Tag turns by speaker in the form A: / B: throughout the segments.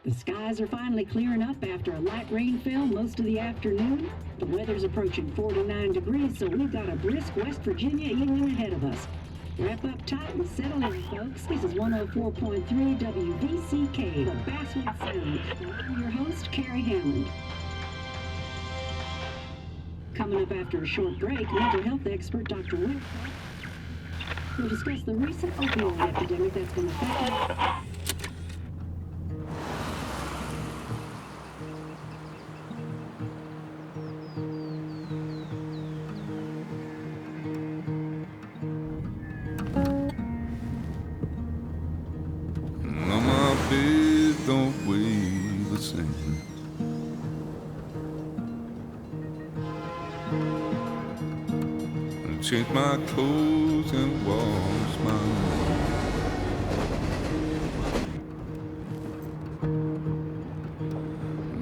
A: The skies are finally clearing up after a light rainfall most of the afternoon. The weather's approaching 49 degrees, so we've got a brisk West Virginia evening ahead of us. Wrap up tight and settle in, folks. This is 104.3 WVCK, the Basswood Sound. I'm your host, Carrie Hammond. Coming up after a short break, mental health expert Dr. Will will discuss the recent opioid epidemic that's been affecting.
B: Don't weigh the same. And change my clothes and wash my hands.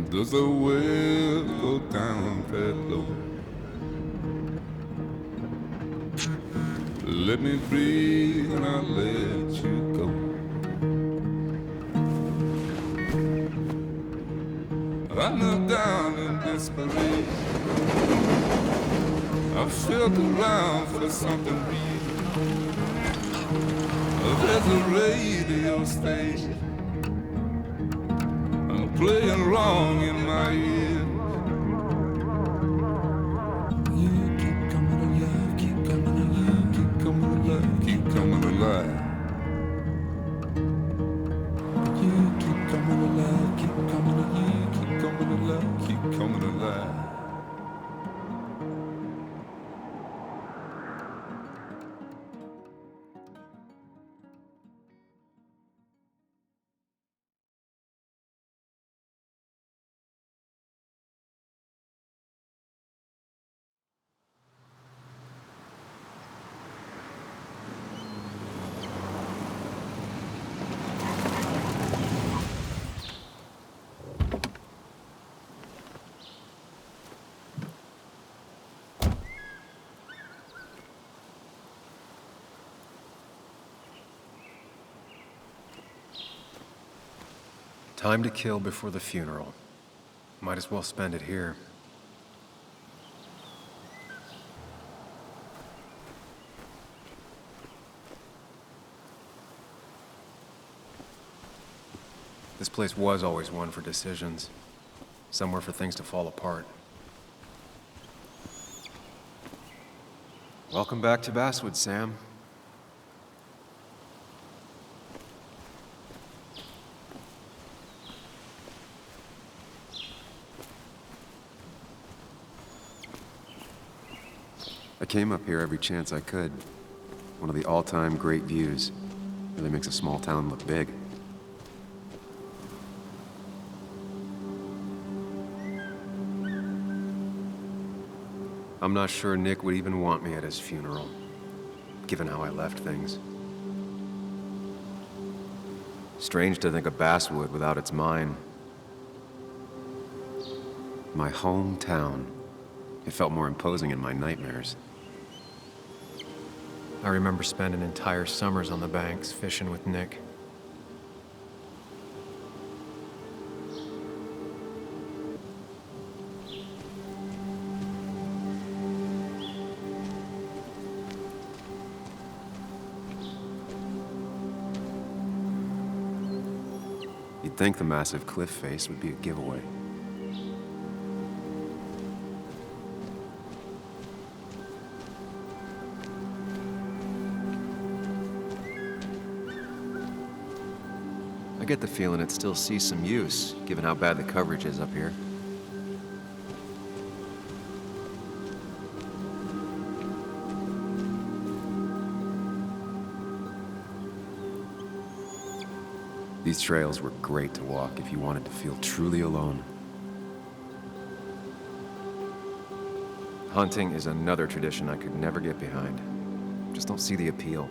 B: Does the well go down that low? Let me breathe and I'll let you go. I knelt down in desperation. I felt around for something real. There's a radio station playing wrong in my ear. You keep coming alive, keep coming alive, keep coming alive, keep coming alive. You keep coming alive, keep coming alive, keep coming alive, keep coming alive.
C: Time to kill before the funeral. Might as well spend it here. This place was always one for decisions. Somewhere for things to fall apart. Welcome back to Basswood, Sam. I came up here every chance I could. One of the all-time great views. Really makes a small town look big. I'm not sure Nick would even want me at his funeral, given how I left things. Strange to think of Basswood without its mine. My hometown. It felt more imposing in my nightmares. I remember spending entire summers on the banks fishing with Nick. You'd think the massive cliff face would be a giveaway. I get the feeling it still sees some use, given how bad the coverage is up here. These trails were great to walk if you wanted to feel truly alone. Hunting is another tradition I could never get behind. Just don't see the appeal.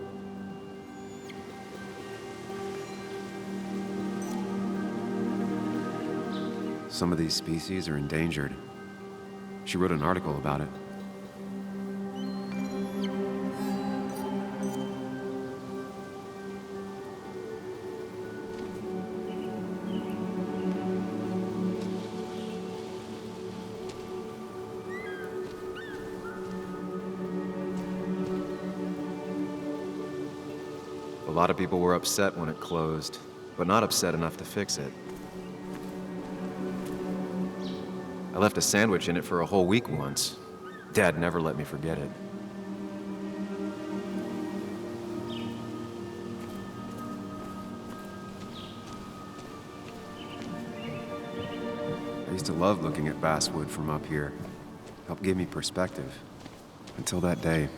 C: Some of these species are endangered. She wrote an article about it. lot of people were upset when it closed, but not upset enough to fix it. I left a sandwich in it for a whole week once. Dad never let me forget it. I used to love looking at basswood from up here. Helped give me perspective. Until that day.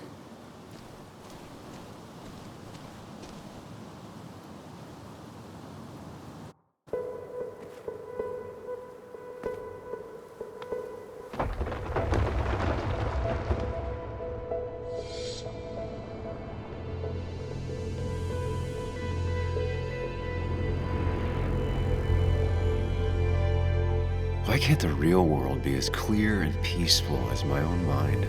C: Why can't the real world be as clear and peaceful as my own mind?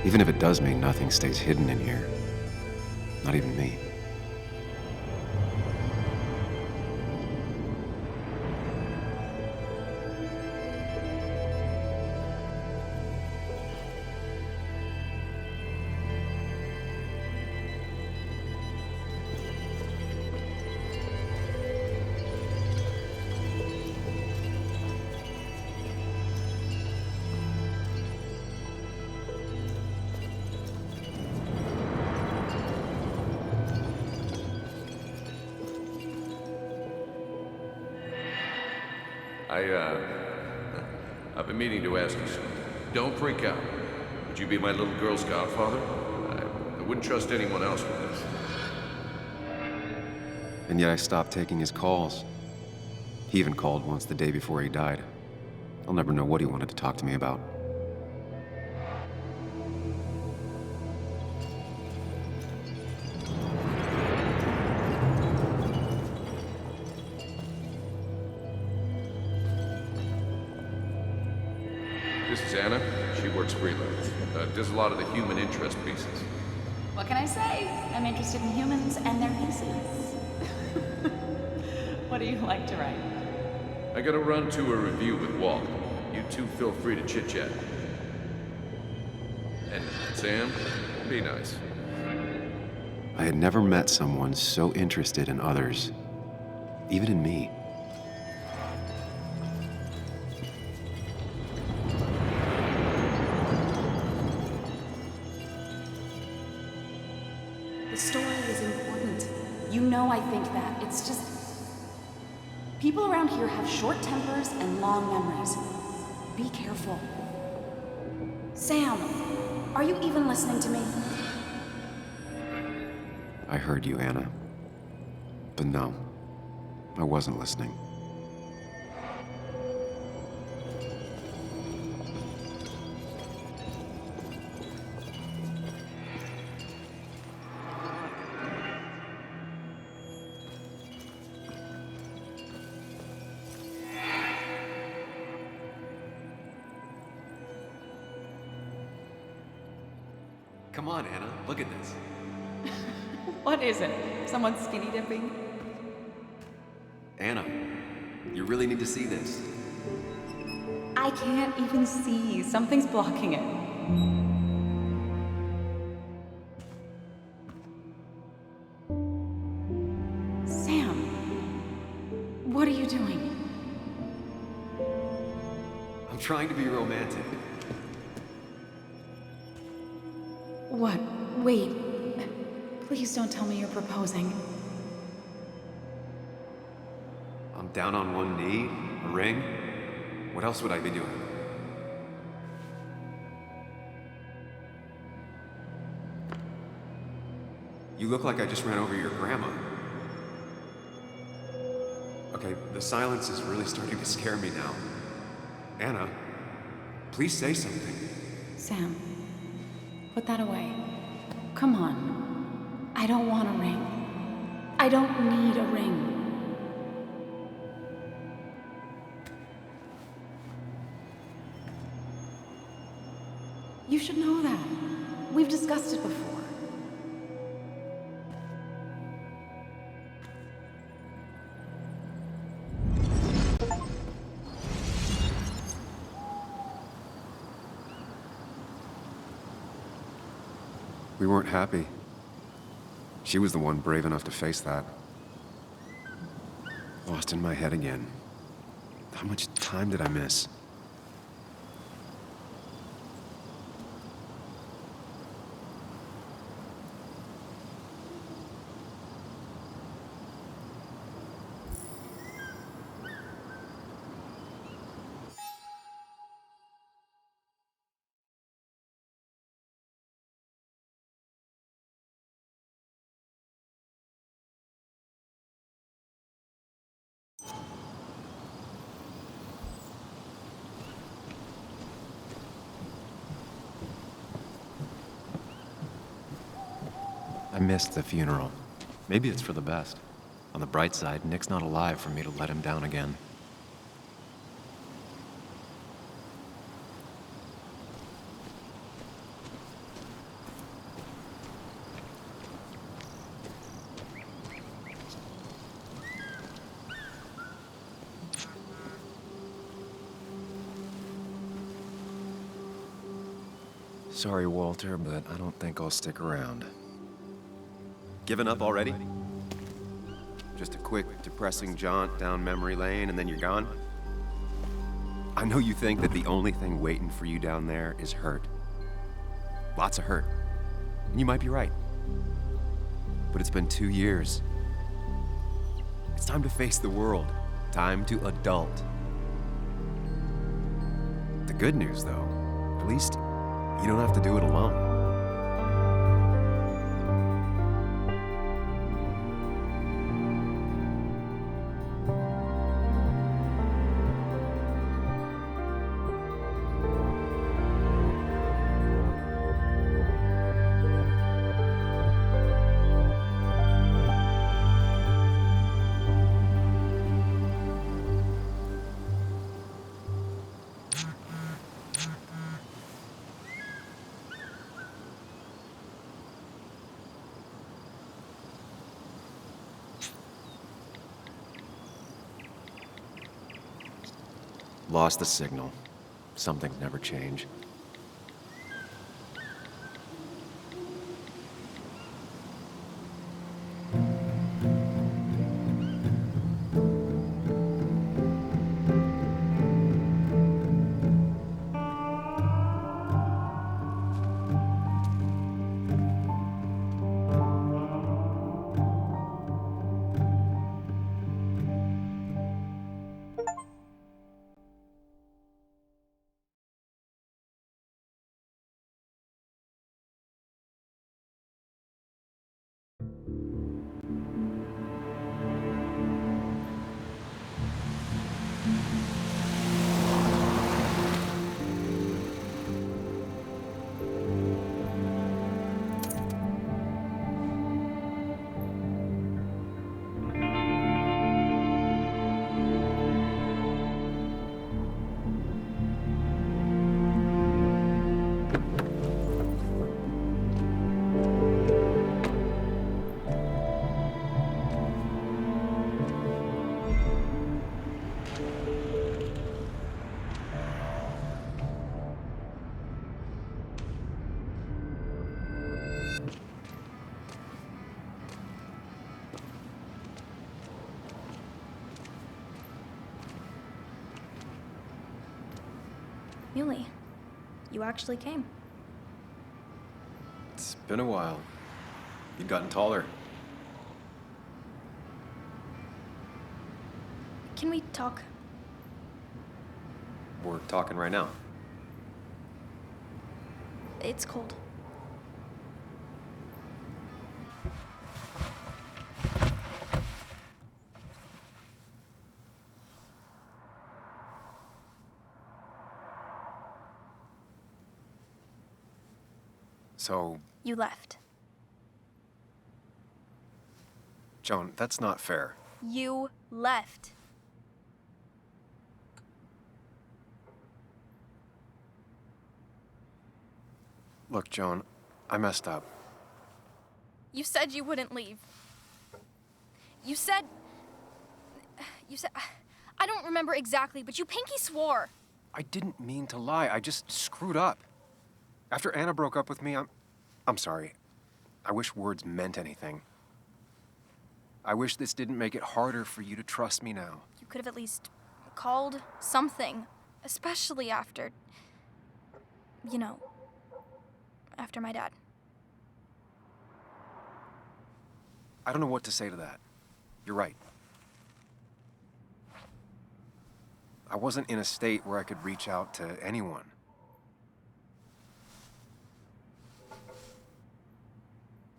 C: Even if it does mean nothing stays hidden in here. Not even me.
D: I've been meaning to ask you something. Don't freak out. Would you be my little girl's godfather? I wouldn't trust anyone else with this.
C: And yet I stopped taking his calls. He even called once the day before he died. I'll never know what he wanted to talk to me about.
D: This is Anna. She works freelance. Does a lot of the human interest pieces.
E: What can I say? I'm interested in humans and their pieces. What do you like to write?
D: I gotta run to a review with Walt. You two feel free to chit-chat. And Sam, be nice.
C: I had never met someone so interested in others, even in me.
E: The story is important. You know I think that. It's just... people around here have short tempers and long memories. Be careful. Sam, are you even listening to me?
C: I heard you, Anna. But no, I wasn't listening. Come on, Anna, look at this.
E: What is it? Someone skinny dipping?
C: Anna, you really need to see this.
E: I can't even see. Something's blocking it. Sam, what are you doing?
C: I'm trying to be romantic.
E: What? Wait. Please don't tell me you're proposing.
C: I'm down on one knee, a ring. What else would I be doing? You look like I just ran over your grandma. Okay, the silence is really starting to scare me now. Anna, please say something.
E: Sam, put that away. Come on. I don't want a ring. I don't need a ring. You should know that. We've discussed it before.
C: We weren't happy. She was the one brave enough to face that. Lost in my head again. How much time did I miss? I missed the funeral. Maybe it's for the best. On the bright side, Nick's not alive for me to let him down again. Sorry, Walter, but I don't think I'll stick around. Given up already? Just a quick, depressing jaunt down memory lane and then you're gone? I know you think that the only thing waiting for you down there is hurt. Lots of hurt. And you might be right. But it's been 2 years. It's time to face the world. Time to adult. The good news, though, at least you don't have to do it alone. Lost the signal. Some things never change.
F: Muley, you actually came.
C: It's been a while. You've gotten taller.
F: Can we talk?
C: We're talking right now.
F: It's cold.
C: So,
F: You left.
C: Joan, that's not fair.
F: You left.
C: Look, Joan, I messed up.
F: You said you wouldn't leave. You said... I don't remember exactly, but you pinky swore.
C: I didn't mean to lie. I just screwed up. After Anna broke up with me, I'm sorry. I wish words meant anything. I wish this didn't make it harder for you to trust me now.
F: You could have at least called something, especially after, you know, after my dad.
C: I don't know what to say to that. You're right. I wasn't in a state where I could reach out to anyone.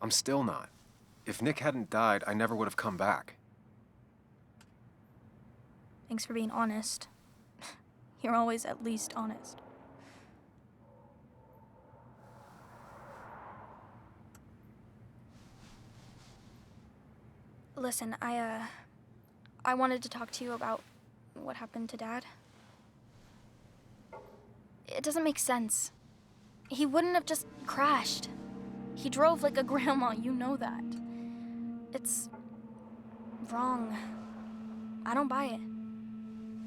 C: I'm still not. If Nick hadn't died, I never would have come back.
F: Thanks for being honest. You're always at least honest. Listen, I wanted to talk to you about what happened to Dad. It doesn't make sense. He wouldn't have just crashed. He drove like a grandma, you know that. It's wrong. I don't buy it.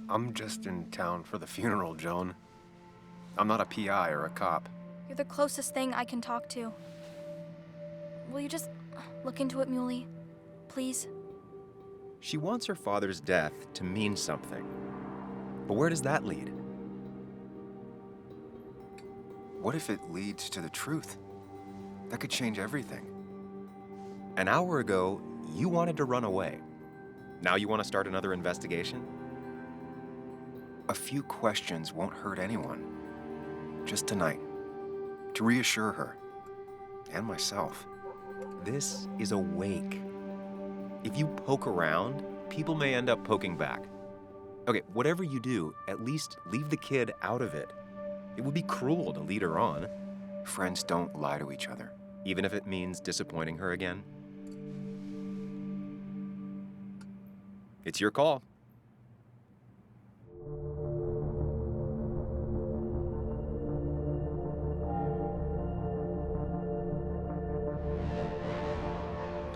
C: I'm just in town for the funeral, Joan. I'm not a PI or a cop.
F: You're the closest thing I can talk to. Will you just look into it, Muley? Please?
C: She wants her father's death to mean something. But where does that lead? What if it leads to the truth? That could change everything. An hour ago, you wanted to run away. Now you want to start another investigation? A few questions won't hurt anyone. Just tonight. To reassure her. And myself. This is a wake. If you poke around, people may end up poking back. Okay, whatever you do, at least leave the kid out of it. It would be cruel to lead her on. Friends don't lie to each other, even if it means disappointing her again. It's your call.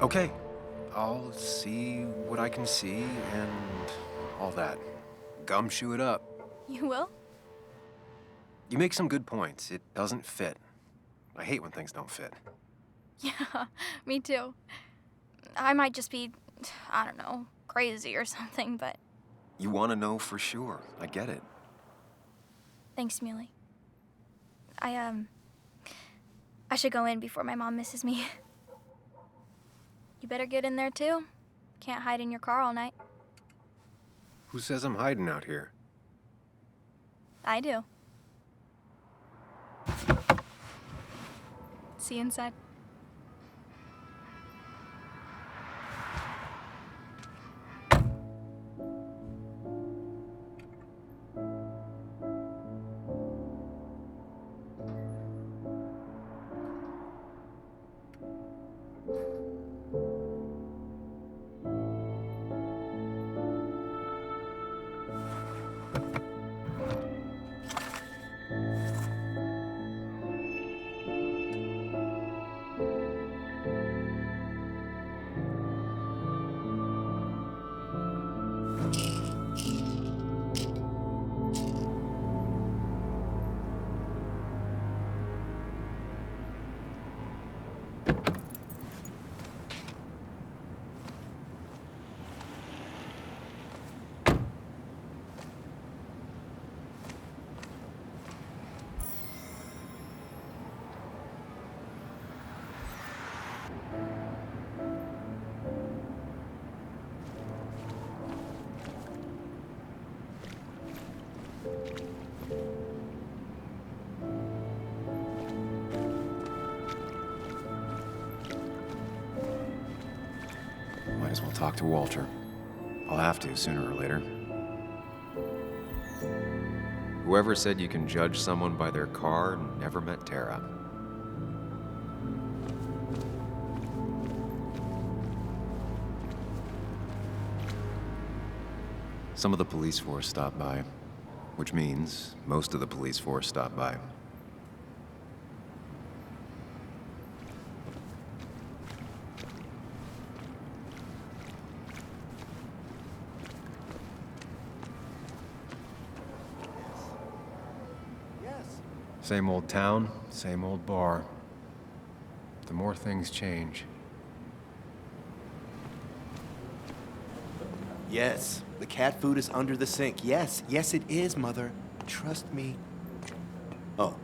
C: Okay, I'll see what I can see and all that. Gumshoe it up.
F: You will?
C: You make some good points. It doesn't fit. I hate when things don't fit.
F: Yeah, me too. I might just be, I don't know, crazy or something, but
C: You want to know for sure. I get it.
F: thanks, Muley. I should go in before my mom misses me. You better get in there too. Can't hide in your car all night.
C: Who says I'm hiding out here?
F: I do. See you inside.
C: Might as well talk to Walter. I'll have to sooner or later. Whoever said you can judge someone by their car never met Tara. Some of the police force stopped by, which means most of the police force stopped by. Same old town, same old bar. the more things change.
G: Yes, the cat food is under the sink. Yes, yes it is, Mother. Trust me. Oh,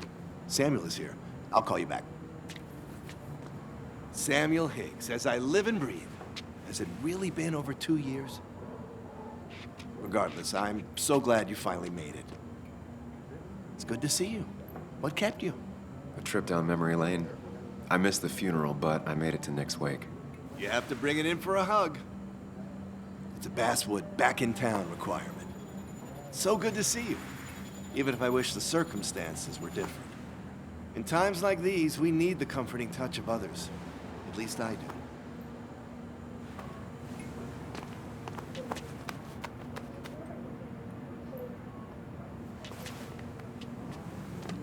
G: Samuel is here. I'll call you back. Samuel Higgs, as I live and breathe. Has it really been over 2 years? Regardless, I'm so glad you finally made it. It's good to see you. What kept you?
C: A trip down memory lane. I missed the funeral, but I made it to Nick's wake.
G: You have to bring it in for a hug. It's a Basswood back in town requirement. So good to see you, even if I wish the circumstances were different. In times like these, we need the comforting touch of others. At least I do.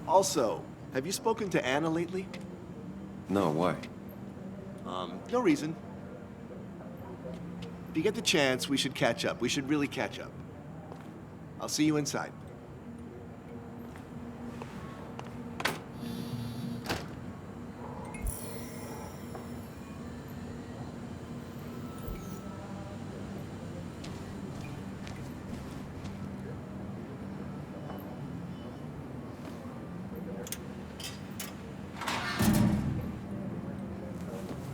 G: Also, have you spoken to Anna lately?
C: No, why?
G: No reason. If you get the chance, we should catch up. We should really catch up. I'll see you inside.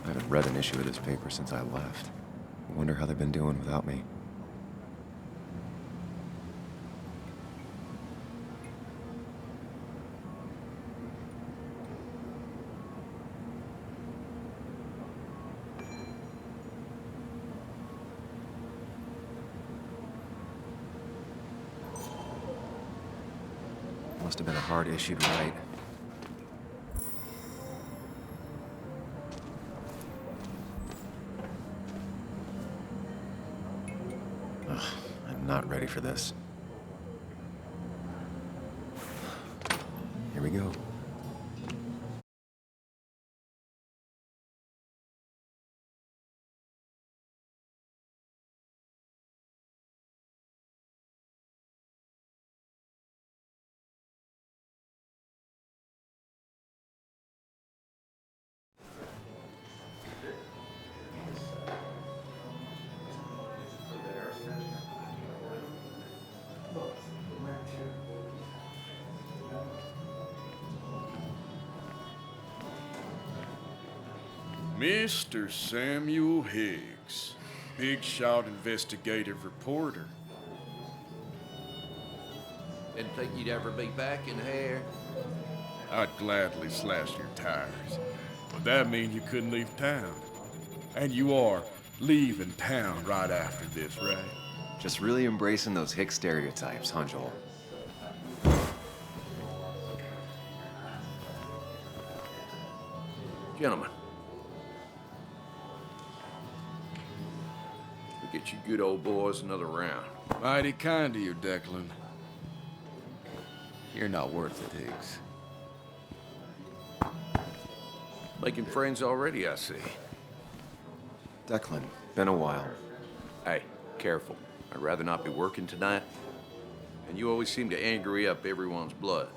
C: I haven't read an issue of this paper since I left. I wonder how they've been doing without me. Must have been a hard issue to write. Ugh, I'm not ready for this. Here we go.
H: Mr. Samuel Higgs, big shot investigative reporter.
D: Didn't think you'd ever be back in here.
H: I'd gladly slash your tires, but that means you couldn't leave town. And you are leaving town right after this, right?
C: Just really embracing those hick stereotypes, huh, Joel?
D: Gentlemen. We get you good old boys another round.
H: Mighty kind of you, Declan.
D: You're not worth it, Higgs. Making friends already, I see.
C: Declan, been a while.
D: Hey, careful. I'd rather not be working tonight. And you always seem to angry up everyone's blood.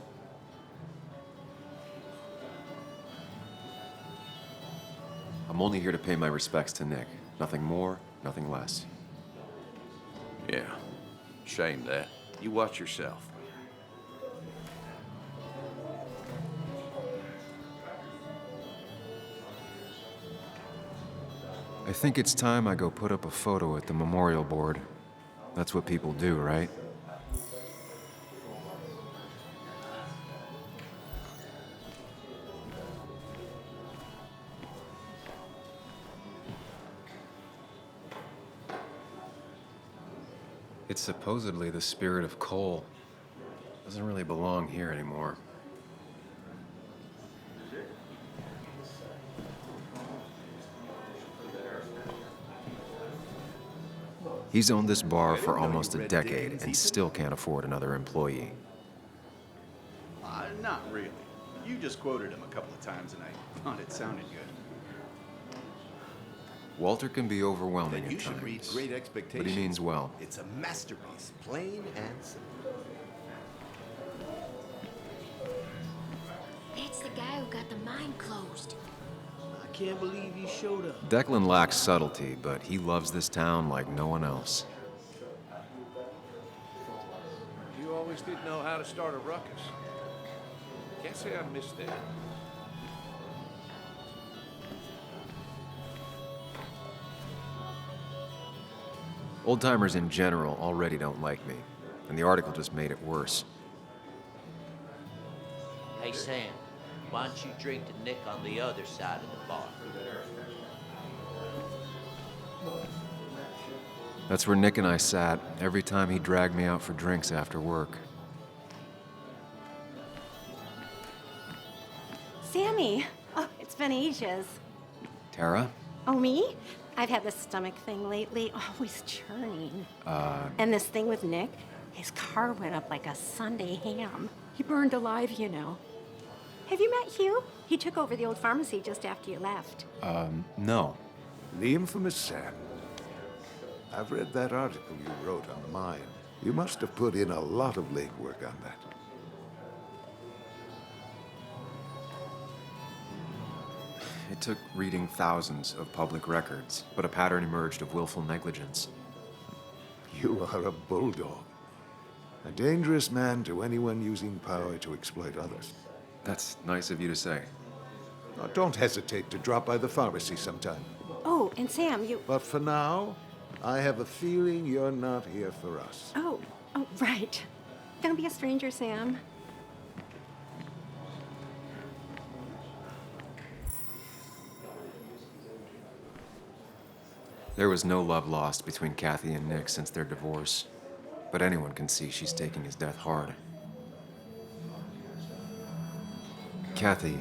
C: I'm only here to pay my respects to Nick. Nothing more, nothing less.
D: Yeah, shame that. You watch yourself.
C: I think it's time I go put up a photo at the memorial board. That's what people do, right? It's supposedly the spirit of coal. Doesn't really belong here anymore. He's owned this bar for almost a decade and still can't afford another employee.
I: Not really. You just quoted him a couple of times and I thought it sounded good.
C: Walter can be overwhelming
G: Then you
C: at
G: should read
C: times,
G: Great Expectations.
C: but he means well.
G: It's a masterpiece, plain and simple.
J: That's the guy who got the mine closed.
G: I
J: Can't believe you showed up.
C: Declan lacks subtlety, but he loves this town like no one else.
D: You always did know how to start a ruckus. Can't say I missed that.
C: Old-timers in general already don't like me, and the article just made it worse.
K: Hey, Sam, why don't you drink to Nick on the other side of the bar?
C: That's where Nick and I sat every time he dragged me out for drinks after work.
L: Sammy! Oh, it's been ages.
C: Tara?
L: Oh, me? I've had this stomach thing lately, always churning. And this thing with Nick, his car went up like a Sunday ham. He burned alive, you know. Have you met Hugh? He took over the old pharmacy just after you left.
C: No.
M: The infamous Sam. I've read that article you wrote on mine. You must have put in a lot of legwork on that.
C: It took reading thousands of public records, but a pattern emerged of willful negligence.
M: You are a bulldog. A dangerous man to anyone using power to exploit others.
C: That's nice of you to say.
M: Now, don't hesitate to drop by the pharmacy sometime.
L: Oh, and Sam, you...
M: But for now, I have a feeling you're not here for us.
L: Oh, right. Don't be a stranger, Sam.
C: There was no love lost between Kathy and Nick since their divorce, but anyone can see she's taking his death hard. Kathy,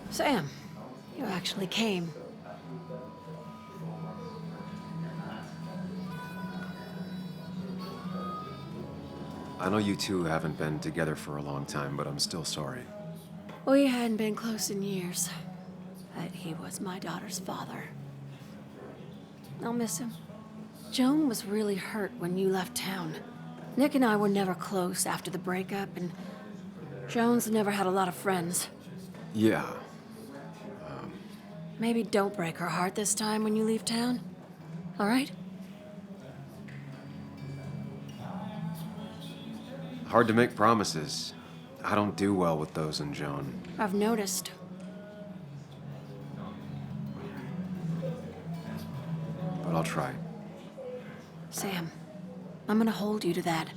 L: Sam, you actually came.
C: I know you two haven't been together for a long time, but I'm still sorry.
L: We hadn't been close in years, but he was my daughter's father. I'll miss him. Joan was really hurt when you left town. Nick and I were never close after the breakup, and Joan's never had a lot of friends.
C: Yeah.
L: Maybe don't break her heart this time when you leave town, all right?
C: Hard to make promises. I don't do well with those in Joan.
L: I've noticed.
C: But I'll try.
L: Sam, I'm gonna hold you to that.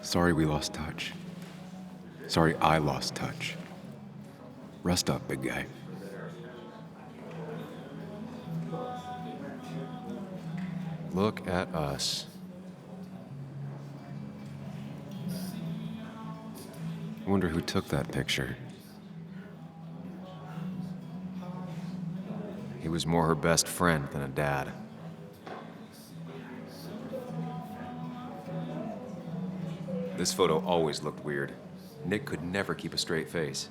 C: Sorry we lost touch. Sorry I lost touch. Rest up, big guy. Look at us. I wonder who took that picture. He was more her best friend than a dad. This photo always looked weird. Nick could never keep a straight face.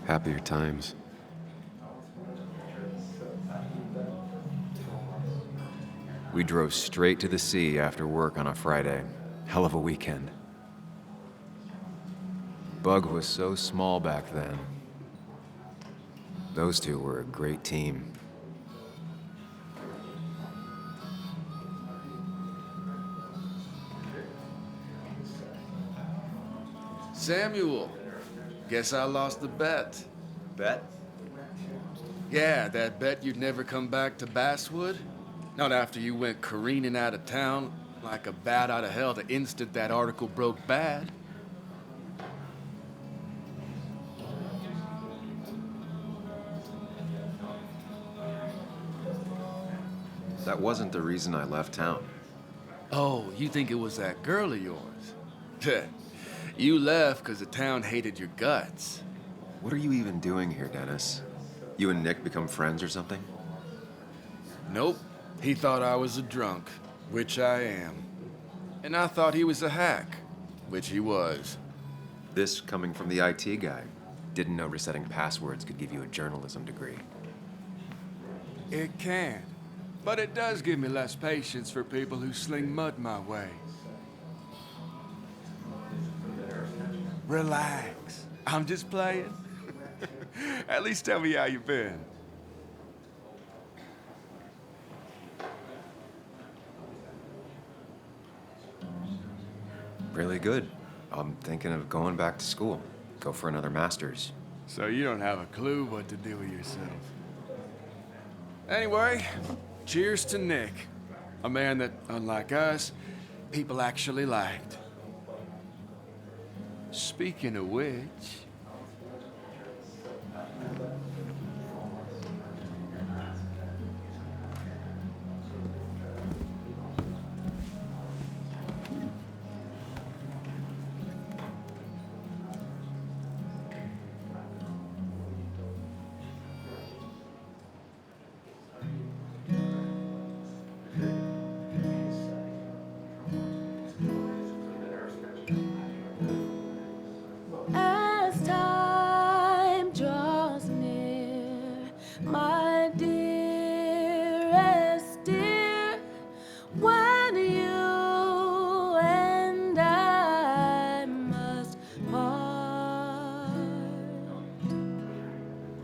C: Happier times. We drove straight to the sea after work on a Friday. Hell of a weekend. Bug was so small back then. Those two were a great team.
H: Samuel, guess I lost the bet.
G: Bet?
H: Yeah, that bet you'd never come back to Basswood. Not after you went careening out of town like a bat out of hell the instant that article broke bad.
C: That wasn't the reason I left town.
H: Oh, you think it was that girl of yours? You left because the town hated your guts.
C: What are you even doing here, Dennis? You and Nick become friends or something?
H: Nope. He thought I was a drunk, which I am. And I thought he was a hack, which he was.
C: This coming from the IT guy. Didn't know resetting passwords could give you a journalism degree.
H: It can. But it does give me less patience for people who sling mud my way. Relax. I'm just playing. At least tell me how you've been.
C: Really good. I'm thinking of going back to school. Go for another master's.
H: So you don't have a clue what to do with yourself. Anyway, cheers to Nick. A man that, unlike us, people actually liked. Speaking of which...
L: As time draws near, my dearest dear, when you and I must part,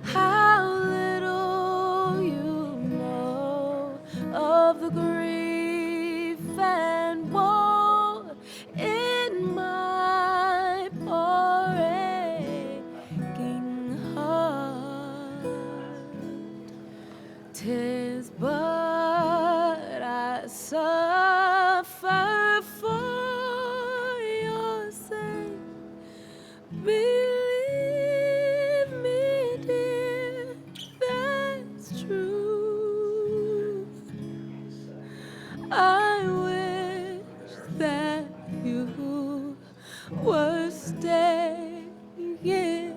L: how little you know of the grief and woe in my poor aching heart. 'Tis but I suffer for your sake. Believe me, dear, that's true. I wish that you were staying here.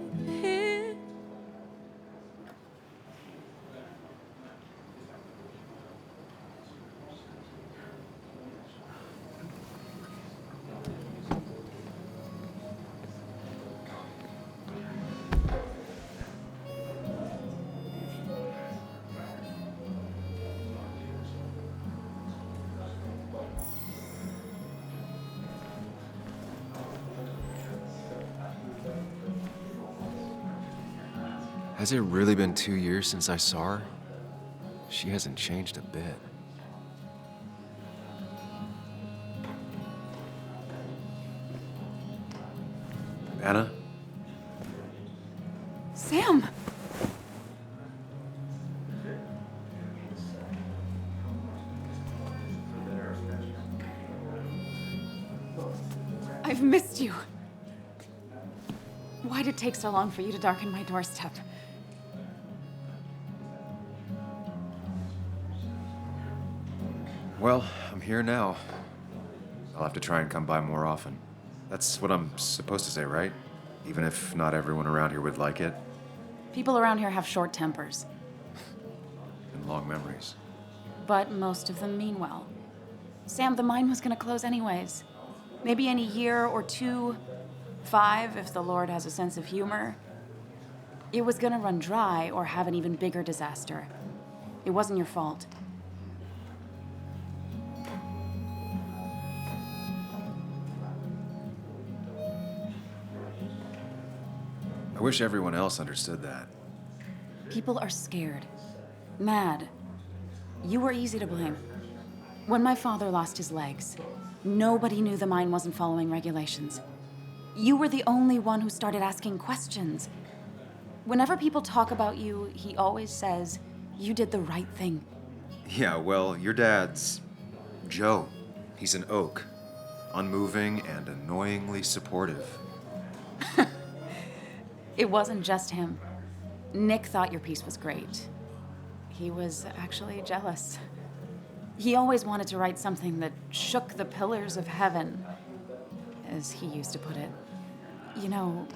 C: Has it really been 2 years since I saw her? She hasn't changed a bit. Anna?
E: Sam! I've missed you. Why'd it take so long for you to darken my doorstep?
C: Well, I'm here now. I'll have to try and come by more often. That's what I'm supposed to say, right? Even if not everyone around here would like it.
E: People around here have short tempers,
C: And long memories.
E: but most of them mean well. Sam, the mine was gonna close anyways. Maybe in a year or 2, 5, if the Lord has a sense of humor. It was gonna run dry or have an even bigger disaster. It wasn't your fault.
C: I wish everyone else understood that.
E: People are scared. Mad. You were easy to blame. When my father lost his legs, nobody knew the mine wasn't following regulations. You were the only one who started asking questions. Whenever people talk about you, he always says, you did the right thing.
C: Yeah, well, your dad's Joe. He's an oak. Unmoving and annoyingly supportive.
E: It wasn't just him. Nick thought your piece was great. He was actually jealous. He always wanted to write something that shook the pillars of heaven, as he used to put it. You know,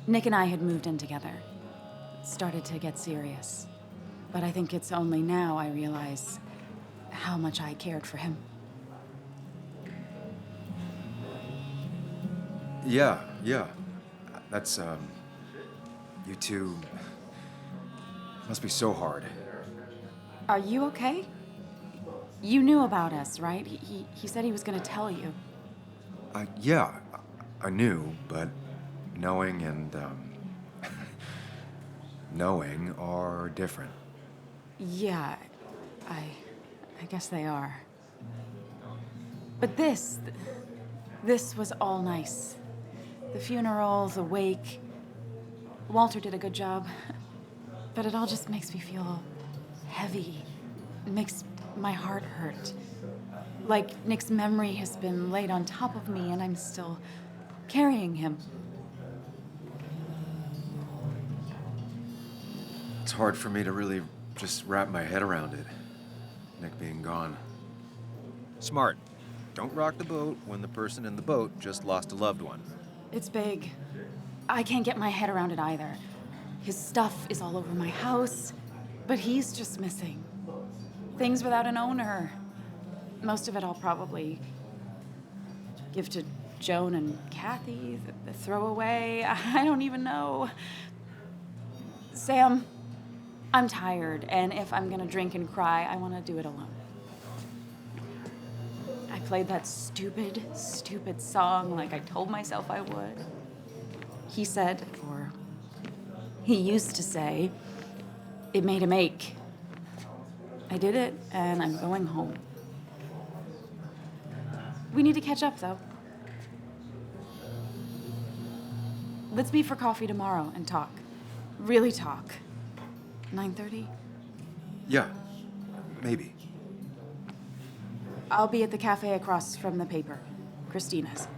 E: Nick and I had moved in together. Started to get serious. But I think it's only now I realize how much I cared for him.
C: Yeah. That's, you two must be so hard.
E: Are you okay? You knew about us, right? He said he was gonna tell you.
C: Yeah, I knew, but knowing and, knowing are different.
E: Yeah, I guess they are. But this was all nice. The funeral, the wake. Walter did a good job. But it all just makes me feel heavy. It makes my heart hurt. Like Nick's memory has been laid on top of me and I'm still carrying him.
C: It's hard for me to really just wrap my head around it. Nick being gone. Smart. Don't rock the boat when the person in the boat just lost a loved one.
E: It's big. I can't get my head around it either. His stuff is all over my house, but he's just missing. Things without an owner. Most of it I'll probably give to Joan and Kathy, the throwaway. I don't even know. Sam, I'm tired, and if I'm gonna drink and cry, I want to do it alone. I played that stupid song like I told myself I would. He said, or he used to say, it made him ache. I did it, and I'm going home. We need to catch up, though. Let's meet for coffee tomorrow and talk. Really talk. 9:30?
C: Yeah, maybe.
E: I'll be at the cafe across from the paper, Christina's.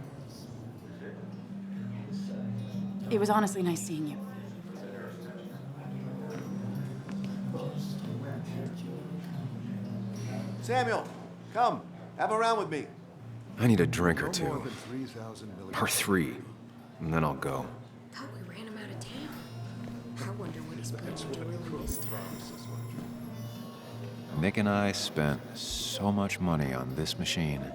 E: It was honestly nice seeing you.
G: Samuel, come. Have a round with me.
C: I need a drink or
M: No
C: two.
M: more than 3,000 million.
C: Or 3. And then I'll go.
L: Thought we ran him out of town. I wonder what he's planning to ruin this time.
C: Nick and I spent so much money on this machine.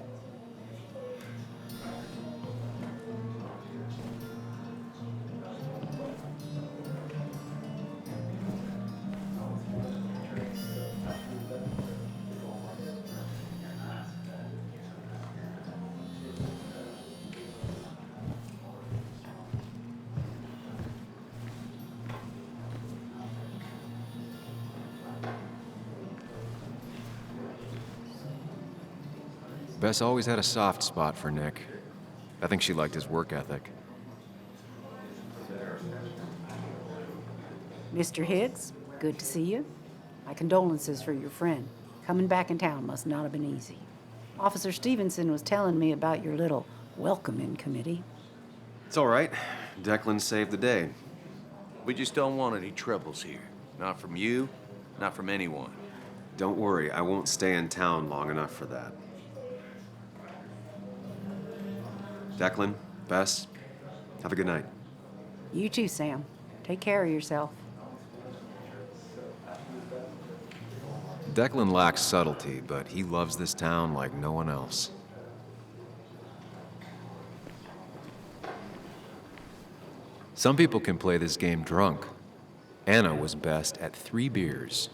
C: Bess always had a soft spot for Nick. I think she liked his work ethic.
A: Mr. Hicks, good to see you. My condolences for your friend. Coming back in town must not have been easy. Officer Stevenson was telling me about your little welcoming committee.
C: It's all right. Declan saved the day.
D: We just don't want any troubles here. Not from you, not from anyone.
C: Don't worry, I won't stay in town long enough for that. Declan, Bess, have a good night.
A: You too, Sam. Take care of yourself.
C: Declan lacks subtlety, but he loves this town like no one else. Some people can play this game drunk. Anna was best at 3 beers.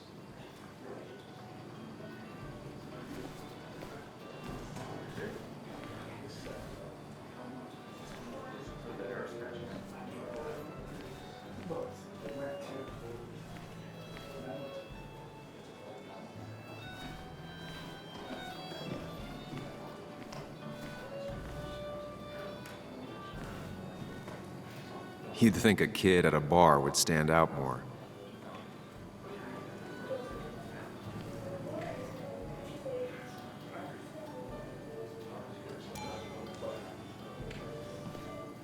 C: You'd think a kid at a bar would stand out more.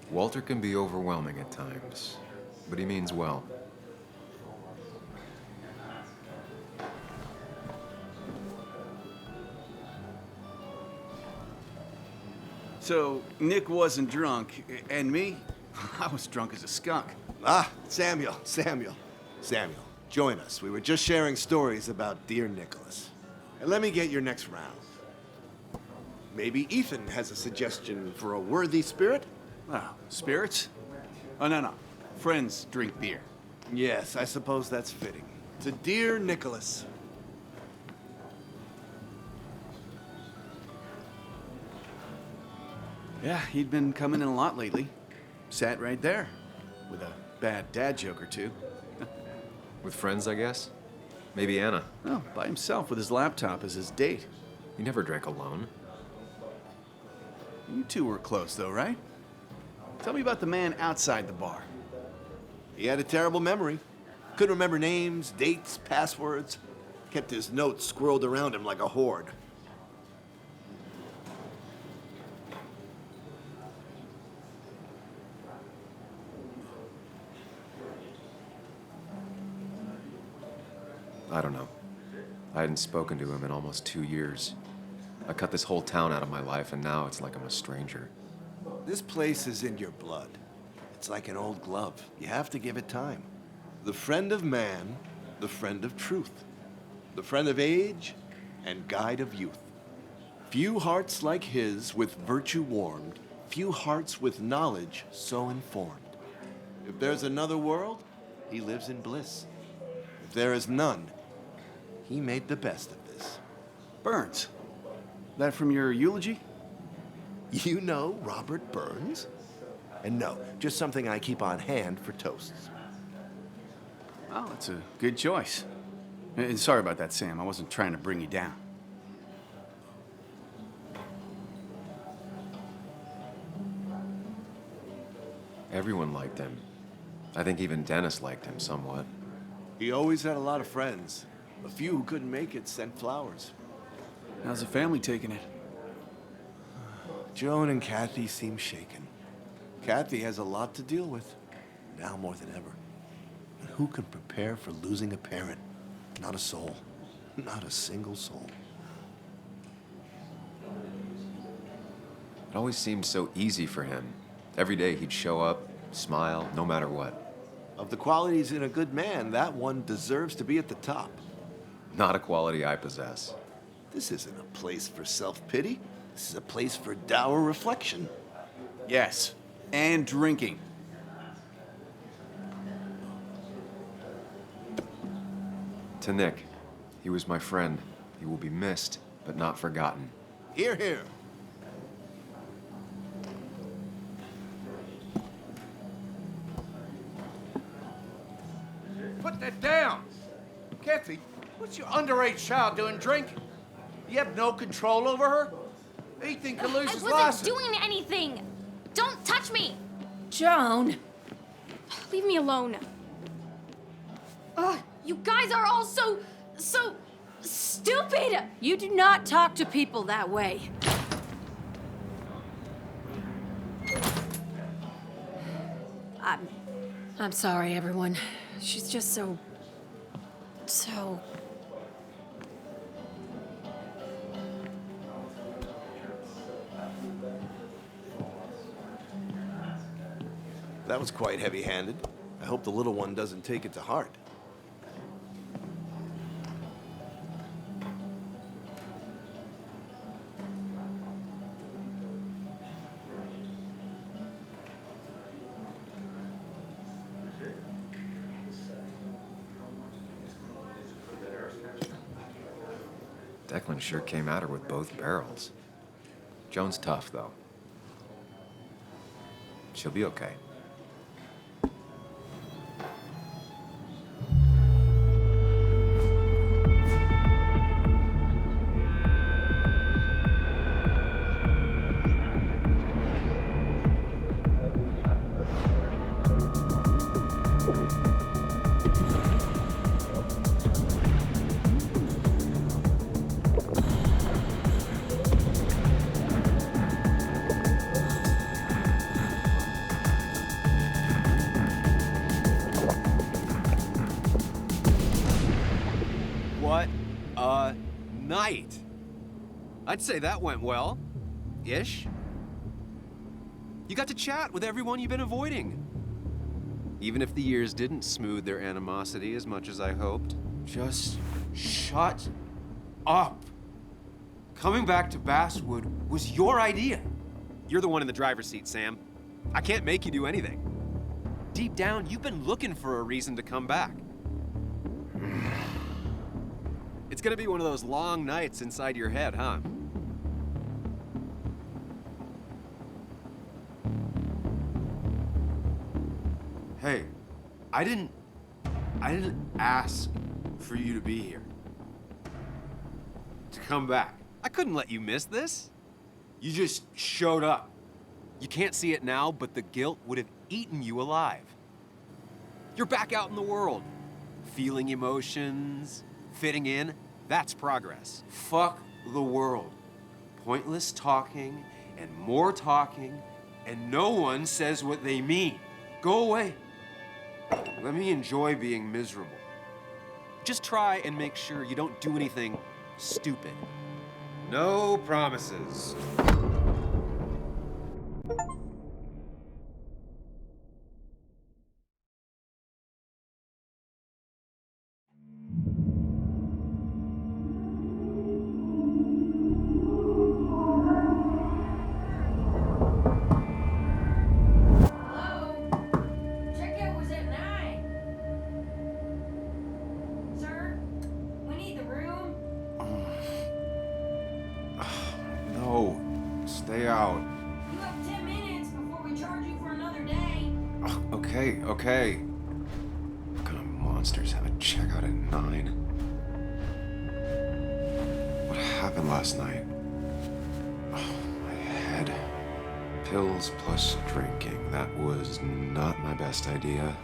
C: Walter can be overwhelming at times, but he means well.
I: So, Nick wasn't drunk, and me? I was drunk as a skunk.
G: Ah, Samuel. Join us. We were just sharing stories about dear Nicholas. And let me get your next round. Maybe Ethan has a suggestion for a worthy spirit?
I: Oh, spirits? Oh, no. Friends drink beer.
G: Yes, I suppose that's fitting. To dear Nicholas.
I: Yeah, he'd been coming in a lot lately. Sat right there. With a bad dad joke or two.
C: With friends, I guess? Maybe Anna.
I: Oh, by himself with his laptop as his date.
C: He never drank alone.
I: You two were close, though, right? Tell me about the man outside the bar.
G: He had a terrible memory. Couldn't remember names, dates, passwords. Kept his notes squirreled around him like a hoard.
C: I don't know. I hadn't spoken to him in almost 2 years. I cut this whole town out of my life, and now it's like I'm a stranger.
G: This place is in your blood. It's like an old glove. You have to give it time. The friend of man, the friend of truth. The friend of age, and guide of youth. Few hearts like his with virtue warmed, few hearts with knowledge so informed. If there's another world, he lives in bliss. If there is none, he made the best of this.
I: Burns. That from your eulogy?
G: You know Robert Burns? And no, just something I keep on hand for toasts.
I: Oh, that's a good choice. And sorry about that, Sam. I wasn't trying to bring you down.
C: Everyone liked him. I think even Dennis liked him somewhat.
G: He always had a lot of friends. A few who couldn't make it sent flowers.
I: How's the family taking it?
G: Joan and Kathy seem shaken. Kathy has a lot to deal with, now more than ever. And who can prepare for losing a parent? Not a soul. Not a single soul.
C: It always seemed so easy for him. Every day he'd show up, smile, no matter what.
G: Of the qualities in a good man, that one deserves to be at the top.
C: Not a quality I possess.
G: This isn't a place for self-pity. This is a place for dour reflection.
I: Yes, and drinking.
C: To Nick, he was my friend. He will be missed, but not forgotten.
G: Hear, hear.
J: Put that down! Kathy, what's your underage child doing drinking? You have no control over her? Ethan could lose his
N: I
J: license.
N: wasn't doing anything! Don't touch me!
L: Joan!
N: Leave me alone. Ugh, you guys are all so stupid!
L: You do not talk to people that way. I'm sorry, everyone. She's just so...
G: That was quite heavy-handed. I hope the little one doesn't take it to heart.
C: Declan sure came at her with both barrels. Joan's tough, though. She'll be okay.
O: What a night! I'd say that went well. Ish. You got to chat with everyone you've been avoiding.
C: Even if the years didn't smooth their animosity as much as I hoped.
P: Just shut up. Coming back to Basswood was your idea.
C: You're the one in the driver's seat, Sam. I can't make you do anything. Deep down, you've been looking for a reason to come back. It's gonna be one of those long nights inside your head, huh?
P: Hey, I didn't ask for you to be here. To come back.
C: I couldn't let you miss this.
P: You just showed up.
C: You can't see it now, but the guilt would have eaten you alive. You're back out in the world, feeling emotions, fitting in. That's progress.
P: Fuck the world. Pointless talking and more talking, and no one says what they mean. Go away. Let me enjoy being miserable.
C: Just try and make sure you don't do anything stupid. No promises.
P: Stay out.
N: You have 10 minutes before we charge you for another day.
P: Okay.
C: What kind of monsters have a checkout at 9? What happened last night? Oh, my head. Pills plus drinking. That was not my best idea.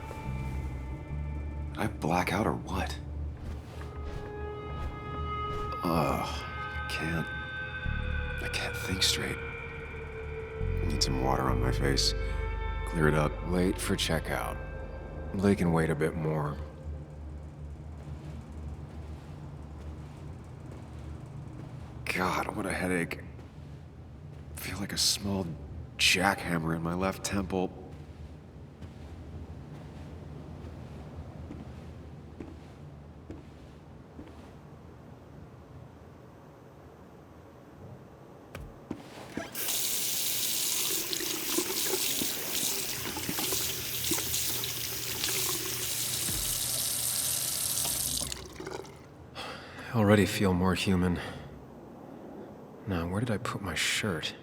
C: Did I black out or what? Ugh, I can't think straight. I need some water on my face. Clear it up. Late for checkout. They can wait a bit more. God, what a headache. I feel like a small jackhammer in my left temple. I already feel more human. Now, where did I put my shirt?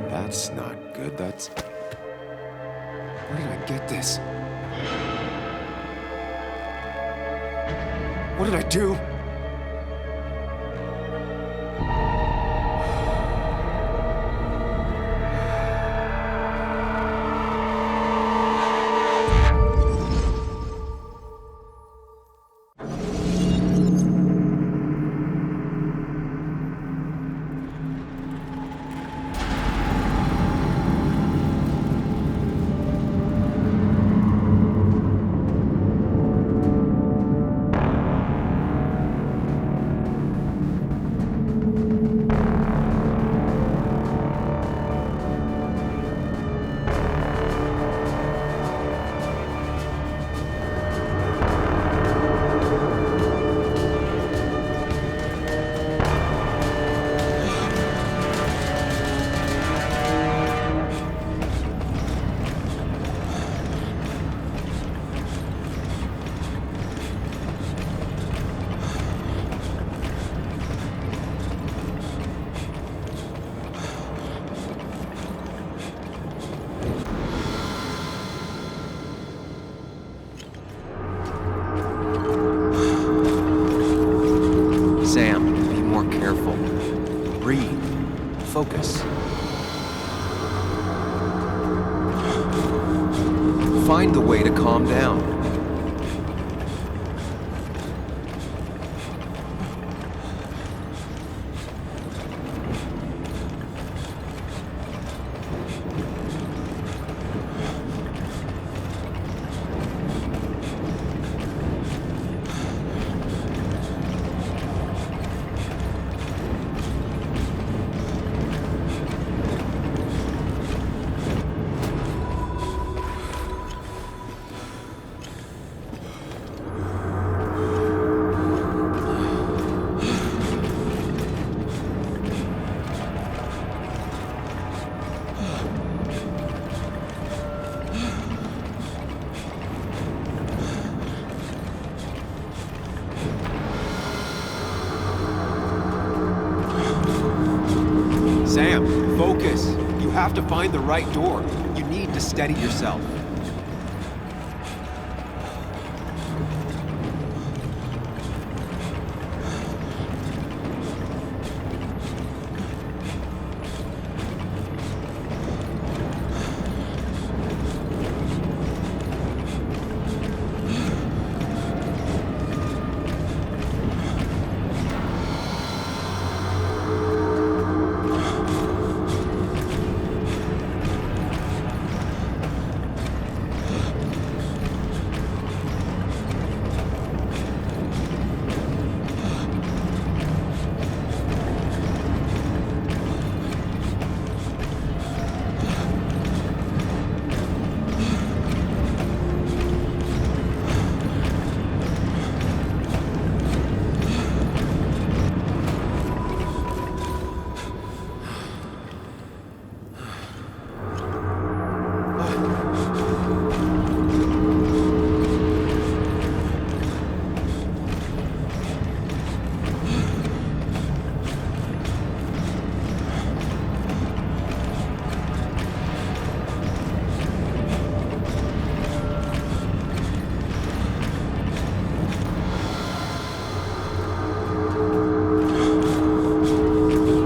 C: That's not good. That's... Where did I get this? What did I do? Sam, be more careful. Breathe. Focus. find the way to calm down. Sam, focus. You have to find the right door. You need to steady yourself.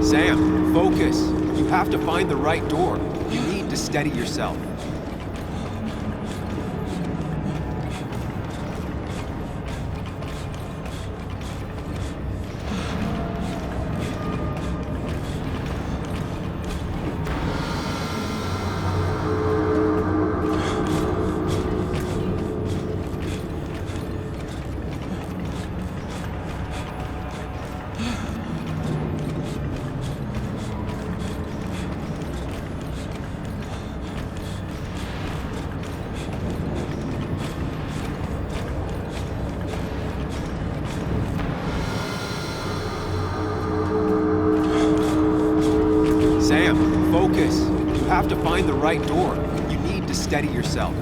C: Sam, focus. You have to find the right door. You need to steady yourself. Sam, focus. You have to find the right door. You need to steady yourself.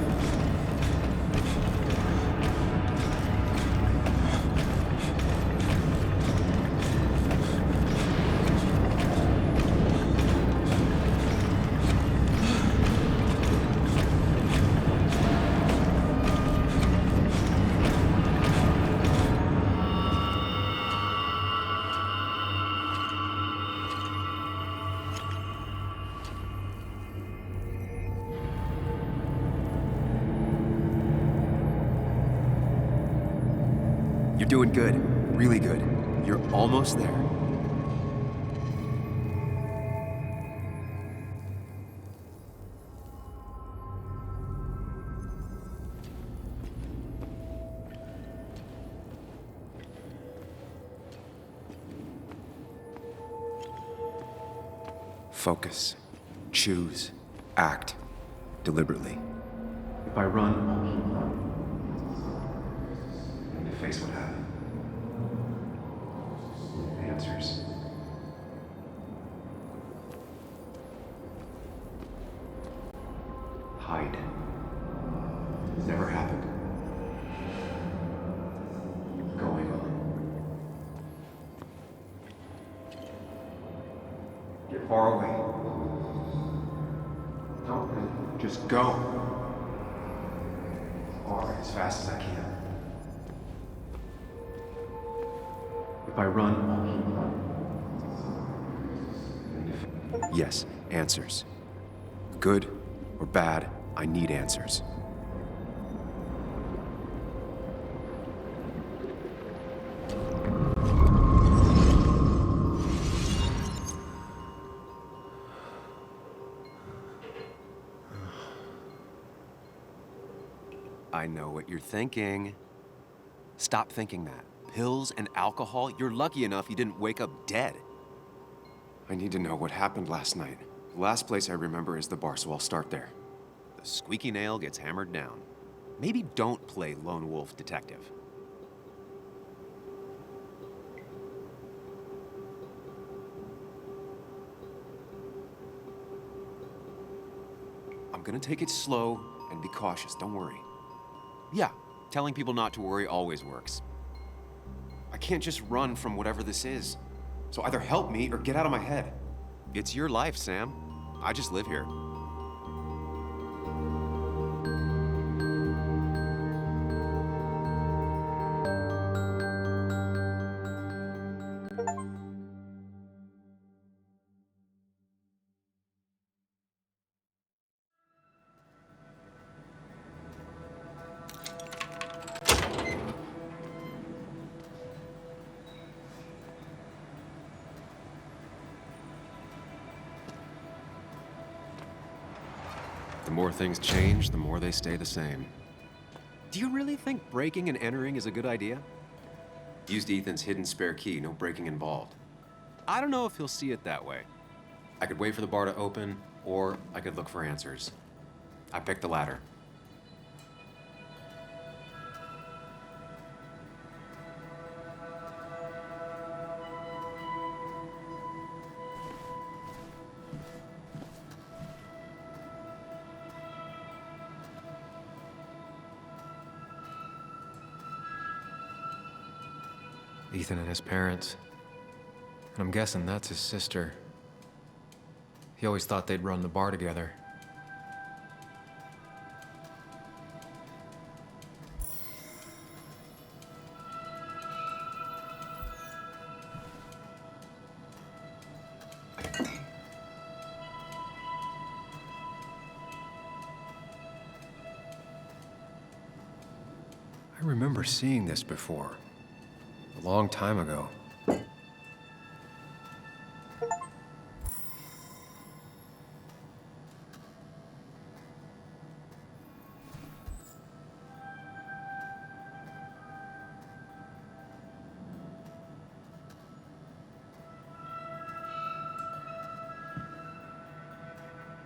C: You're doing good. Really good. You're almost there. Focus. Choose. Act. Deliberately. If I run, and to face what happened. Answers. Hide. It never happened. Going on. Get far away. Don't run. Just go. Or as fast as I can. If I run, yes, answers. Good or bad, I need answers. I know what you're thinking. Stop thinking that. Pills and alcohol? You're lucky enough you didn't wake up dead. I need to know what happened last night. The last place I remember is the bar, so I'll start there. The squeaky nail gets hammered down. Maybe don't play lone wolf detective. I'm gonna take it slow and be cautious, don't worry. Yeah, telling people not to worry always works. I can't just run from whatever this is. So either help me or get out of my head. It's your life, Sam. I just live here. The more things change, the more they stay the same. Do you really think breaking and entering is a good idea? Used Ethan's hidden spare key, no breaking involved. I don't know if he'll see it that way. I could wait for the bar to open, or I could look for answers. I picked the latter.
Q: Ethan and his parents. And I'm guessing that's his sister. He always thought they'd run the bar together. I remember seeing this before. A long time ago.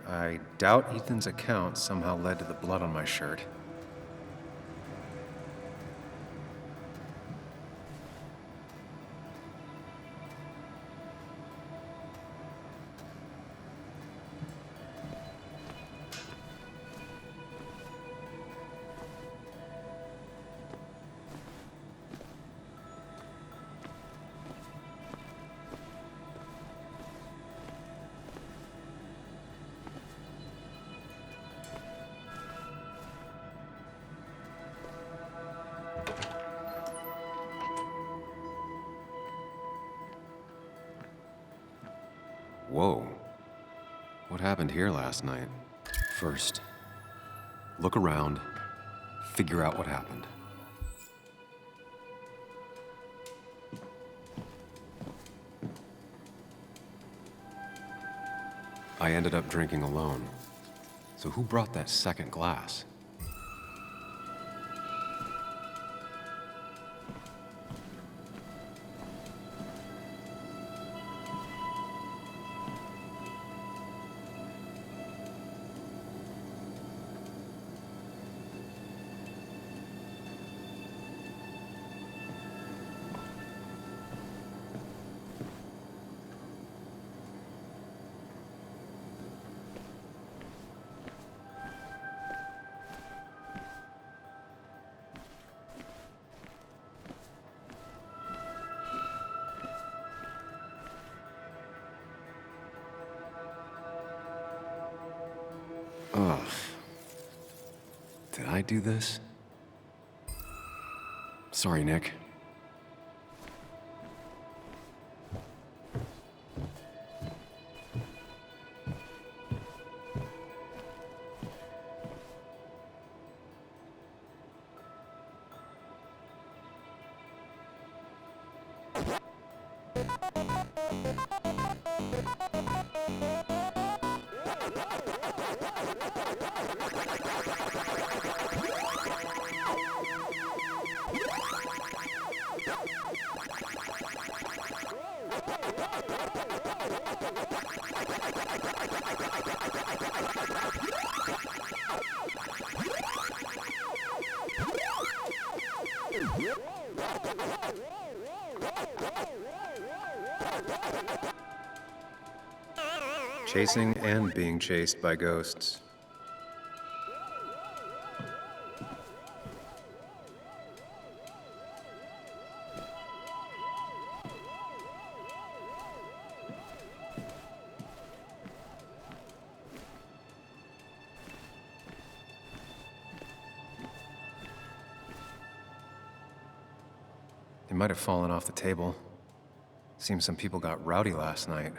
Q: I doubt Ethan's account somehow led to the blood on my shirt.
C: Whoa. What happened here last night? First, look around, figure out what happened. I ended up drinking alone. So who brought that second glass? Ugh. Did I do this? Sorry, Nick. Chasing and being chased by ghosts. They might have fallen off the table. Seems some people got rowdy last night.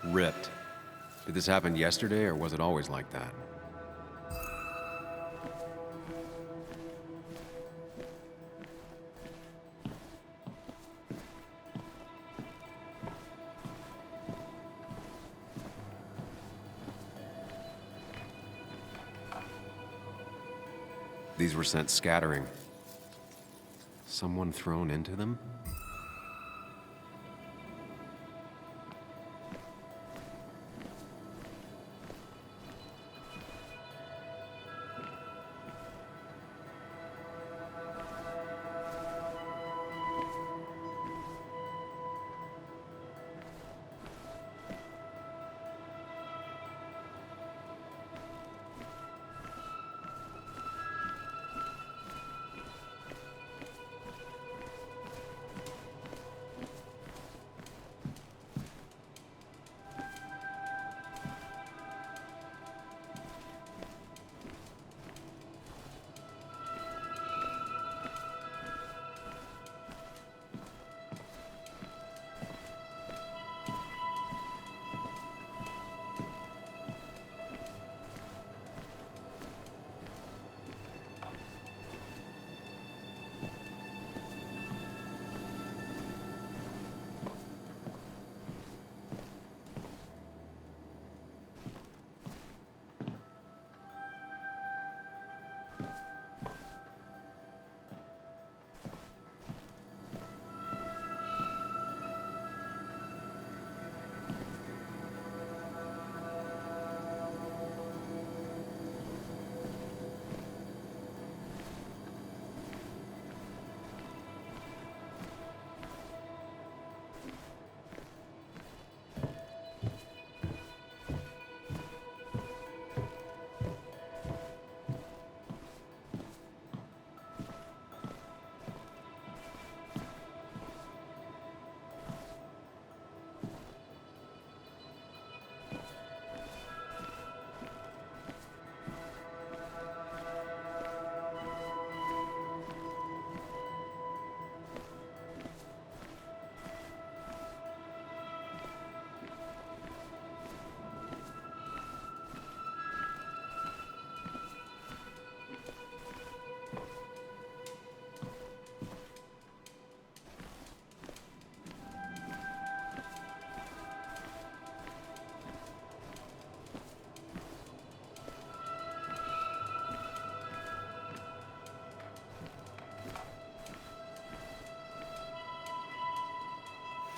C: Ripped. Did this happen yesterday, or was it always like that? These were sent scattering. Someone thrown into them?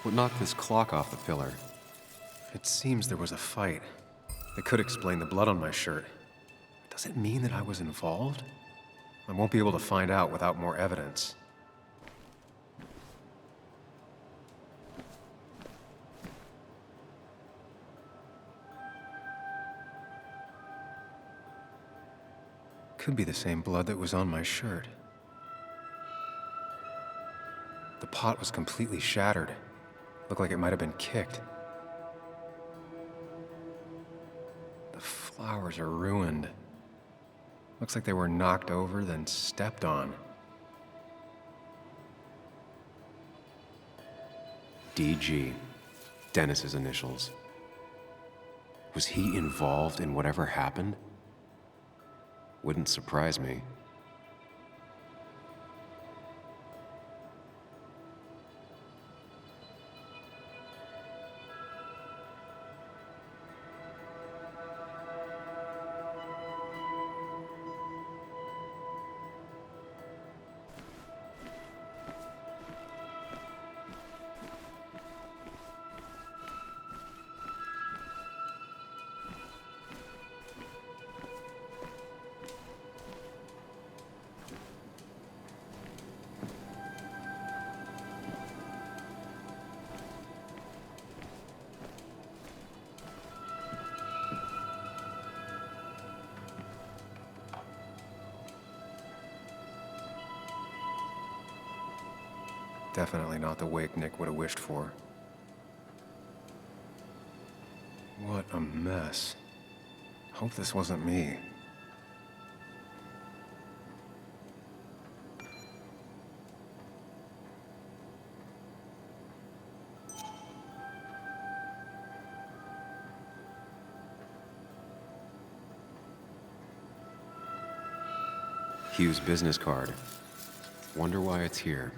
C: What knocked this clock off the pillar? It seems there was a fight. It could explain the blood on my shirt. Does it mean that I was involved? I won't be able to find out without more evidence. Could be the same blood that was on my shirt. The pot was completely shattered. Looked like it might have been kicked. The flowers are ruined. Looks like they were knocked over, then stepped on. DG. Dennis's initials. Was he involved in whatever happened? Wouldn't surprise me.
Q: Definitely not the wake Nick would have wished for. What a mess. Hope this wasn't me.
C: Hugh's business card. Wonder why it's here.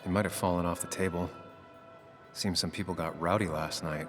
Q: It might have fallen off the table. Seems some people got rowdy last night.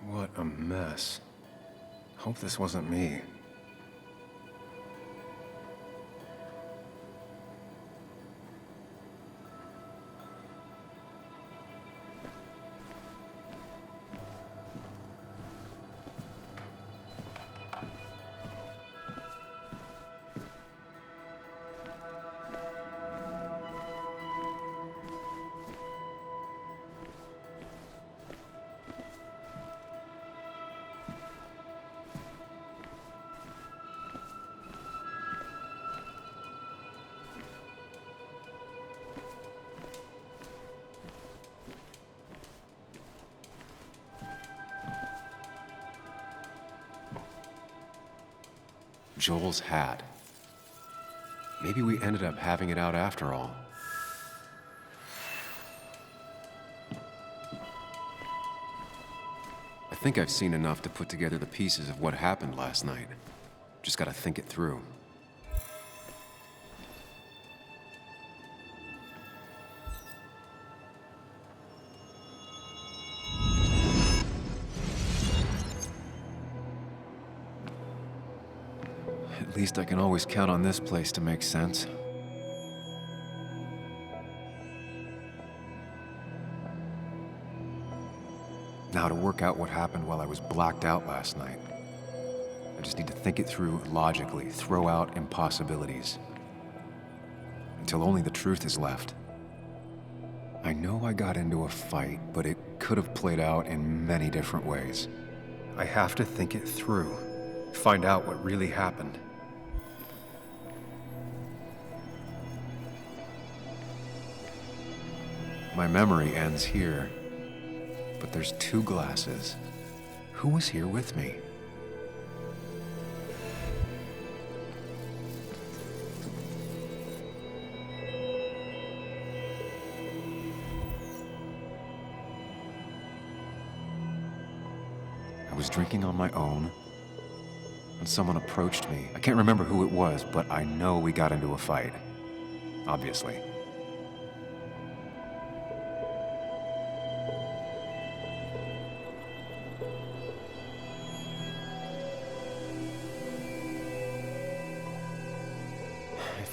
Q: What a mess. Hope this wasn't me.
C: Joel's hat. Maybe we ended up having it out after all. I think I've seen enough to put together the pieces of what happened last night. Just gotta think it through. At least I can always count on this place to make sense. Now to work out what happened while I was blacked out last night. I just need to think it through logically, throw out impossibilities. Until only the truth is left. I know I got into a fight, but it could have played out in many different ways. I have to think it through, find out what really happened. My memory ends here, but there's two glasses. Who was here with me? I was drinking on my own, and someone approached me. I can't remember who it was, but I know we got into a fight. Obviously.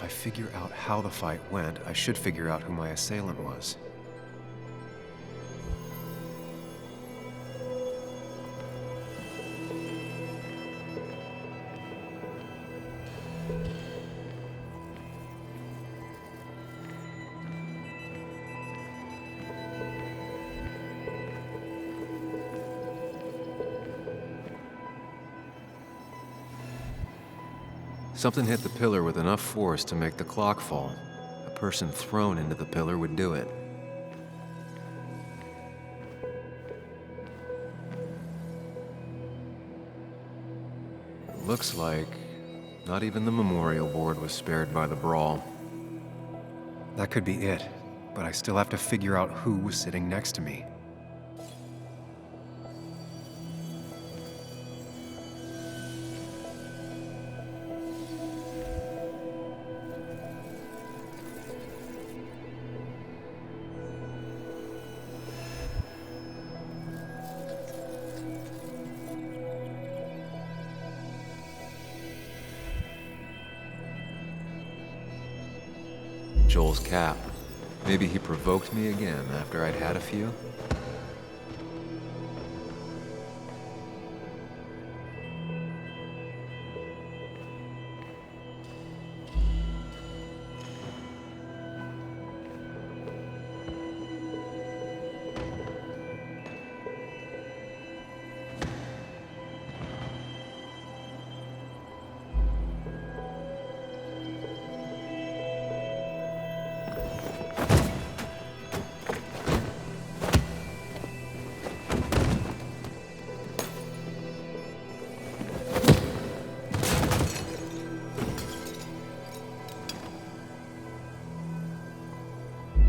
C: If I figure out how the fight went, I should figure out who my assailant was. Something hit the pillar with enough force to make the clock fall. A person thrown into the pillar would do it. It looks like not even the memorial board was spared by the brawl. That could be it, but I still have to figure out who was sitting next to me. Joel's cap. Maybe he provoked me again after I'd had a few?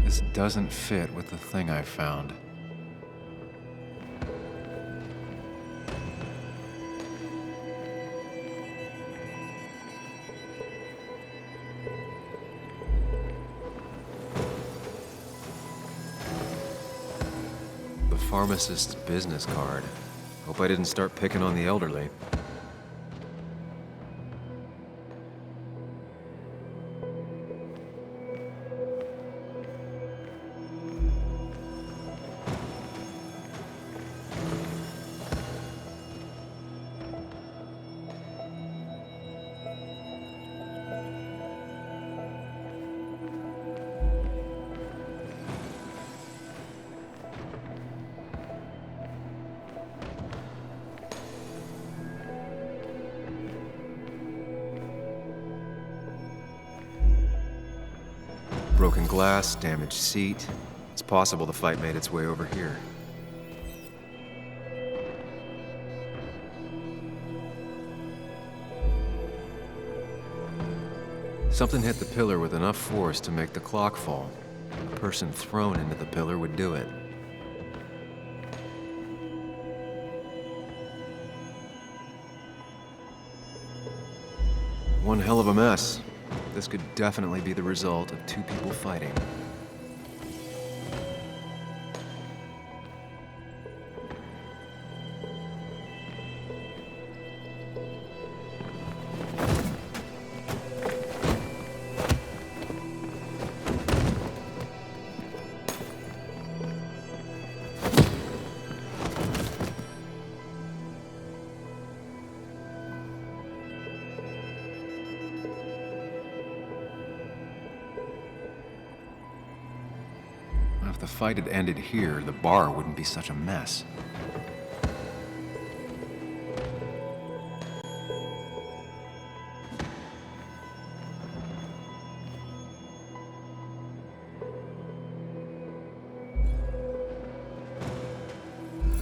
C: This doesn't fit with the thing I found. The pharmacist's business card. Hope I didn't start picking on the elderly. Broken glass, damaged seat. It's possible the fight made its way over here. Something hit the pillar with enough force to make the clock fall. A person thrown into the pillar would do it. One hell of a mess. This could definitely be the result of two people fighting. If the fight had ended here, the bar wouldn't be such a mess.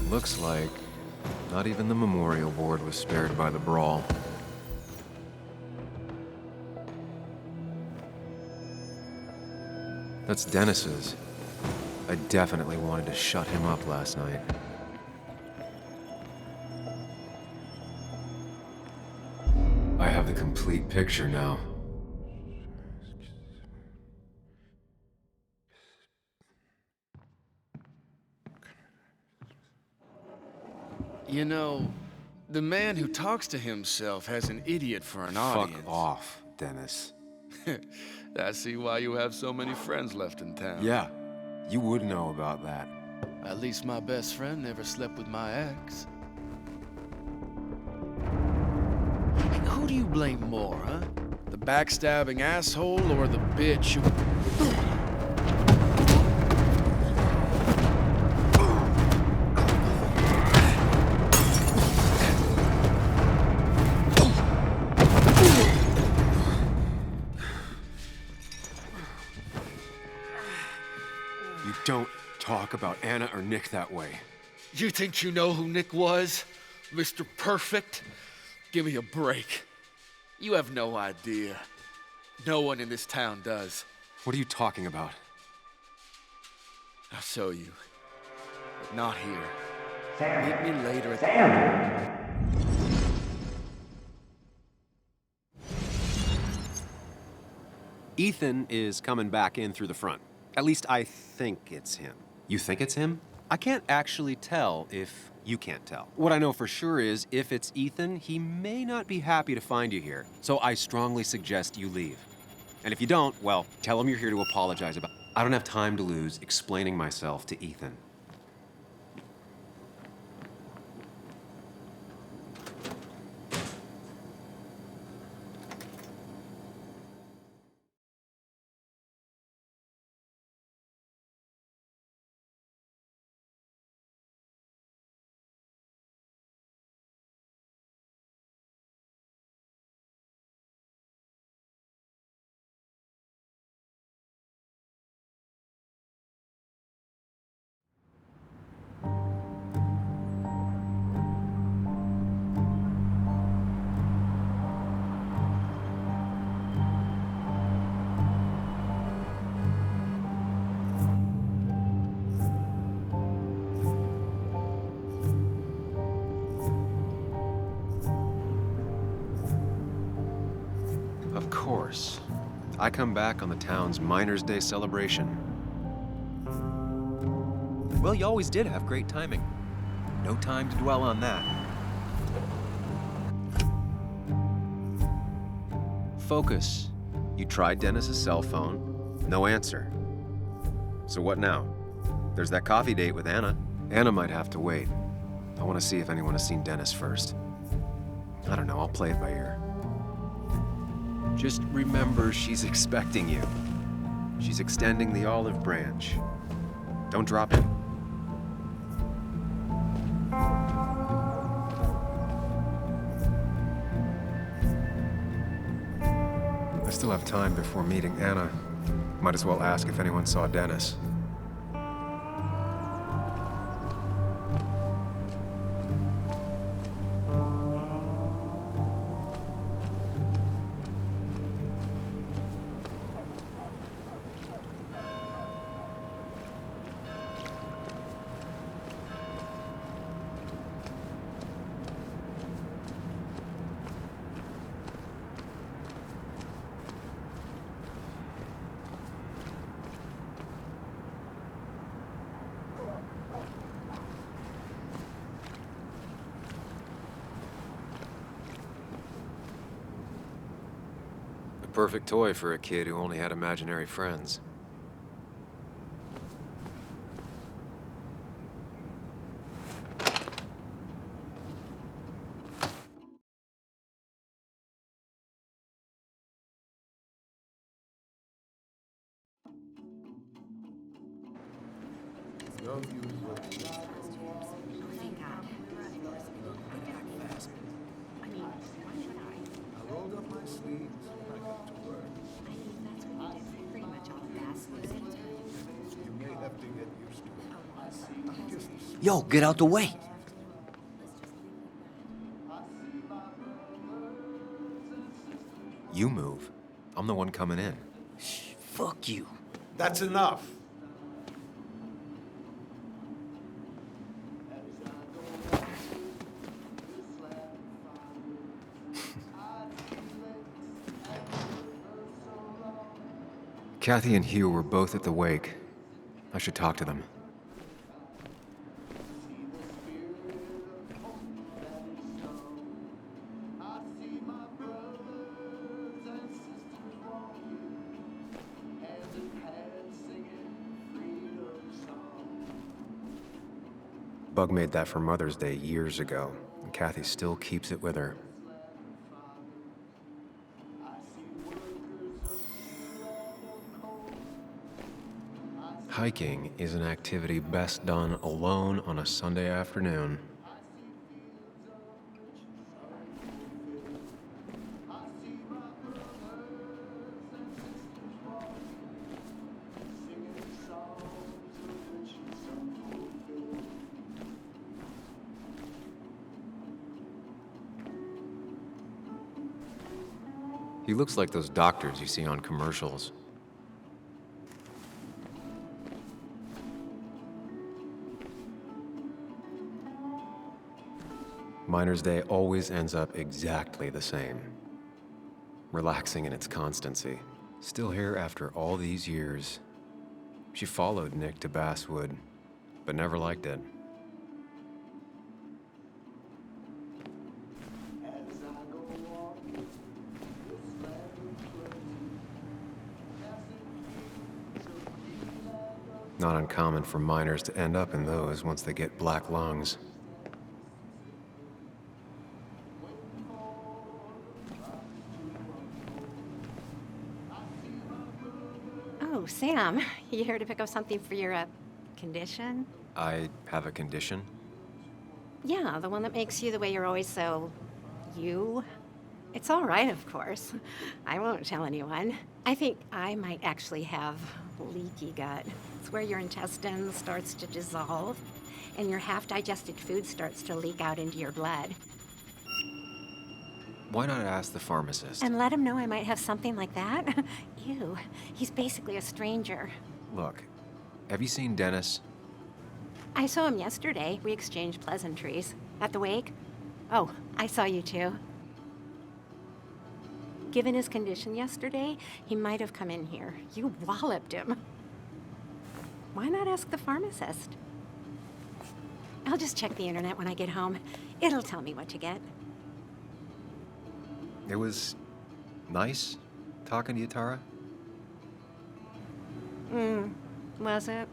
C: Looks like not even the memorial board was spared by the brawl. That's Dennis's. I definitely wanted to shut him up last night. I have the complete picture now.
H: You know, the man who talks to himself has an idiot for an audience.
C: Fuck off, Dennis.
H: I see why you have so many friends left in town.
P: Yeah, you would know about that.
H: At least my best friend never slept with my ex. Who do you blame more, huh? The backstabbing asshole or the bitch who...
P: You don't talk about Anna or Nick that way.
H: You think you know who Nick was? Mr. Perfect? Give me a break. You have no idea. No one in this town does.
P: What are you talking about?
H: I'll show you. But not here. Meet me later at
C: Ethan is coming back in through the front. At least I think it's him. You think it's him? I can't actually tell if you can't tell. What I know for sure is if it's Ethan, he may not be happy to find you here. So I strongly suggest you leave. And if you don't, well, tell him you're here to apologize about. I don't have time to lose explaining myself to Ethan. Of course. I come back on the town's Miners' Day celebration. Well, you always did have great timing. No time to dwell on that. Focus. You tried Dennis's cell phone. No answer. So what now? There's that coffee date with Anna. Anna might have to wait. I want to see if anyone has seen Dennis first. I don't know, I'll play it by ear. Just remember she's expecting you. She's extending the olive branch. Don't drop it. I still have time before meeting Anna. Might as well ask if anyone saw Dennis. Perfect toy for a kid who only had imaginary friends.
M: I rolled up my sleeves and I got to work. You may have to get used to it.
O: Yo, get out the way.
C: You move. I'm the one coming in.
O: Fuck you.
M: That's enough.
C: Kathy and Hugh were both at the wake. I should talk to them. Bug made that for Mother's Day years ago, and Kathy still keeps it with her. Hiking is an activity best done alone on a Sunday afternoon. He looks like those doctors you see on commercials. Miner's Day always ends up exactly the same. Relaxing in its constancy. Still here after all these years. She followed Nick to Basswood, but never liked it. Not uncommon for miners to end up in those once they get black lungs.
R: Oh, Sam, you here to pick up something for your, condition?
C: I have a condition?
R: Yeah, the one that makes you the way you're always so... you? It's all right, of course. I won't tell anyone. I think I might actually have leaky gut. It's where your intestine starts to dissolve, and your half-digested food starts to leak out into your blood.
C: Why not ask the pharmacist?
R: And let him know I might have something like that? Ew, he's basically a stranger.
C: Look, have you seen Dennis?
R: I saw him yesterday. We exchanged pleasantries. At the wake? Oh, I saw you too. Given his condition yesterday, he might have come in here. You walloped him. Why not ask the pharmacist? I'll just check the internet when I get home. It'll tell me what to get.
C: It was nice talking to you, Tara.
R: Was it?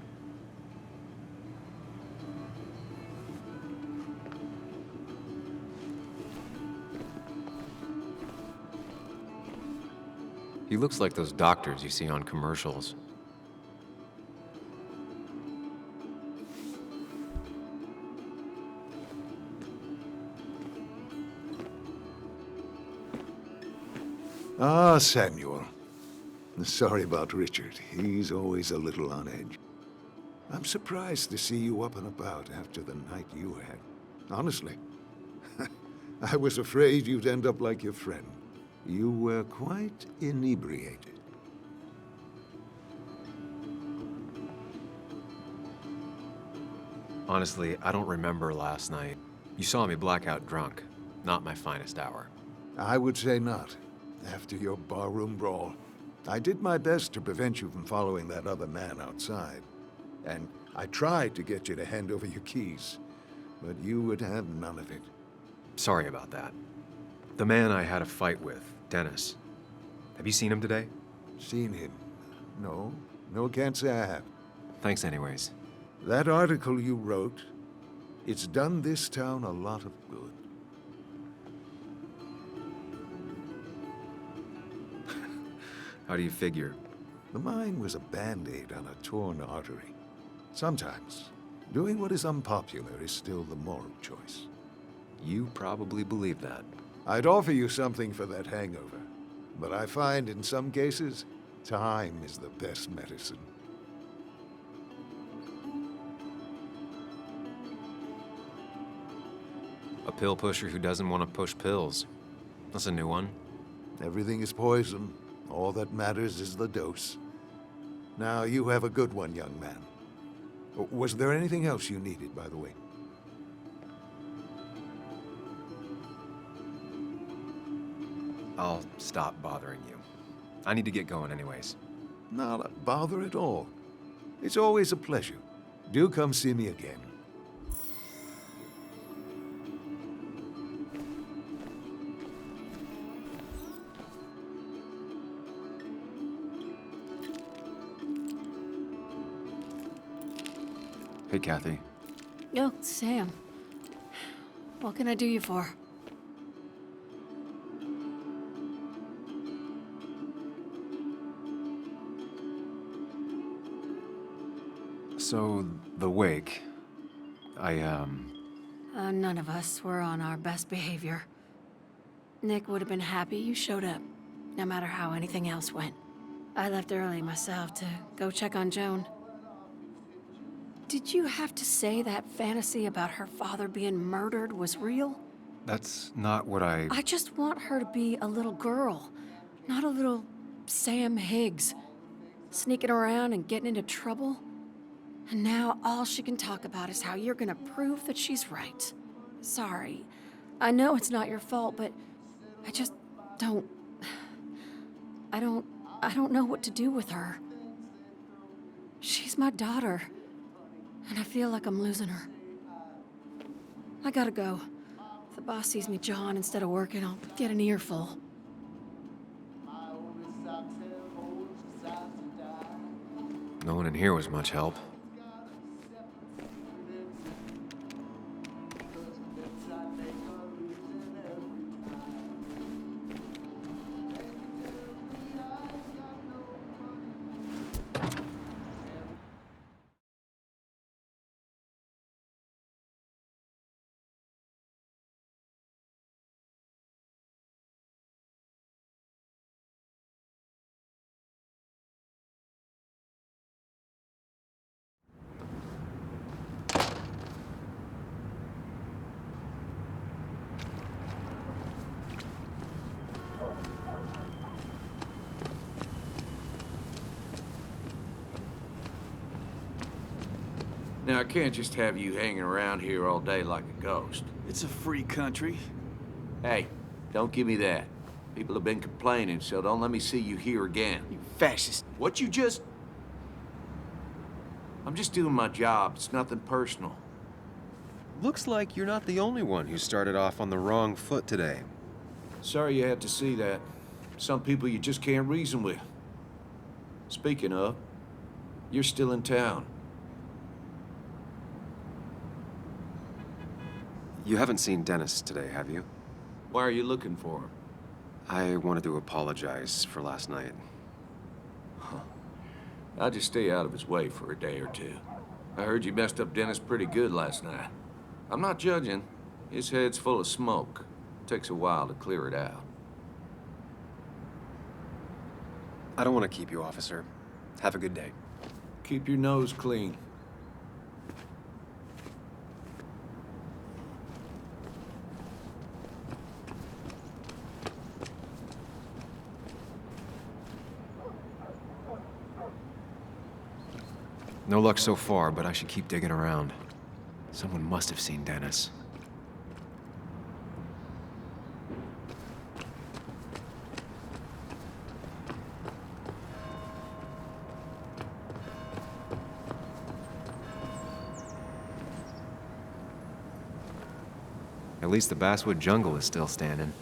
C: He looks like those doctors you see on commercials.
M: Ah, Samuel. Sorry about Richard. He's always a little on edge. I'm surprised to see you up and about after the night you had. Honestly. I was afraid you'd end up like your friend. You were quite inebriated.
C: Honestly, I don't remember last night. You saw me blackout drunk. Not my finest hour.
M: I would say not. After your barroom brawl, I did my best to prevent you from following that other man outside. And I tried to get you to hand over your keys, but you would have none of it.
C: Sorry about that. The man I had a fight with, Dennis. Have you seen him today?
M: Seen him? No. No, can't say I have.
C: Thanks anyways.
M: That article you wrote, it's done this town a lot of good.
C: How do you figure?
M: The mine was a band-aid on a torn artery. Sometimes, doing what is unpopular is still the moral choice.
C: You probably believe that.
M: I'd offer you something for that hangover, but I find in some cases, time is the best medicine.
C: A pill pusher who doesn't want to push pills. That's a new one.
M: Everything is poison. All that matters is the dose. Now, you have a good one, young man. Was there anything else you needed, by the way?
C: I'll stop bothering you. I need to get going anyways.
M: Not a bother at all. It's always a pleasure. Do come see me again.
C: Hey, Kathy.
L: Oh, Sam. What can I do you for?
Q: So, the wake.
L: None of us were on our best behavior. Nick would have been happy you showed up, no matter how anything else went. I left early myself to go check on Joan. Did you have to say that fantasy about her father being murdered was real?
Q: That's not what I
L: just want her to be a little girl, not a little Sam Higgs, sneaking around and getting into trouble. And now all she can talk about is how you're gonna prove that she's right. Sorry. I know it's not your fault, but I just don't... I don't know what to do with her. She's my daughter, and I feel like I'm losing her. I gotta go. If the boss sees me jawing instead of working, I'll get an earful.
Q: No one in here was much help.
J: Now, I can't just have you hanging around here all day like a ghost.
I: It's a free country.
J: Hey, don't give me that. People have been complaining, so don't let me see you here again.
I: You fascist.
J: What you just... I'm just doing my job. It's nothing personal.
C: Looks like you're not the only one who started off on the wrong foot today.
J: Sorry you had to see that. Some people you just can't reason with. Speaking of, you're still in town.
C: You haven't seen Dennis today, have you?
J: Why are you looking for him?
C: I wanted to apologize for last night.
J: I'll just stay out of his way for a day or two. I heard you messed up Dennis pretty good last night. I'm not judging. His head's full of smoke. Takes a while to clear it out.
C: I don't want to keep you, officer. Have a good day.
J: Keep your nose clean.
Q: No luck so far, but I should keep digging around. Someone must have seen Dennis. At least the Basswood jungle is still standing.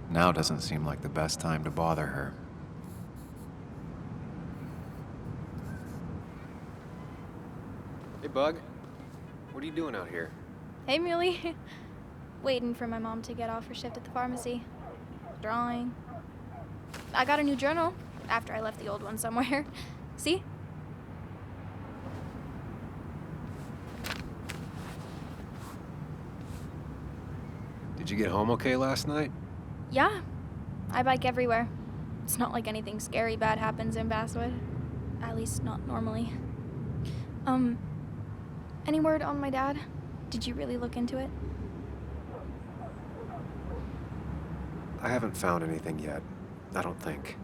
Q: Now doesn't seem like the best time to bother her. Hey, Bug. What are you doing out here?
F: Hey, Muley. Waiting for my mom to get off her shift at the pharmacy. Drawing. I got a new journal after I left the old one somewhere. See?
Q: Did you get home okay last night?
F: Yeah. I bike everywhere. It's not like anything scary bad happens in Basswood. At least not normally. Any word on my dad? Did you really look into it?
C: I haven't found anything yet. I don't think.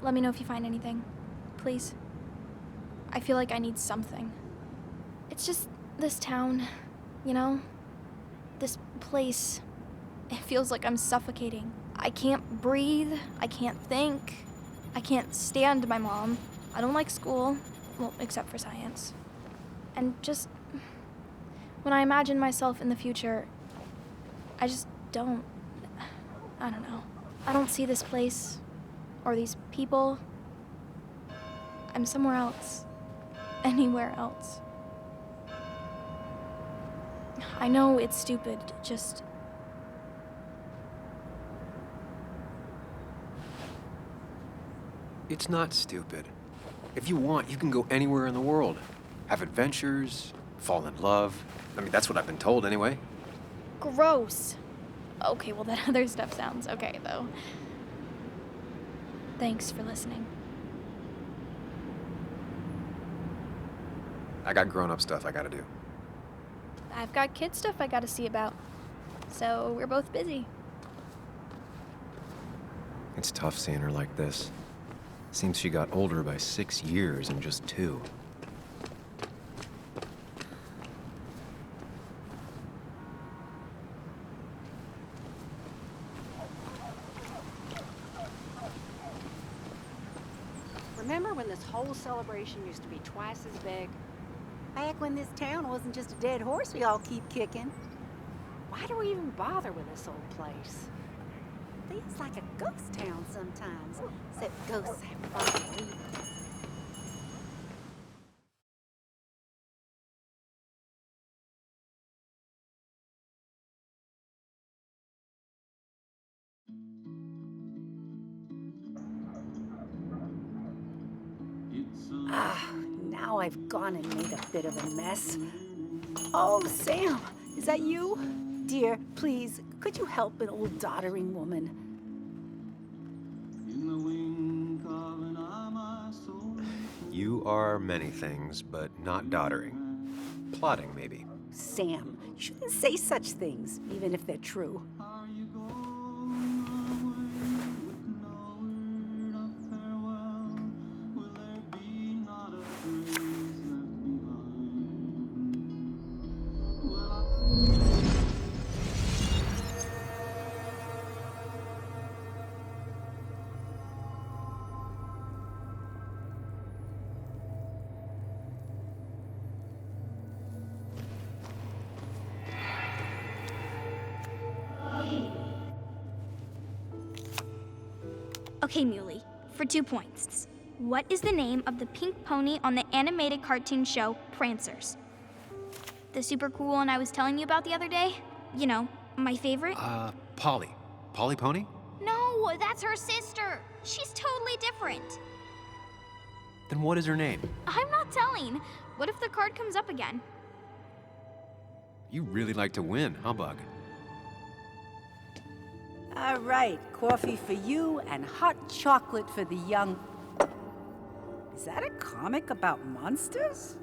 F: Let me know if you find anything. Please. I feel like I need something. It's just this town, you know? This place, it feels like I'm suffocating. I can't breathe, I can't think, I can't stand my mom. I don't like school, well, except for science. And just, when I imagine myself in the future, I just don't, I don't know. I don't see this place, or these people. I'm somewhere else, anywhere else. I know it's stupid, just...
C: It's not stupid. If you want, you can go anywhere in the world. Have adventures, fall in love. I mean, that's what I've been told anyway.
F: Gross. Okay, well, that other stuff sounds okay, though. Thanks for listening.
C: I got grown-up stuff I gotta do.
F: I've got kid stuff I gotta see about. So we're both busy.
C: It's tough seeing her like this. Seems she got older by 6 years in just 2.
S: Remember when this whole celebration used to be twice as big? Back when this town wasn't just a dead horse we all keep kicking. Why do we even bother with this old place? Feels like a ghost town sometimes, except ghosts have fun leaving. Now I've gone and made a bit of a mess. Oh, Sam, is that you? Dear, please, could you help an old doddering woman?
C: You are many things, but not doddering. Plotting, maybe.
S: Sam, you shouldn't say such things, even if they're true.
F: Okay, Muley, for 2 points. What is the name of the pink pony on the animated cartoon show Prancers? The super cool one I was telling you about the other day? You know, my favorite?
C: Polly. Polly Pony?
F: No, that's her sister. She's totally different.
C: Then what is her name?
F: I'm not telling. What if the card comes up again?
C: You really like to win, huh, Bug?
S: All right, coffee for you and hot chocolate for the young... Is that a comic about monsters?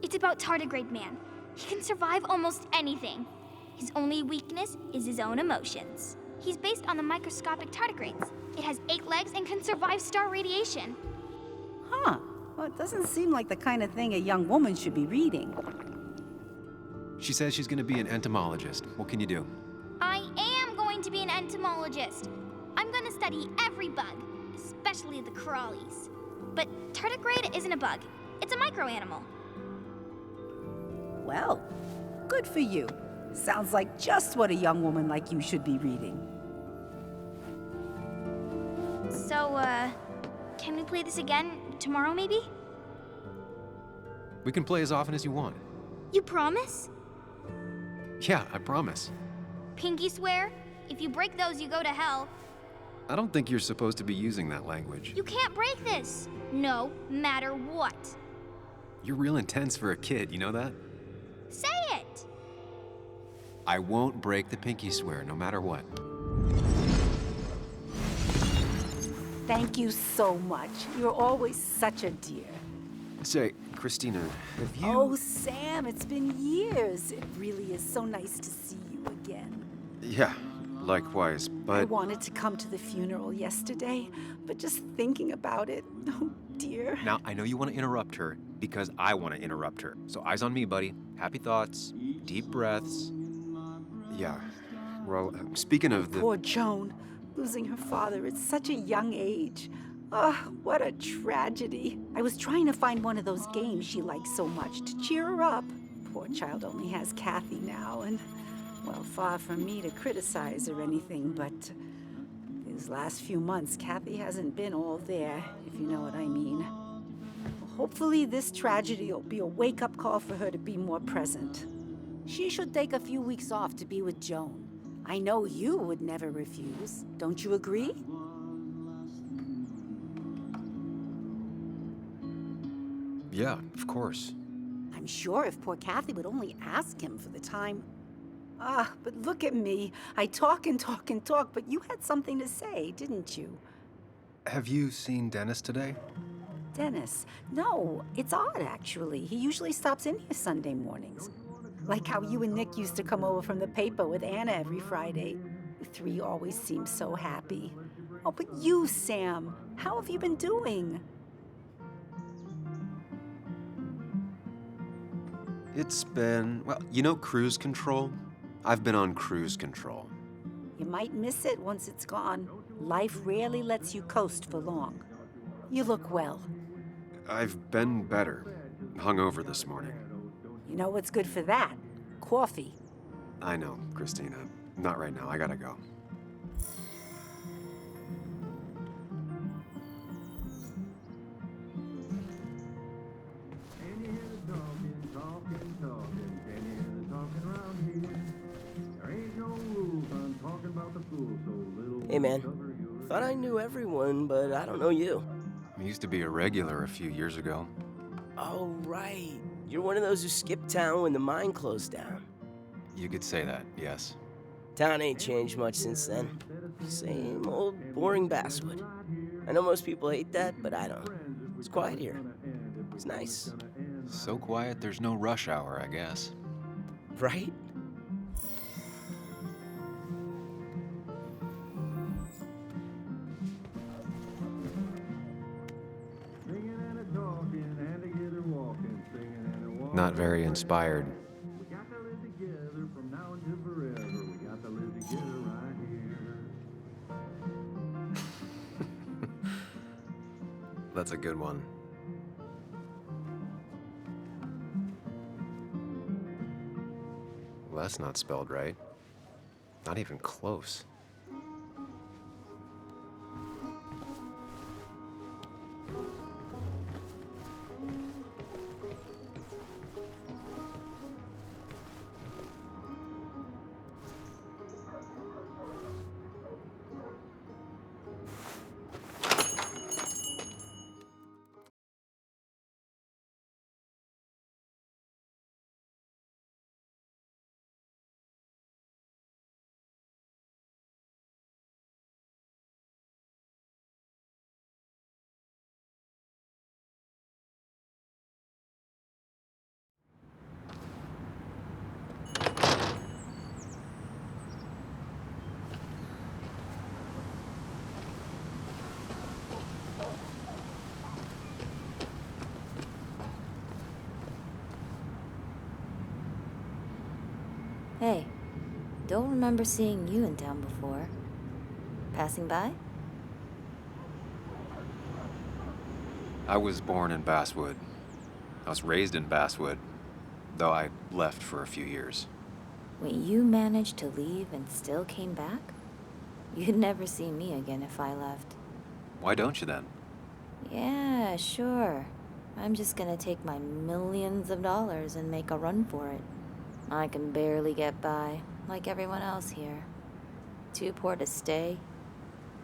F: It's about Tardigrade Man. He can survive almost anything. His only weakness is his own emotions. He's based on the microscopic tardigrades. It has 8 legs and can survive star radiation.
S: Huh. Well, it doesn't seem like the kind of thing a young woman should be reading.
C: She says she's gonna be an entomologist. What can you do?
F: I am going to be an entomologist. I'm going to study every bug, especially the crawlies. But tardigrade isn't a bug. It's a microanimal.
S: Well, good for you. Sounds like just what a young woman like you should be reading.
F: So, can we play this again tomorrow, maybe?
C: We can play as often as you want.
F: You promise?
C: Yeah, I promise.
F: Pinky swear? If you break those, you go to hell.
C: I don't think you're supposed to be using that language.
F: You can't break this. No matter what.
C: You're real intense for a kid, you know that?
F: Say it!
C: I won't break the pinky swear, no matter what.
S: Thank you so much. You're always such a dear.
C: Say, Christina, have you...
S: Oh, Sam, it's been years. It really is so nice to see you again.
C: Yeah, likewise, but...
S: I wanted to come to the funeral yesterday, but just thinking about it, oh dear.
C: Now, I know you want to interrupt her because I want to interrupt her. So eyes on me, buddy. Happy thoughts, deep breaths. Yeah. Well, speaking of the...
S: Poor Joan, losing her father at such a young age. Ah, what a tragedy. I was trying to find one of those games she likes so much to cheer her up. Poor child only has Kathy now, and, well, far from me to criticize or anything, but these last few months, Kathy hasn't been all there, if you know what I mean. Hopefully this tragedy will be a wake-up call for her to be more present. She should take a few weeks off to be with Joan. I know you would never refuse. Don't you agree?
C: Yeah, of course.
S: I'm sure if poor Kathy would only ask him for the time. Ah, but look at me. I talk and talk and talk, but you had something to say, didn't you?
C: Have you seen Dennis today?
S: Dennis? No, it's odd, actually. He usually stops in here Sunday mornings. Like how you and Nick used to come over from the paper with Anna every Friday. The three always seem so happy. Oh, but you, Sam, how have you been doing?
C: It's been, well, you know cruise control? I've been on cruise control.
S: You might miss it once it's gone. Life rarely lets you coast for long. You look well.
C: I've been better. Hungover this morning.
S: You know what's good for that? Coffee.
C: I know, Christina. Not right now. I gotta go.
T: Hey man, thought I knew everyone, but I don't know you.
C: I used to be a regular a few years ago.
T: Oh right, you're one of those who skipped town when the mine closed down.
C: You could say that, yes.
T: Town ain't changed much since then. Same old boring Basswood. I know most people hate that, but I don't. It's quiet here. It's nice.
C: So quiet there's no rush hour, I guess.
T: Right?
C: Not very inspired. That's a good one. Well, that's not spelled right. Not even close.
U: Hey, don't remember seeing you in town before. Passing by?
C: I was born in Basswood. I was raised in Basswood, though I left for a few years.
U: Wait, you managed to leave and still came back? You'd never see me again if I left.
C: Why don't you then?
U: Yeah, sure. I'm just gonna take my millions of dollars and make a run for it. I can barely get by, like everyone else here. Too poor to stay,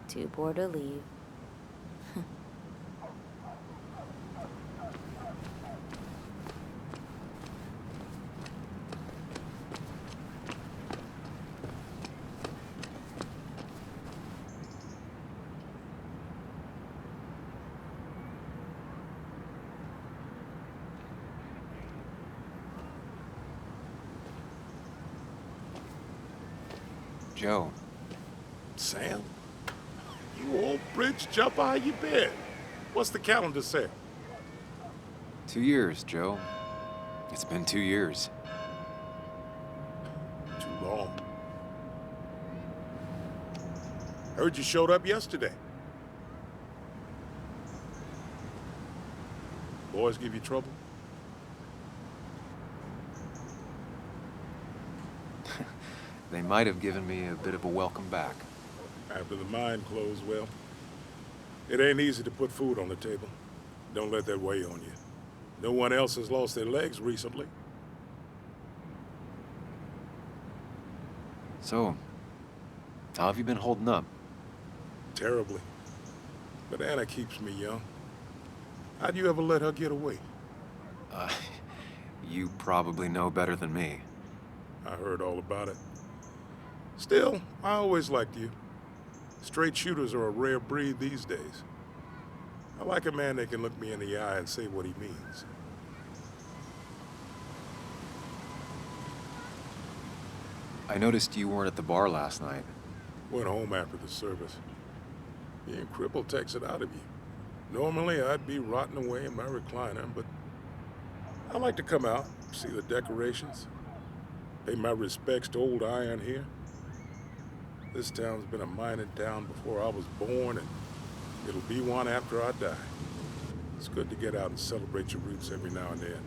U: too poor to leave.
C: Joe.
V: Sam? You old bridge jumper, how you been? What's the calendar say?
C: 2 years, Joe. It's been 2 years.
V: Too long. Heard you showed up yesterday. Boys give you trouble?
C: They might have given me a bit of a welcome back.
V: After the mine closed, well, it ain't easy to put food on the table. Don't let that weigh on you. No one else has lost their legs recently.
C: So, how have you been holding up?
V: Terribly. But Anna keeps me young. How'd you ever let her get away?
C: You probably know better than me.
V: I heard all about it. Still, I always liked you. Straight shooters are a rare breed these days. I like a man that can look me in the eye and say what he means.
C: I noticed you weren't at the bar last night.
V: Went home after the service. Being crippled takes it out of you. Normally, I'd be rotting away in my recliner, but I like to come out, see the decorations, pay my respects to old Iron here. This town's been a mining town before I was born, and it'll be one after I die. It's good to get out and celebrate your roots every now and then.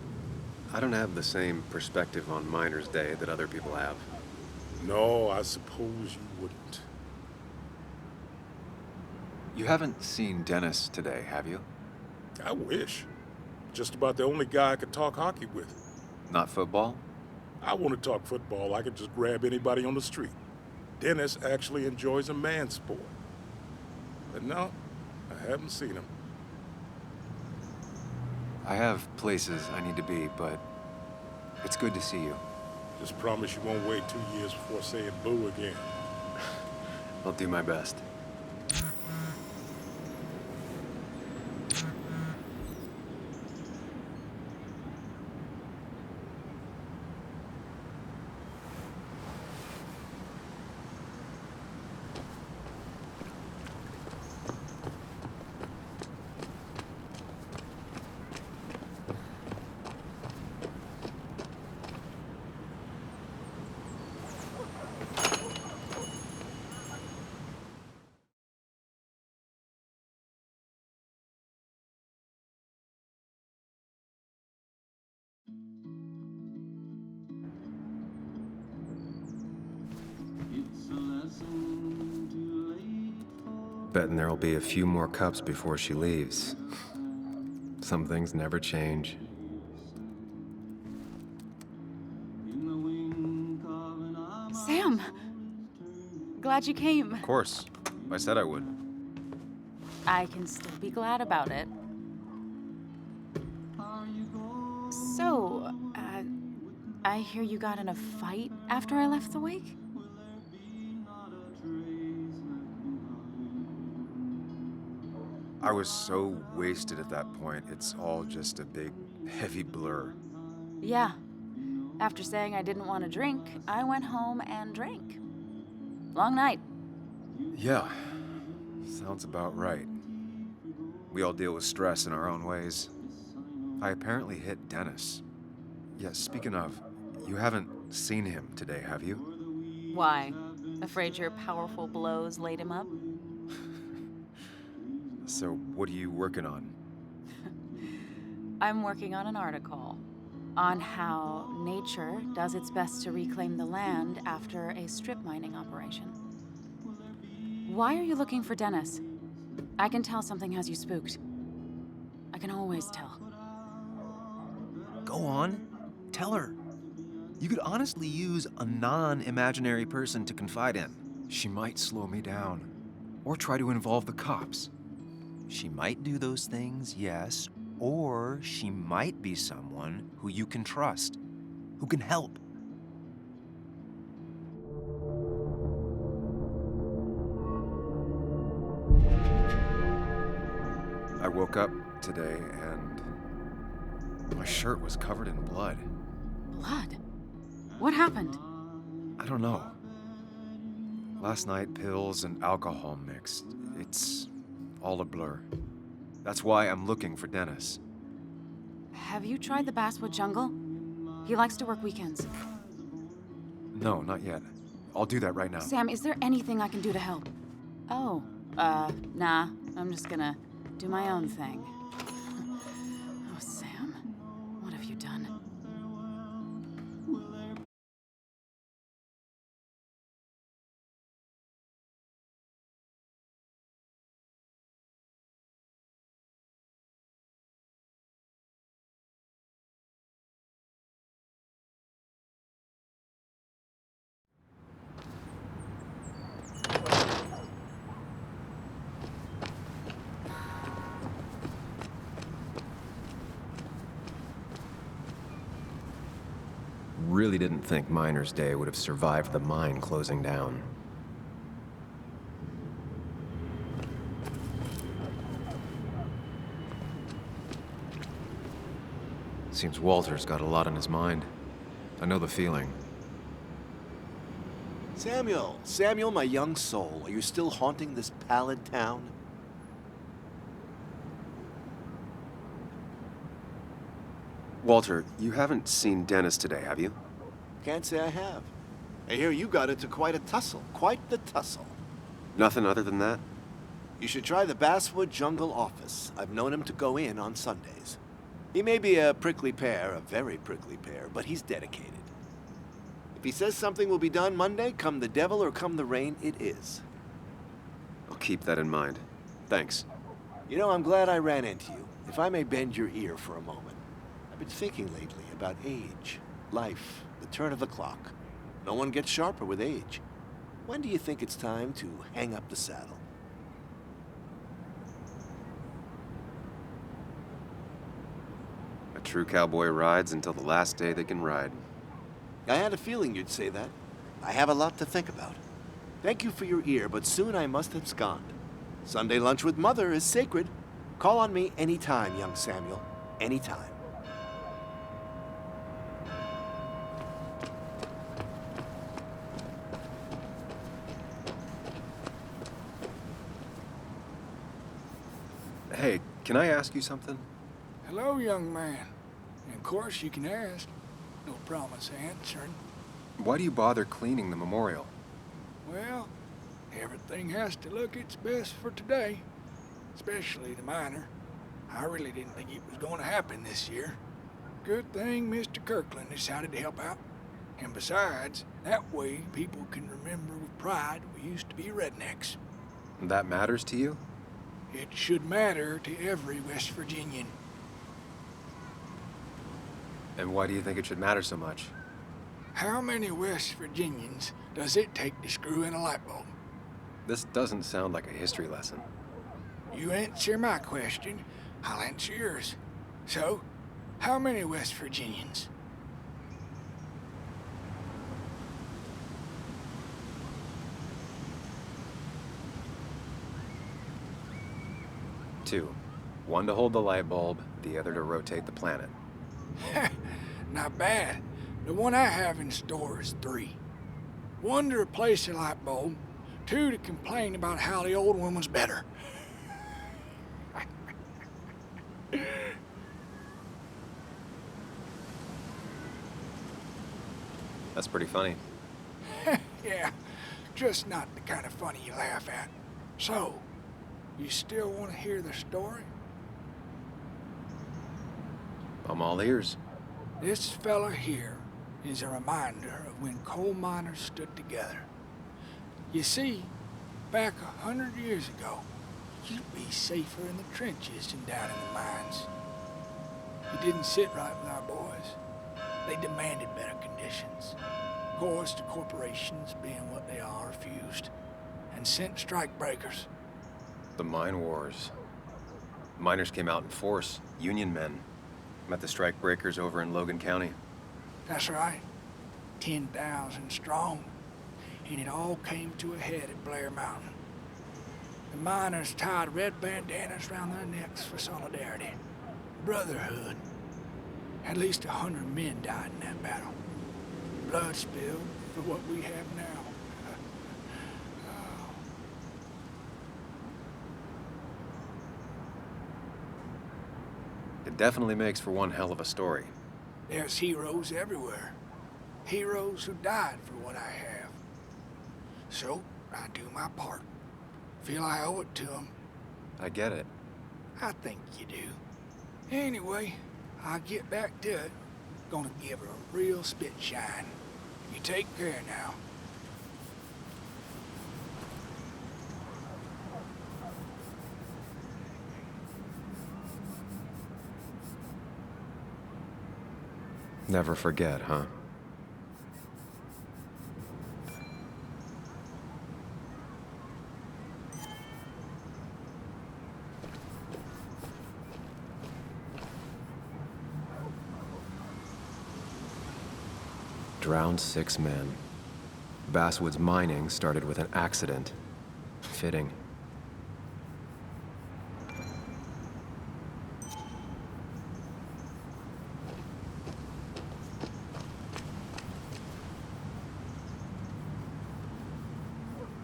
C: I don't have the same perspective on Miners' Day that other people have.
V: No, I suppose you wouldn't.
C: You haven't seen Dennis today, have you?
V: I wish. Just about the only guy I could talk hockey with.
C: Not football?
V: I want to talk football. I could just grab anybody on the street. Dennis actually enjoys a man's sport. But no, I haven't seen him.
C: I have places I need to be, but it's good to see you.
V: Just promise you won't wait 2 years before saying boo again.
C: I'll do my best. Betting there'll be a few more cups before she leaves. Some things never change.
E: Sam! Glad you came.
C: Of course. I said I would.
E: I can still be glad about it. So, I hear you got in a fight after I left the wake?
C: I was so wasted at that point, it's all just a big, heavy blur.
E: Yeah. After saying I didn't want to drink, I went home and drank. Long night.
C: Yeah, sounds about right. We all deal with stress in our own ways. I apparently hit Dennis. Yeah, speaking of, you haven't seen him today, have you?
E: Why? Afraid your powerful blows laid him up?
C: So, what are you working on?
E: I'm working on an article on how nature does its best to reclaim the land after a strip mining operation. Why are you looking for Dennis? I can tell something has you spooked. I can always tell.
C: Go on. Tell her. You could honestly use a non-imaginary person to confide in. She might slow me down. Or try to involve the cops. She might do those things, yes. Or she might be someone who you can trust. Who can help. I woke up today and my shirt was covered in blood.
E: Blood? What happened?
C: I don't know. Last night, pills and alcohol mixed. It's all a blur. That's why I'm looking for Dennis.
E: Have you tried the Basswood Jungle? He likes to work weekends.
C: No, not yet. I'll do that right now.
E: Sam, is there anything I can do to help?
B: Oh, nah. I'm just gonna do my own thing. Oh, Sam. What have you done?
C: Really didn't think Miner's Day would have survived the mine closing down. Seems Walter's got a lot on his mind. I know the feeling.
G: Samuel, my young soul, are you still haunting this pallid town?
C: Walter, you haven't seen Dennis today, have you?
G: Can't say I have. I hear you got into quite a tussle. Quite the tussle.
C: Nothing other than that?
G: You should try the Basswood Jungle office. I've known him to go in on Sundays. He may be a prickly pear, a very prickly pear, but he's dedicated. If he says something will be done Monday, come the devil or come the rain, it is.
C: I'll keep that in mind. Thanks.
G: You know, I'm glad I ran into you. If I may bend your ear for a moment. I've been thinking lately about age, life, the turn of the clock. No one gets sharper with age. When do you think it's time to hang up the saddle?
C: A true cowboy rides until the last day they can ride.
G: I had a feeling you'd say that. I have a lot to think about. Thank you for your ear, but soon I must abscond. Sunday lunch with Mother is sacred. Call on me anytime, young Samuel. Anytime.
C: Hey, can I ask you something?
K: Hello, young man. And of course you can ask. No promise answering.
C: Why do you bother cleaning the memorial?
K: Well, everything has to look its best for today. Especially the miner. I really didn't think it was going to happen this year. Good thing Mr. Kirkland decided to help out. And besides, that way people can remember with pride we used to be rednecks.
C: That matters to you?
K: It should matter to every West Virginian.
C: And why do you think it should matter so much?
K: How many West Virginians does it take to screw in a light bulb?
C: This doesn't sound like a history lesson.
K: You answer my question, I'll answer yours. So, how many West Virginians?
C: Two. One to hold the light bulb, the other to rotate the planet.
K: Not bad. The one I have in store is 3. 1 to replace the light bulb, 2 to complain about how the old one was better.
C: That's pretty funny.
K: Yeah, just not the kind of funny you laugh at. So, you still want to hear the story?
C: I'm all ears.
K: This fella here is a reminder of when coal miners stood together. You see, back 100 years ago, you'd be safer in the trenches than down in the mines. It didn't sit right with our boys. They demanded better conditions. Of course, the corporations, being what they are, refused and sent strike breakers.
C: The mine wars. Miners came out in force, Union men. Met the strike breakers over in Logan County.
K: That's right. 10,000 strong. And it all came to a head at Blair Mountain. The miners tied red bandanas around their necks for solidarity. Brotherhood. At least 100 men died in that battle. Blood spilled for what we have now.
C: It definitely makes for one hell of a story.
K: There's heroes everywhere. Heroes who died for what I have. So, I do my part. Feel I owe it to him.
Q: I get it.
K: I think you do. Anyway, I'll get back to it. Gonna give her a real spit shine. You take care now.
Q: Never forget, huh? Drowned 6 men. Basswood's mining started with an accident. Fitting.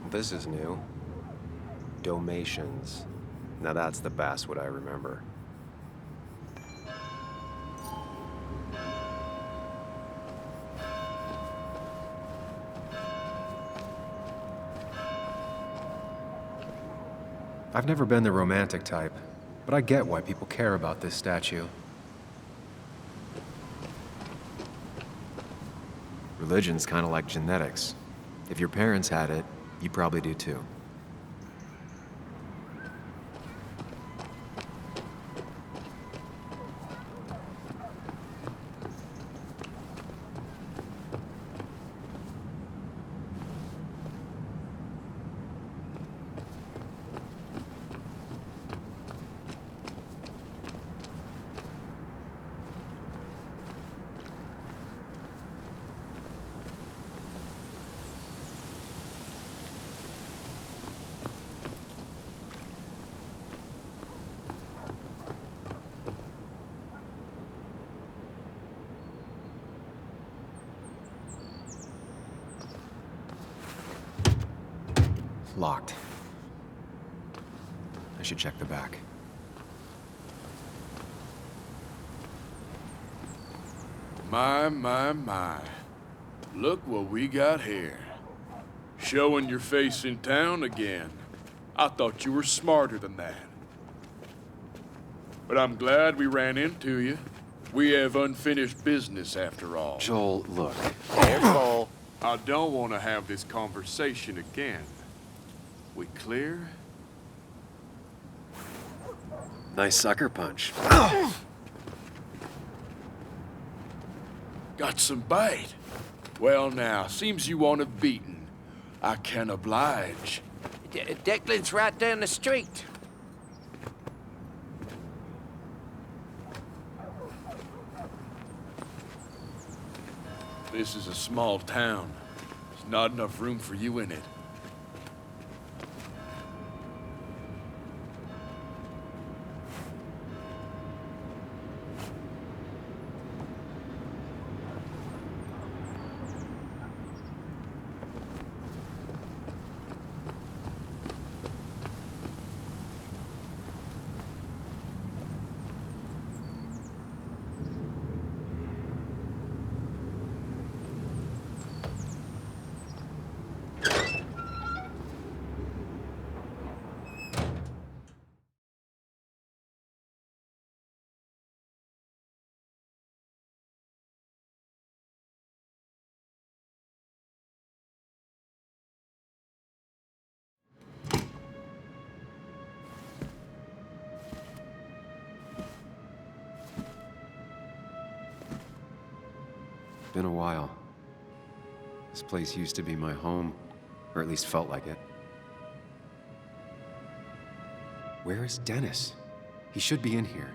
Q: This is new. Domations. Now that's the Basswood I remember. I've never been the romantic type, but I get why people care about this statue. Religion's kind of like genetics. If your parents had it, you probably do too. Locked. I should check the back.
H: My. Look what we got here. Showing your face in town again. I thought you were smarter than that. But I'm glad we ran into you. We have unfinished business after all.
Q: Joel, look.
H: Careful. I don't want to have this conversation again. We clear?
Q: Nice sucker punch.
H: Got some bite. Well now, seems you want a beating. I can oblige.
A: Declan's right down the street.
H: This is a small town. There's not enough room for you in it.
Q: Been a while. This place used to be my home, or at least felt like it. Where is Dennis? He should be in here.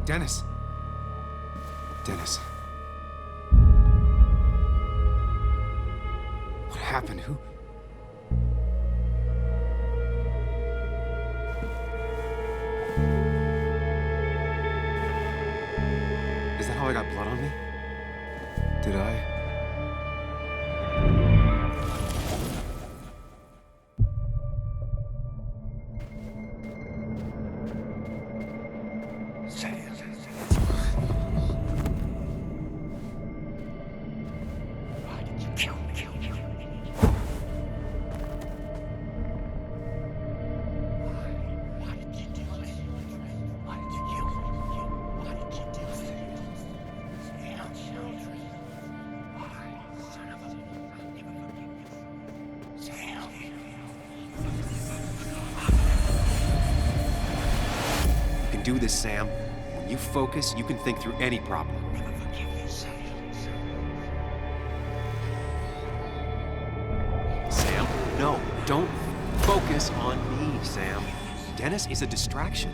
C: Dennis. Dennis. What happened? Who? Is that how I got blood on me? Did I? Do this, Sam. When you focus, you can think through any problem. Sam, no, don't focus on me, Sam. Dennis is a distraction.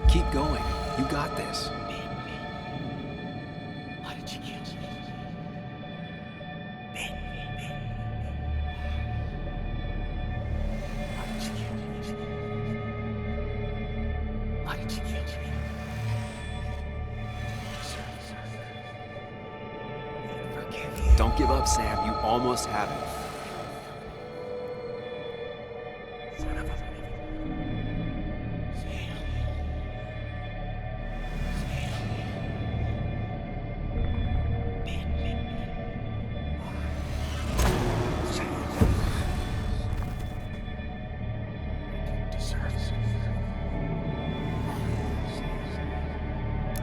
C: Keep going. You got this. Don't give up, Sam. You almost have it.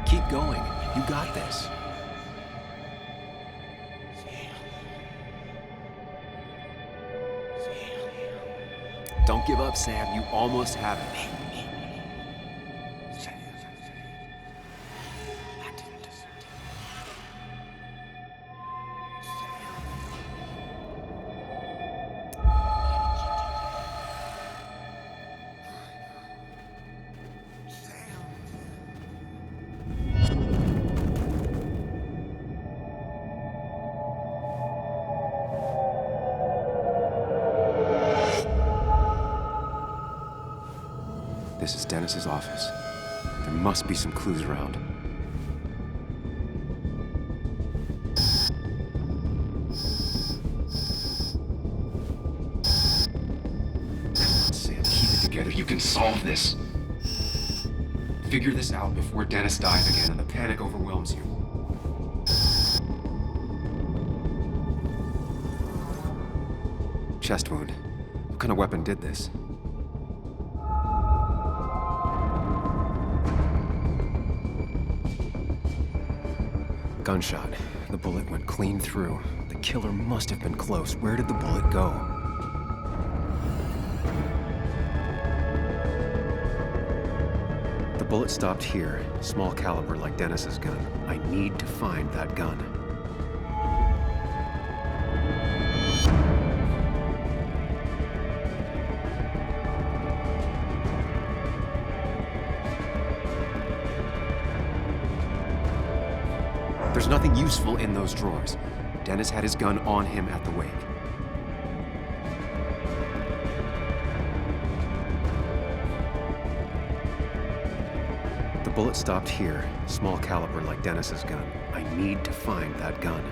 C: Keep going. You got this. Don't give up, Sam. You almost have it. This is Dennis's office. There must be some clues around. Sam, keep it together. You can solve this. Figure this out before Dennis dies again and the panic overwhelms you. Chest wound. What kind of weapon did this? Gunshot. The bullet went clean through. The killer must have been close. Where did the bullet go? The bullet stopped here. Small caliber like Dennis's gun. I need to find that gun. There's nothing useful in those drawers. Dennis had his gun on him at the wake. The bullet stopped here. Small caliber like Dennis's gun. I need to find that gun.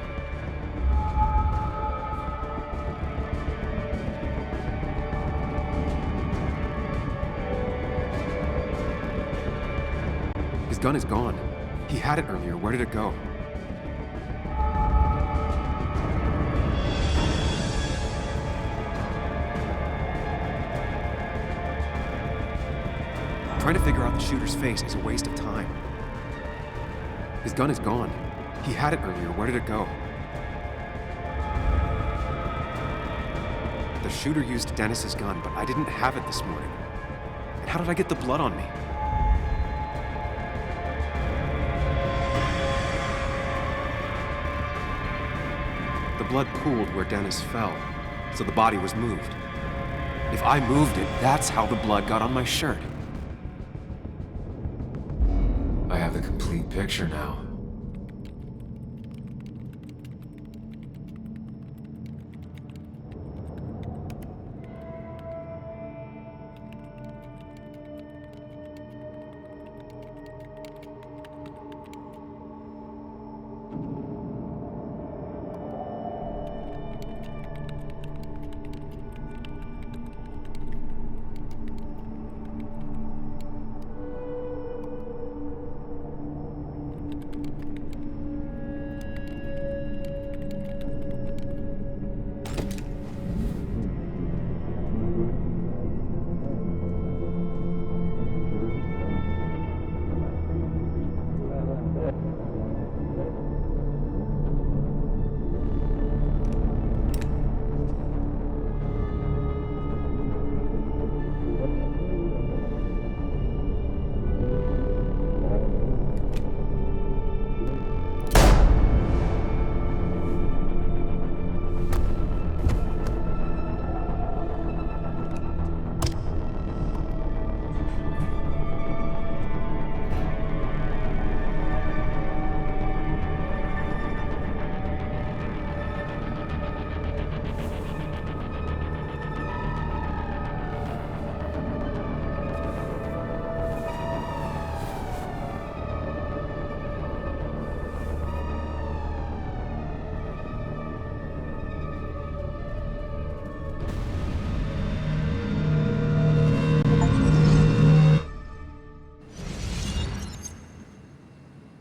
C: His gun is gone. He had it earlier. Where did it go? Trying to figure out the shooter's face is a waste of time. His gun is gone. He had it earlier. Where did it go? The shooter used Dennis's gun, but I didn't have it this morning. And how did I get the blood on me? The blood pooled where Dennis fell, so the body was moved. If I moved it, that's how the blood got on my shirt.
Q: I have the complete picture now.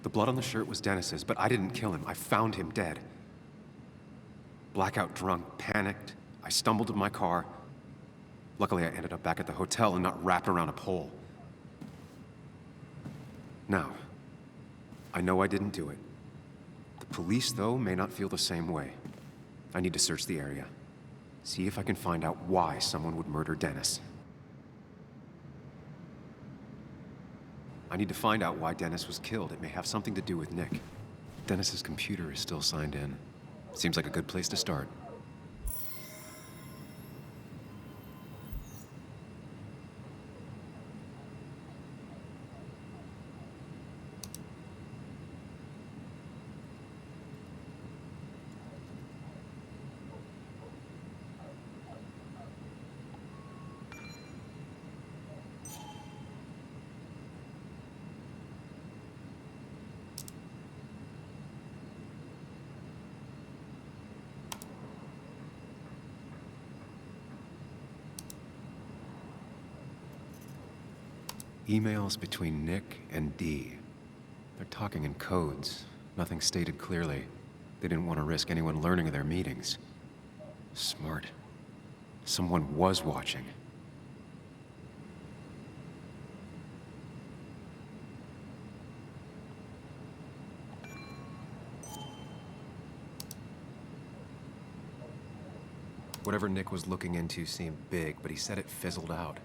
C: The blood on the shirt was Dennis's, but I didn't kill him. I found him dead. Blackout drunk, panicked. I stumbled to my car. Luckily, I ended up back at the hotel and not wrapped around a pole. Now, I know I didn't do it. The police, though, may not feel the same way. I need to search the area. See if I can find out why someone would murder Dennis. I need to find out why Dennis was killed. It may have something to do with Nick. Dennis's computer is still signed in. Seems like a good place to start. Emails between Nick and Dee. They're talking in codes. Nothing stated clearly. They didn't want to risk anyone learning of their meetings. Smart. Someone was watching. Whatever Nick was looking into seemed big, but he said it fizzled out.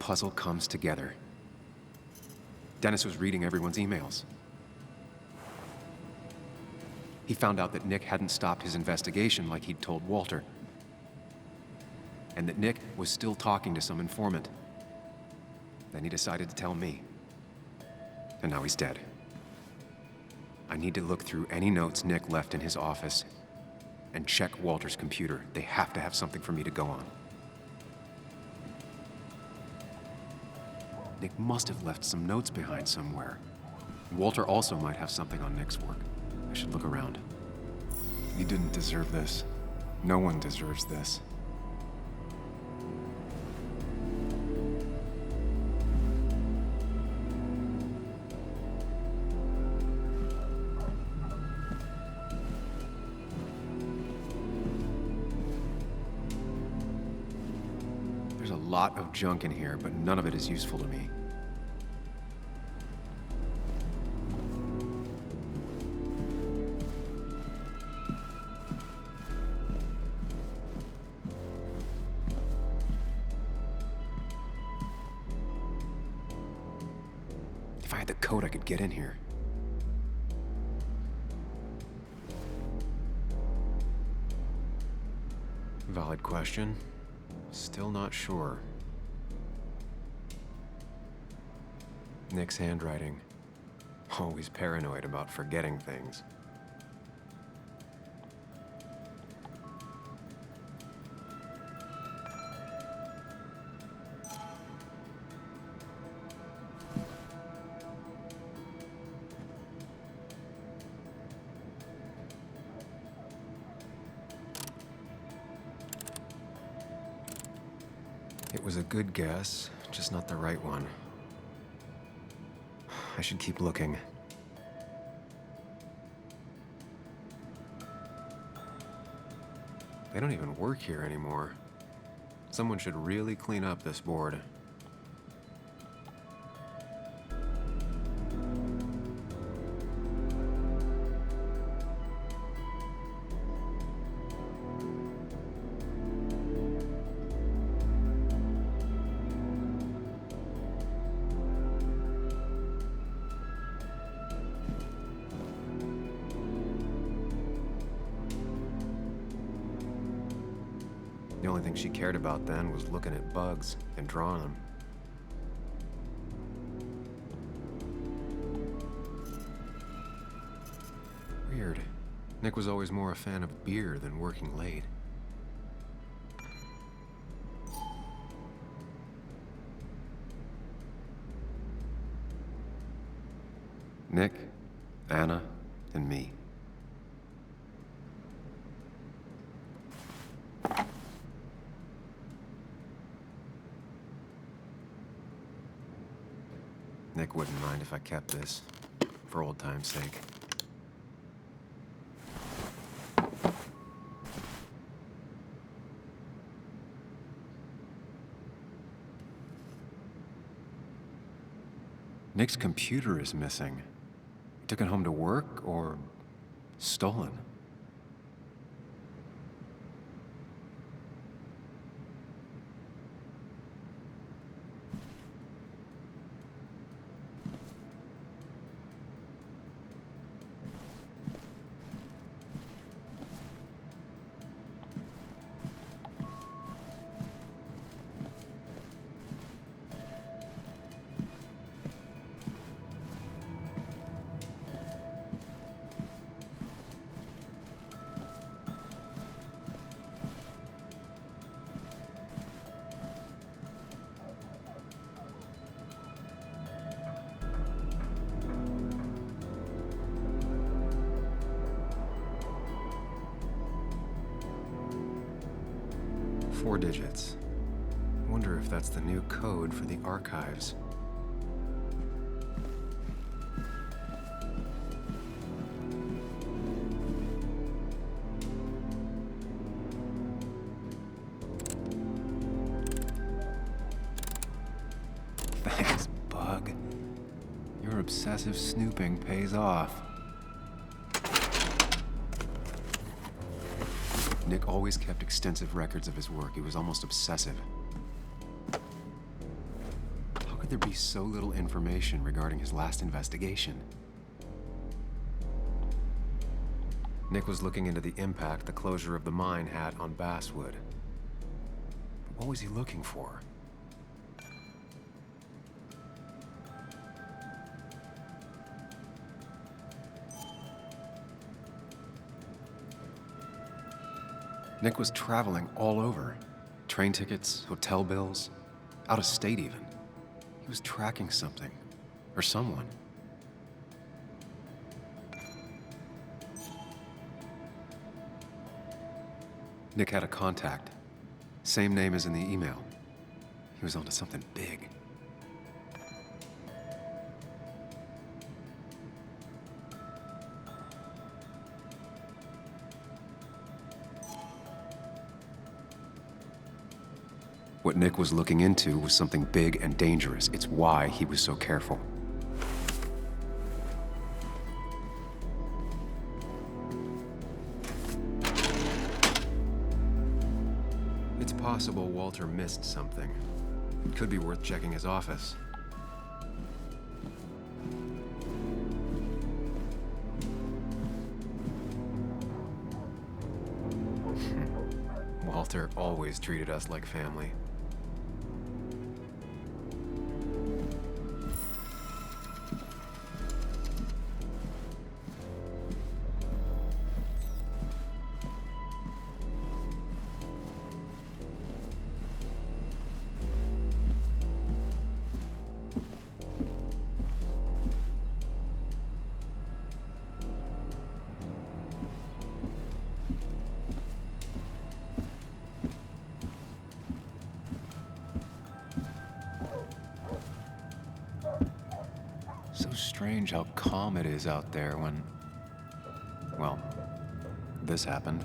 C: Puzzle comes together. Dennis was reading everyone's emails. He found out that Nick hadn't stopped his investigation like he'd told Walter. And that Nick was still talking to some informant. Then he decided to tell me. And now he's dead. I need to look through any notes Nick left in his office and check Walter's computer. They have to have something for me to go on. Nick must have left some notes behind somewhere. Walter also might have something on Nick's work. I should look around.
Q: You didn't deserve this. No one deserves this.
C: lot of junk in here, but none of it is useful to me. If I had the code, I could get in here. Valid question. Still not sure. Nick's handwriting. Always paranoid about forgetting things. It was a good guess, just not the right one. I should keep looking. They don't even work here anymore. Someone should really clean up this board. The only thing she cared about then was looking at bugs and drawing them. Weird. Nick was always more a fan of beer than working late. Nick, Anna, and me. Nick wouldn't mind if I kept this, for old time's sake. Nick's computer is missing. He took it home to work, or stolen. Four digits. Wonder if that's the new code for the archives. Thanks, Bug. Your obsessive snooping pays off. Nick always kept extensive records of his work. He was almost obsessive. How could there be so little information regarding his last investigation? Nick was looking into the impact the closure of the mine had on Basswood. But what was he looking for? Nick was traveling all over. Train tickets, hotel bills, out of state even. He was tracking something, or someone. Nick had a contact. Same name as in the email. He was onto something big. What Nick was looking into was something big and dangerous. It's why he was so careful. It's possible Walter missed something. It could be worth checking his office. Walter always treated us like family. So strange how calm it is out there when, well, this happened.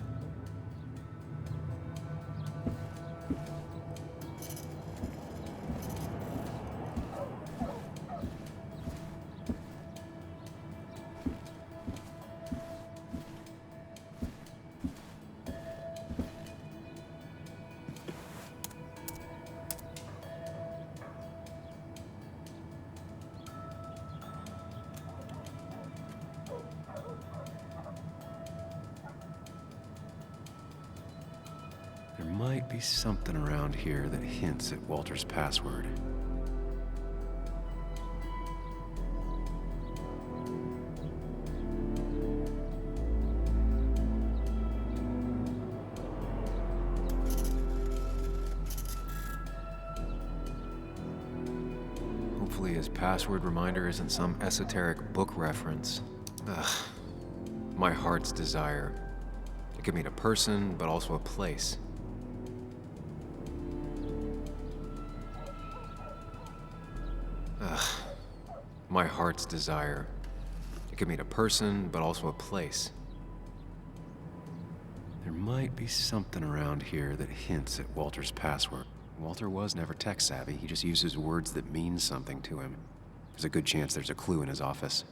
C: There might be something around here that hints at Walter's password. Hopefully his password reminder isn't some esoteric book reference. Ugh. My heart's desire. It could mean a person, but also a place. Ugh. My heart's desire. It could mean a person, but also a place. There might be something around here that hints at Walter's password. Walter was never tech savvy. He just uses words that mean something to him. There's a good chance there's a clue in his office.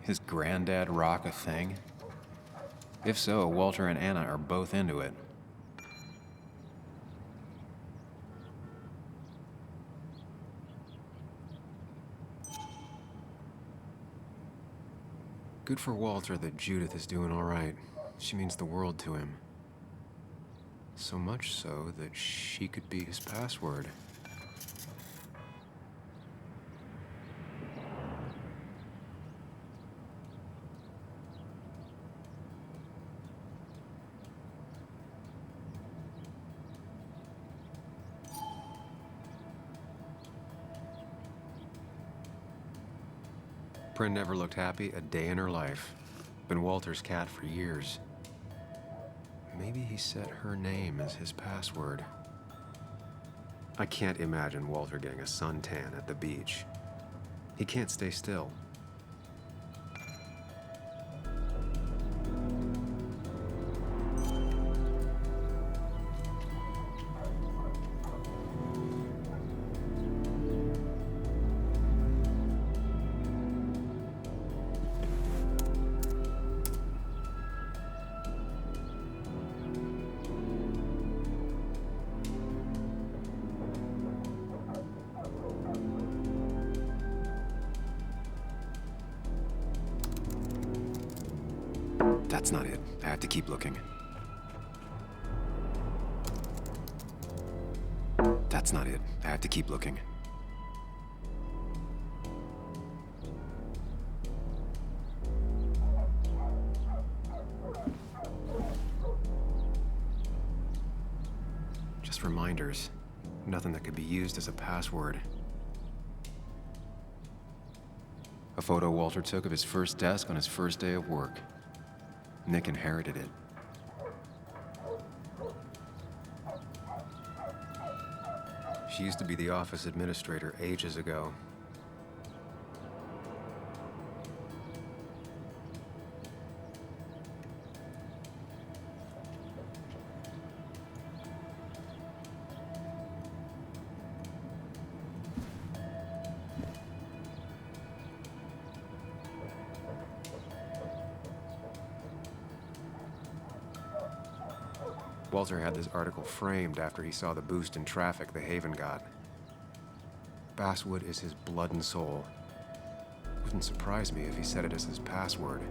C: His granddad rock a thing? If so, Walter and Anna are both into it. Good for Walter that Judith is doing all right. She means the world to him. So much so that she could be his password. Prin never looked happy a day in her life. Been Walter's cat for years. Maybe he set her name as his password. I can't imagine Walter getting a suntan at the beach. He can't stay still. That's not it. I have to keep looking. That's not it. I have to keep looking. Just reminders. Nothing that could be used as a password. A photo Walter took of his first desk on his first day of work. Nick inherited it. She used to be the office administrator ages ago. Walter had this article framed after he saw the boost in traffic the Haven got. Basswood is his blood and soul. Wouldn't surprise me if he said it as his password.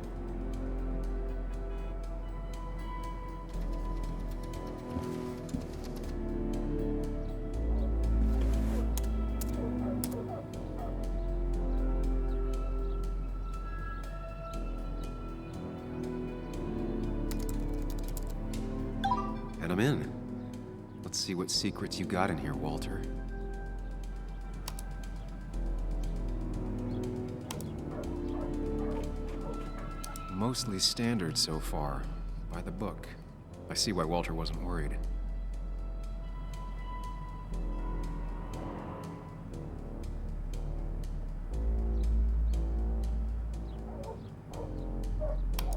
C: And I'm in. Let's see what secrets you got in here, Walter. Mostly standard so far, by the book. I see why Walter wasn't worried.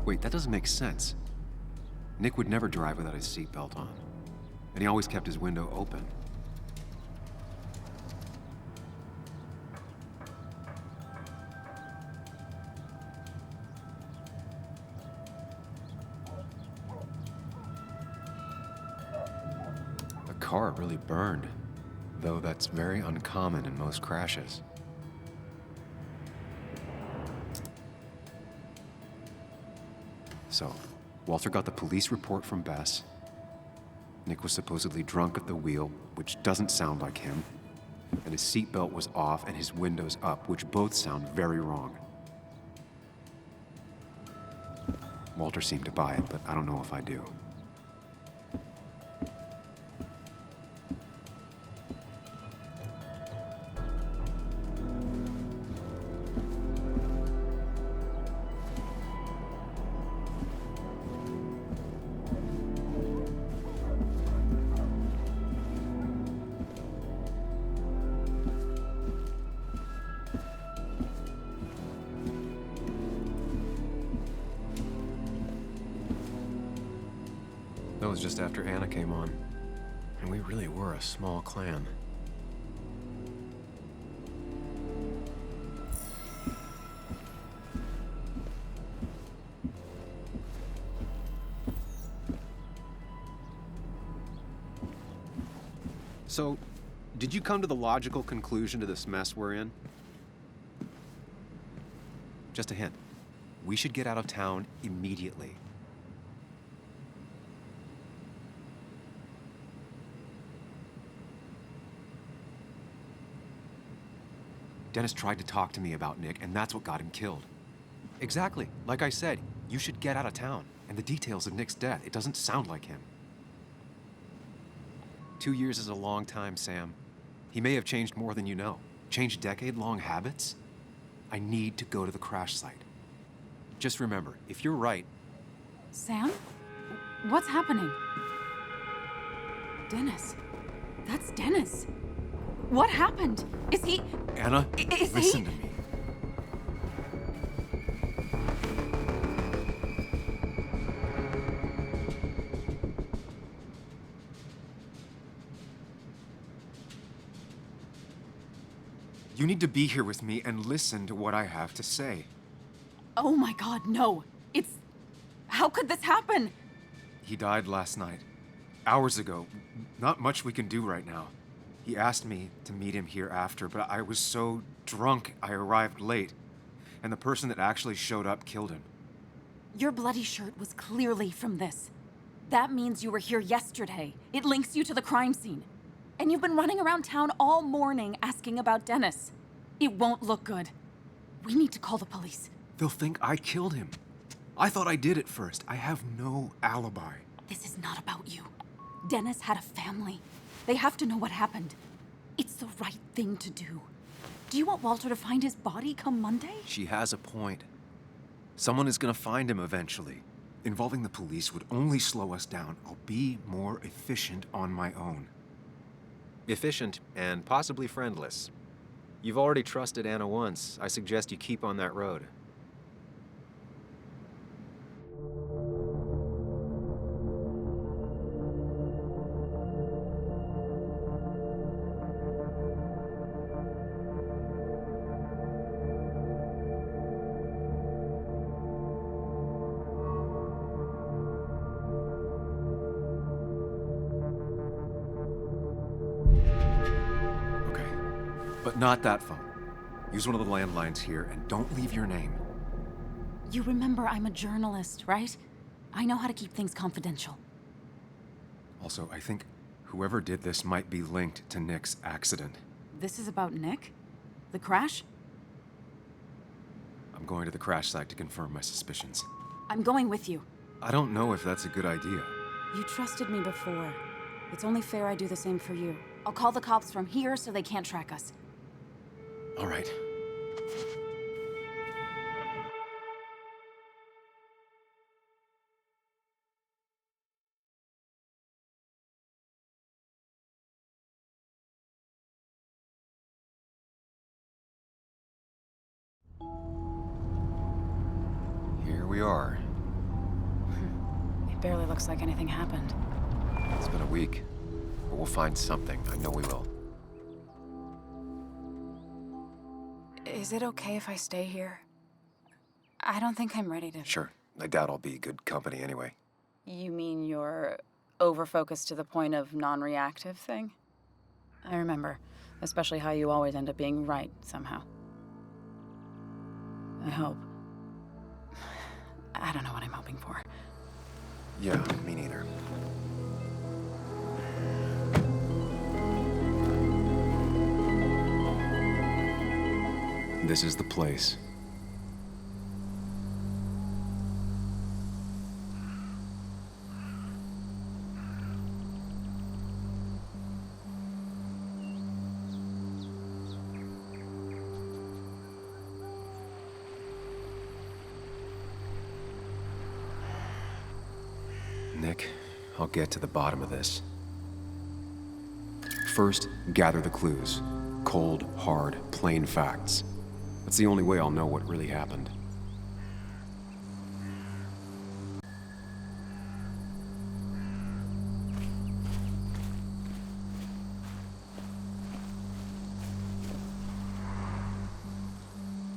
C: Wait, that doesn't make sense. Nick would never drive without his seatbelt on. And he always kept his window open. The car really burned, though that's very uncommon in most crashes. So, Walter got the police report from Bess. Nick was supposedly drunk at the wheel, which doesn't sound like him. And his seatbelt was off and his windows up, which both sound very wrong. Walter seemed to buy it, but I don't know if I do. That was just after Anna came on. And we really were a small clan. So, did you come to the logical conclusion to this mess we're in? Just a hint. We should get out of town immediately. Dennis tried to talk to me about Nick, and that's what got him killed. Exactly. Like I said, you should get out of town. And the details of Nick's death, it doesn't sound like him. 2 years is a long time, Sam. He may have changed more than you know. Changed decade-long habits? I need to go to the crash site. Just remember, if you're right...
B: Sam? What's happening? Dennis. That's Dennis. What happened? Is he...
C: Anna, listen to me. You need to be here with me and listen to what I have to say.
B: Oh my God, no. It's... How could this happen?
C: He died last night. Hours ago. Not much we can do right now. He asked me to meet him here after, but I was so drunk I arrived late. And the person that actually showed up killed him.
B: Your bloody shirt was clearly from this. That means you were here yesterday. It links you to the crime scene. And you've been running around town all morning asking about Dennis. It won't look good. We need to call the police.
C: They'll think I killed him. I thought I did at first. I have no alibi.
B: This is not about you. Dennis had a family. They have to know what happened. It's the right thing to do. Do you want Walter to find his body come Monday?
C: She has a point. Someone is gonna find him eventually. Involving the police would only slow us down. I'll be more efficient on my own. Efficient and possibly friendless. You've already trusted Anna once. I suggest you keep on that road. But not that phone. Use one of the landlines here and don't leave your name.
B: You remember I'm a journalist, right? I know how to keep things confidential.
C: Also, I think whoever did this might be linked to Nick's accident.
B: This is about Nick? The crash?
C: I'm going to the crash site to confirm my suspicions.
B: I'm going with you.
C: I don't know if that's a good idea.
B: You trusted me before. It's only fair I do the same for you. I'll call the cops from here so they can't track us.
C: All right. Here we are.
B: It barely looks like anything happened.
C: It's been a week, but we'll find something. I know we will.
B: Is it okay if I stay here? I don't think I'm ready to...
C: Sure. I doubt I'll be good company anyway.
B: You mean you're over-focused to the point of non-reactive thing? I remember, especially how you always end up being right somehow. I hope. I don't know what I'm hoping for.
C: Yeah, me neither. This is the place. Nick, I'll get to the bottom of this. First, gather the clues. Cold, hard, plain facts. That's the only way I'll know what really happened.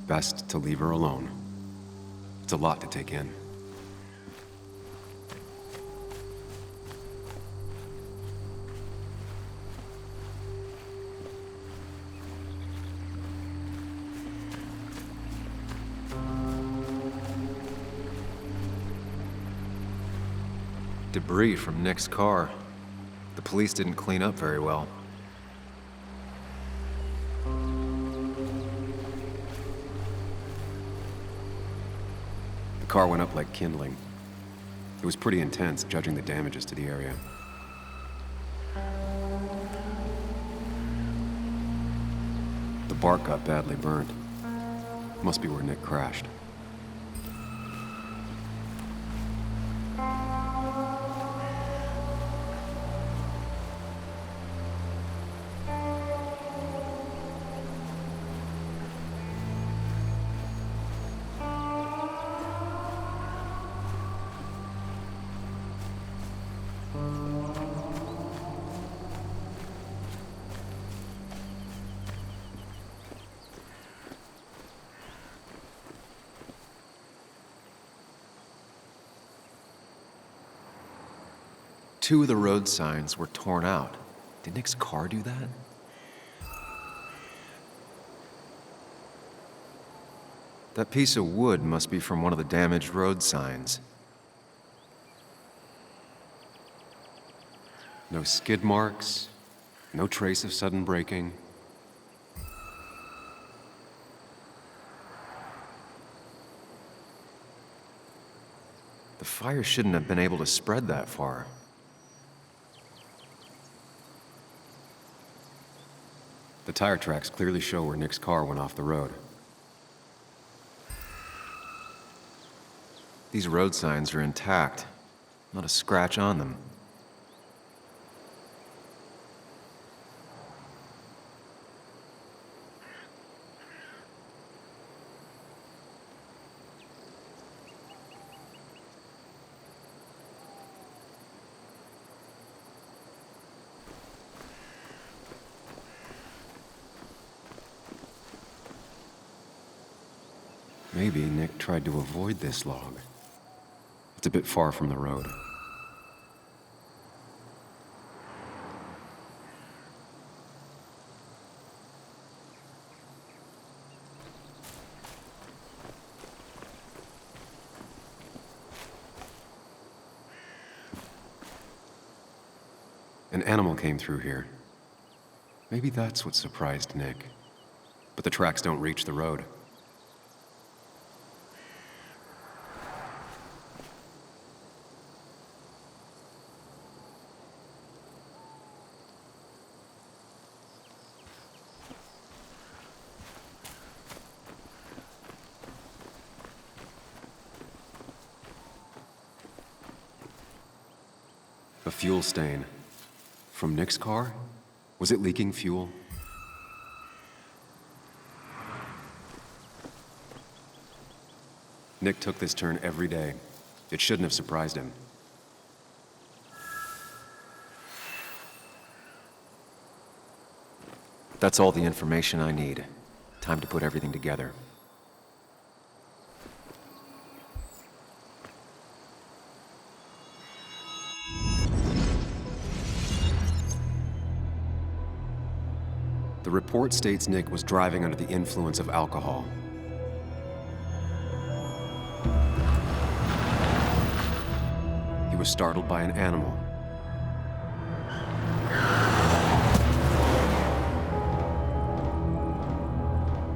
C: Best to leave her alone. It's a lot to take in. Debris from Nick's car. The police didn't clean up very well. The car went up like kindling. It was pretty intense, judging the damages to the area. The bark got badly burned. Must be where Nick crashed. Two of the road signs were torn out. Did Nick's car do that? That piece of wood must be from one of the damaged road signs. No skid marks, no trace of sudden braking. The fire shouldn't have been able to spread that far. The tire tracks clearly show where Nick's car went off the road. These road signs are intact, not a scratch on them. Maybe Nick tried to avoid this log. It's a bit far from the road. An animal came through here. Maybe that's what surprised Nick. But the tracks don't reach the road. A fuel stain. From Nick's car? Was it leaking fuel? Nick took this turn every day. It shouldn't have surprised him. That's all the information I need. Time to put everything together. The report states Nick was driving under the influence of alcohol. He was startled by an animal.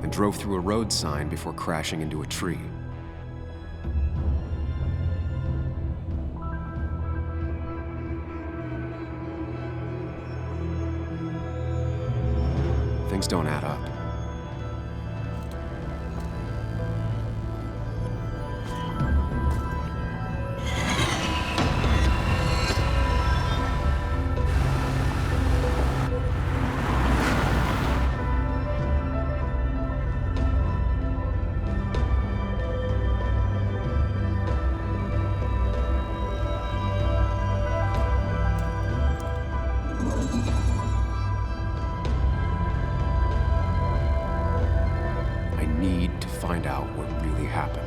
C: And drove through a road sign before crashing into a tree. Things don't add up. Find out what really happened.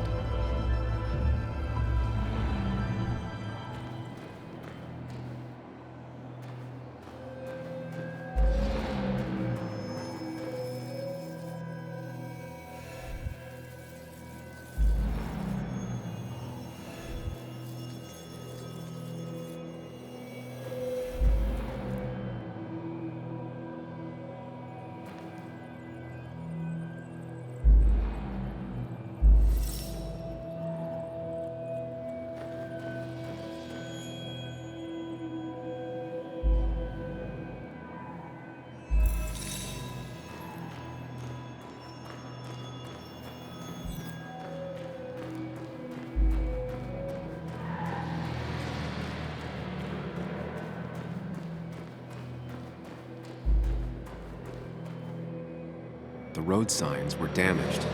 C: The road signs were damaged,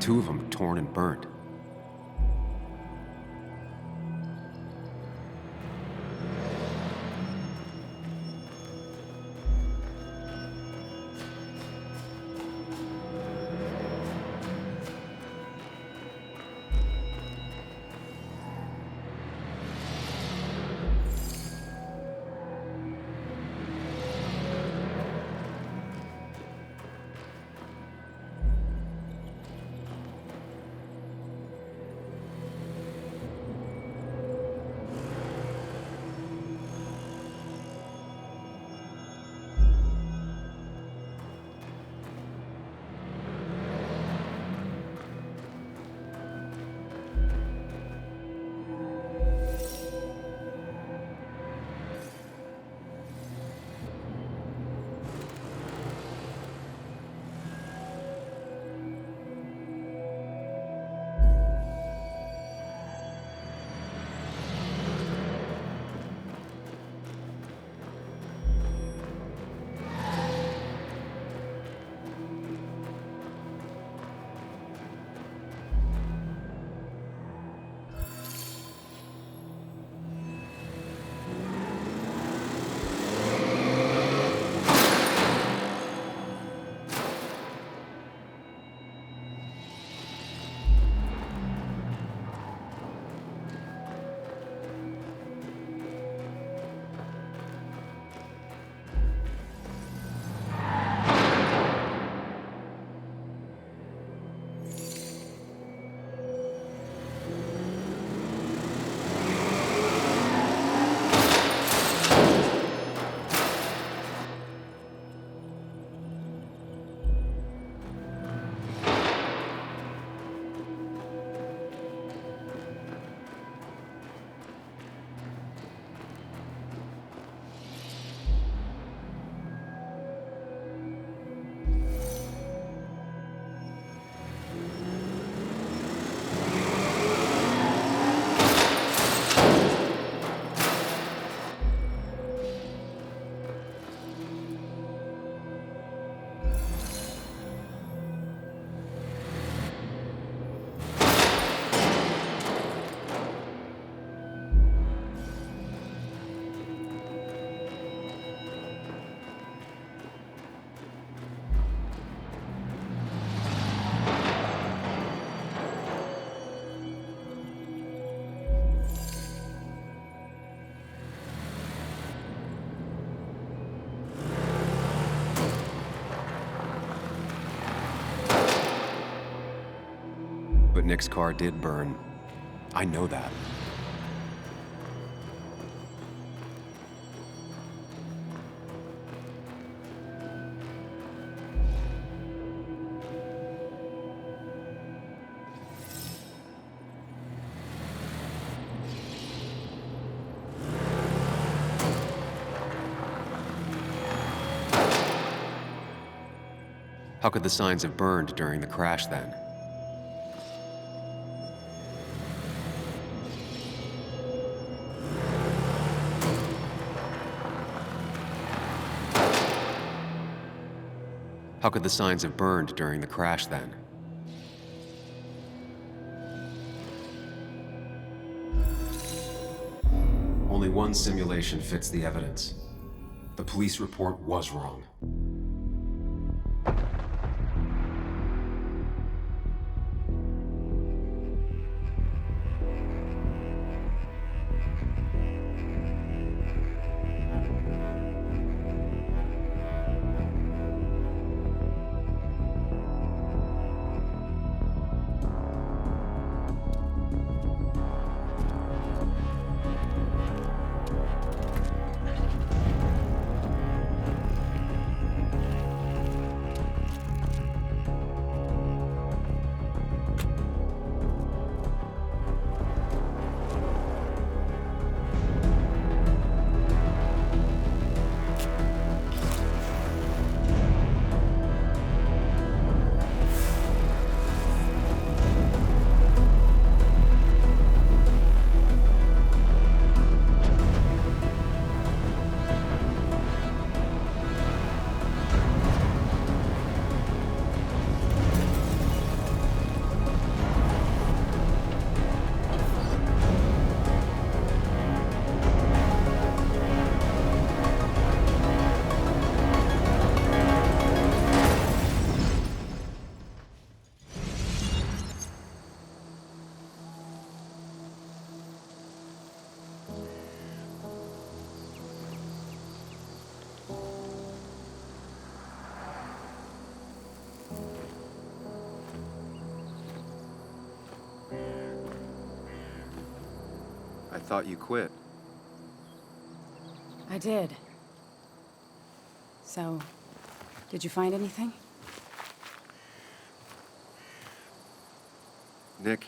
C: 2 of them torn and burnt. but Nick's car did burn. I know that. How could the signs have burned during the crash then? How could the signs have burned during the crash then? Only one simulation fits the evidence. The police report was wrong. I thought you quit.
E: I did. So, did you find anything?
C: Nick,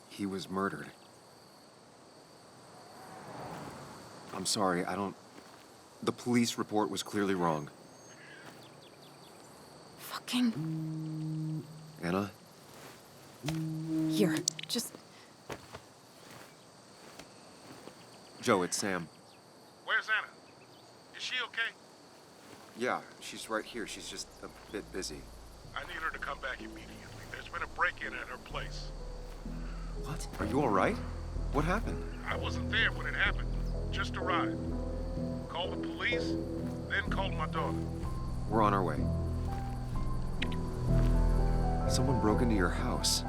C: he was murdered. I'm sorry, the police report was clearly wrong.
E: Fucking...
C: Anna?
E: Here, just...
C: Joe, it's Sam.
V: Where's Anna? Is she okay?
C: Yeah, she's right here. She's just a bit busy.
V: I need her to come back immediately. There's been a break-in at her place.
C: What? Are you all right? What happened?
V: I wasn't there when it happened. Just arrived. Called the police, then called my daughter.
C: We're on our way. Someone broke into your house.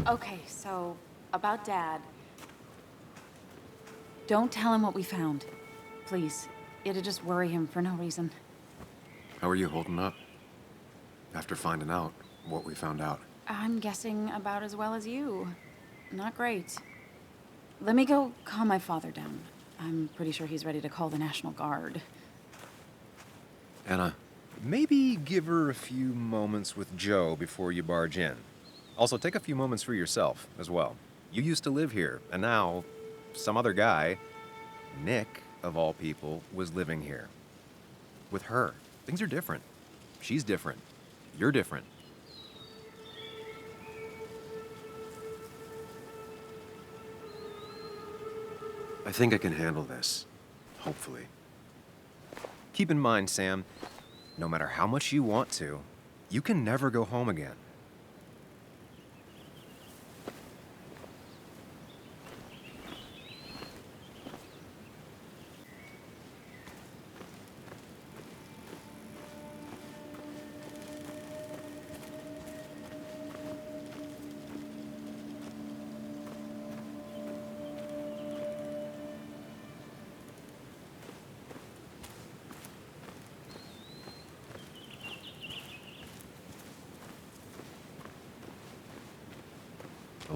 E: Okay, so, about Dad. Don't tell him what we found. Please. It'd just worry him for no reason.
C: How are you holding up? After finding out what we found out.
E: I'm guessing about as well as you. Not great. Let me go calm my father down. I'm pretty sure he's ready to call the National Guard.
C: Anna, maybe give her a few moments with Joe before you barge in. Also, take a few moments for yourself as well. You used to live here, and now some other guy, Nick, of all people, was living here. With her. Things are different. She's different. You're different. I think I can handle this. Hopefully. Keep in mind, Sam, no matter how much you want to, you can never go home again.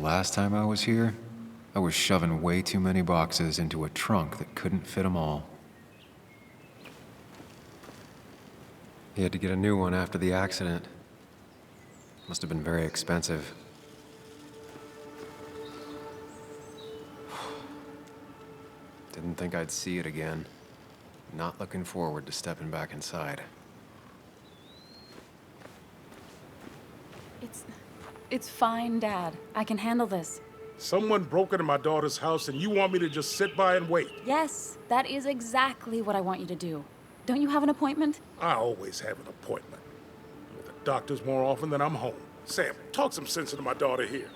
Q: The last time I was here, I was shoving way too many boxes into a trunk that couldn't fit them all. He had to get a new one after the accident. Must have been very expensive. Didn't think I'd see it again. Not looking forward to stepping back inside.
B: It's fine, Dad. I can handle this.
V: Someone broke into my daughter's house and you want me to just sit by and wait?
B: Yes, that is exactly what I want you to do. Don't you have an appointment?
V: I always have an appointment. With the doctors more often than I'm home. Sam, talk some sense into my daughter here.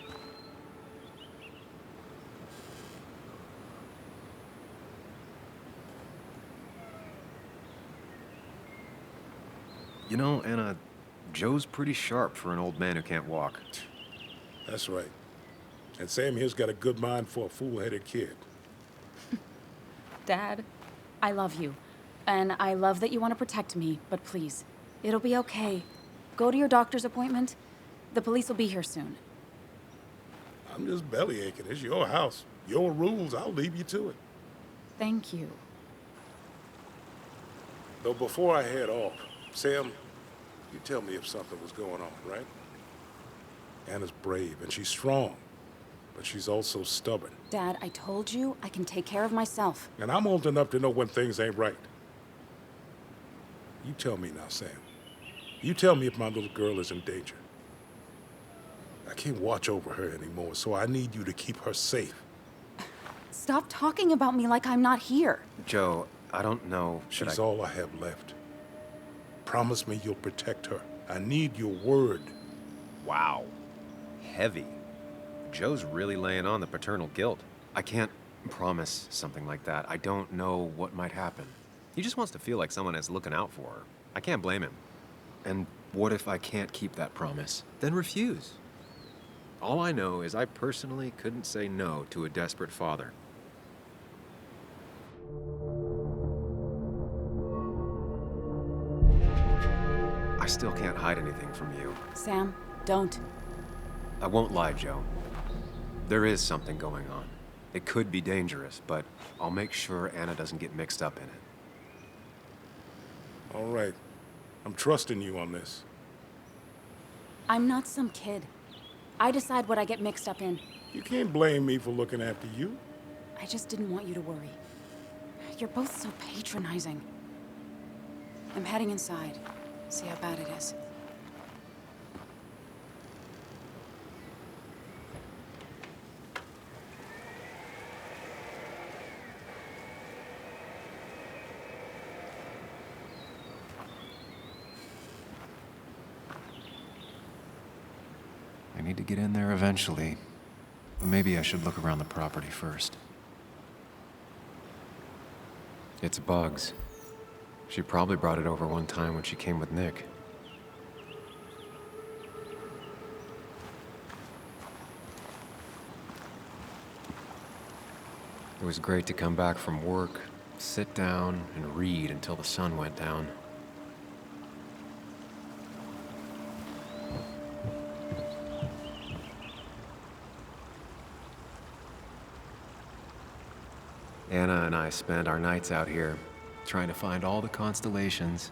C: You know, Anna, Joe's pretty sharp for an old man who can't walk.
V: That's right. And Sam here's got a good mind for a fool-headed kid.
B: Dad, I love you. And I love that you want to protect me, but please, it'll be okay. Go to your doctor's appointment. The police will be here soon.
V: I'm just belly aching. It's your house. Your rules. I'll leave you to it.
B: Thank you.
V: Though before I head off, Sam, you tell me if something was going on, right? Anna's brave and she's strong, but she's also stubborn.
B: Dad, I told you I can take care of myself.
V: And I'm old enough to know when things ain't right. You tell me now, Sam. You tell me if my little girl is in danger. I can't watch over her anymore, so I need you to keep her safe.
B: Stop talking about me like I'm not here.
C: Joe, I don't know.
V: She's all I have left. Promise me you'll protect her. I need your word.
C: Wow. Heavy. Joe's really laying on the paternal guilt. I can't promise something like that. I don't know what might happen. He just wants to feel like someone is looking out for her. I can't blame him. And what if I can't keep that promise? Then refuse. All I know is I personally couldn't say no to a desperate father. I still can't hide anything from you.
B: Sam, don't.
C: I won't lie, Joe. There is something going on. It could be dangerous, but I'll make sure Anna doesn't get mixed up in it.
V: All right. I'm trusting you on this.
B: I'm not some kid. I decide what I get mixed up in.
V: You can't blame me for looking after you.
B: I just didn't want you to worry. You're both so patronizing. I'm heading inside. See how bad it is.
Q: I need to get in there eventually, but maybe I should look around the property first. It's Bugs. She probably brought it over one time when she came with Nick. It was great to come back from work, sit down, and read until the sun went down. Anna and I spend our nights out here, trying to find all the constellations.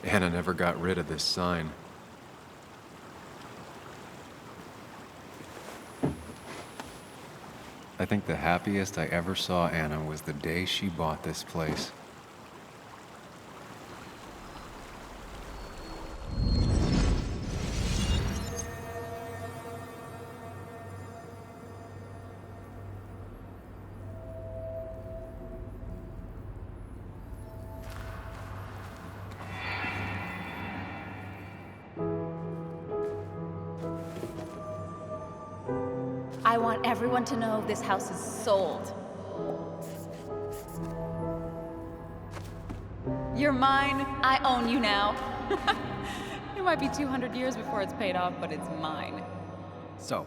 Q: Anna never got rid of this sign. I think the happiest I ever saw Anna was the day she bought this place.
B: I want everyone to know this house is sold. You're mine. I own you now. It might be 200 years before it's paid off, but it's mine.
C: So,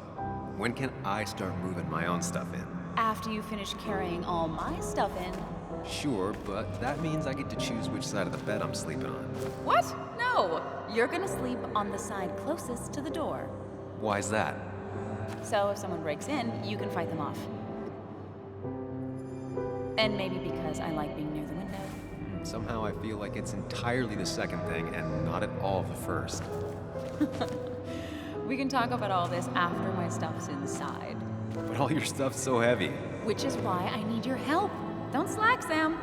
C: when can I start moving my own stuff in?
B: After you finish carrying all my stuff in.
C: Sure, but that means I get to choose which side of the bed I'm sleeping on.
B: What? No. You're gonna sleep on the side closest to the door.
C: Why's that?
B: So if someone breaks in, you can fight them off. And maybe because I like being near the window.
C: Somehow I feel like it's entirely the second thing and not at all the first.
B: We can talk about all this after my stuff's inside.
C: But all your stuff's so heavy.
B: Which is why I need your help. Don't slack, Sam.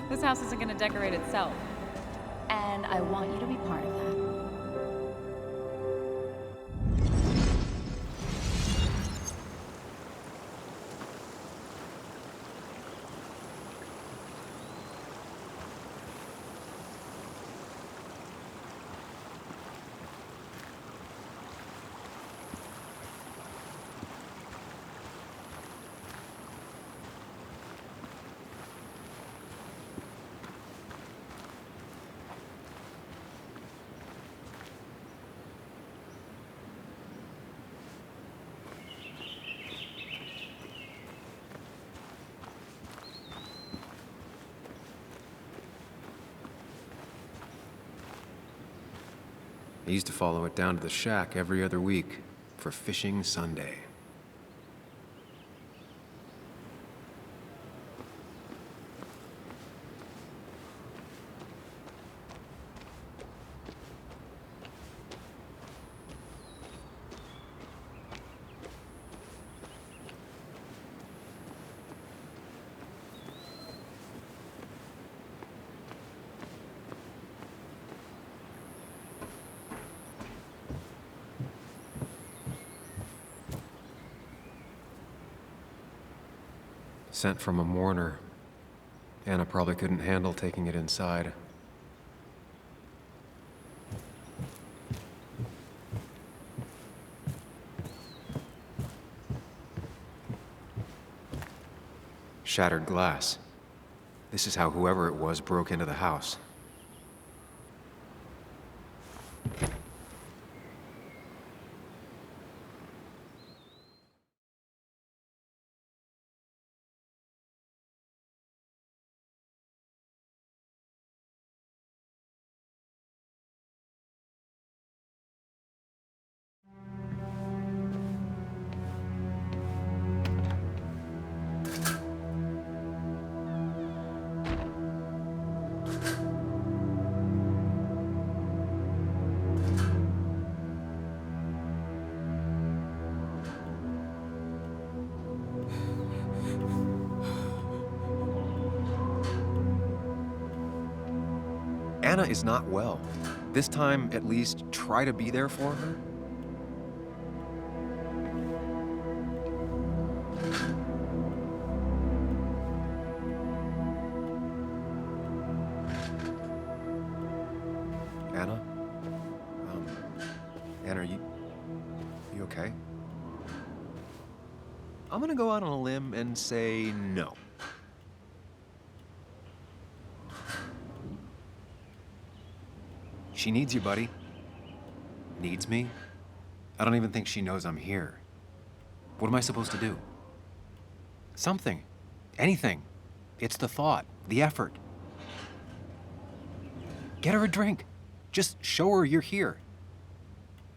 B: This house isn't gonna decorate itself. And I want you to be part of that.
C: I used to follow it down to the shack every other week for Fishing Sunday. Sent from a mourner. Anna probably couldn't handle taking it inside. Shattered glass. This is how whoever it was broke into the house. Anna is not well. This time, at least, try to be there for her. Anna? Anna, are you okay? I'm gonna go out on a limb and say no. She needs you, buddy. Needs me? I don't even think she knows I'm here. What am I supposed to do? Something. Anything. It's the thought, the effort. Get her a drink. Just show her you're here.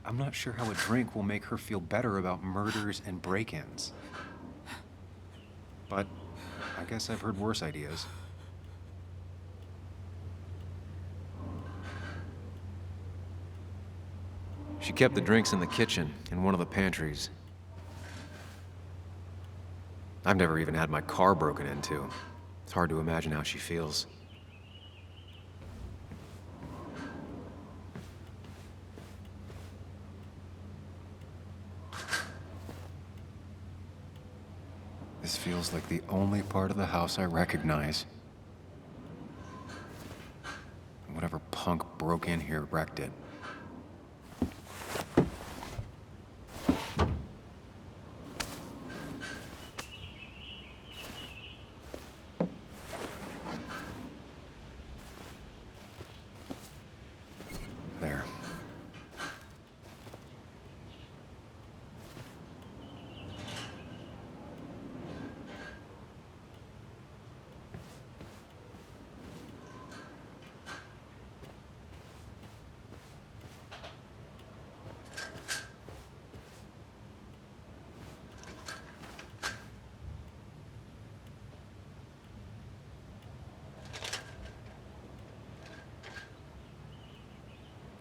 C: I'm not sure how a drink will make her feel better about murders and break-ins. But I guess I've heard worse ideas. She kept the drinks in the kitchen, in one of the pantries. I've never even had my car broken into. It's hard to imagine how she feels. This feels like the only part of the house I recognize. Whatever punk broke in here wrecked it.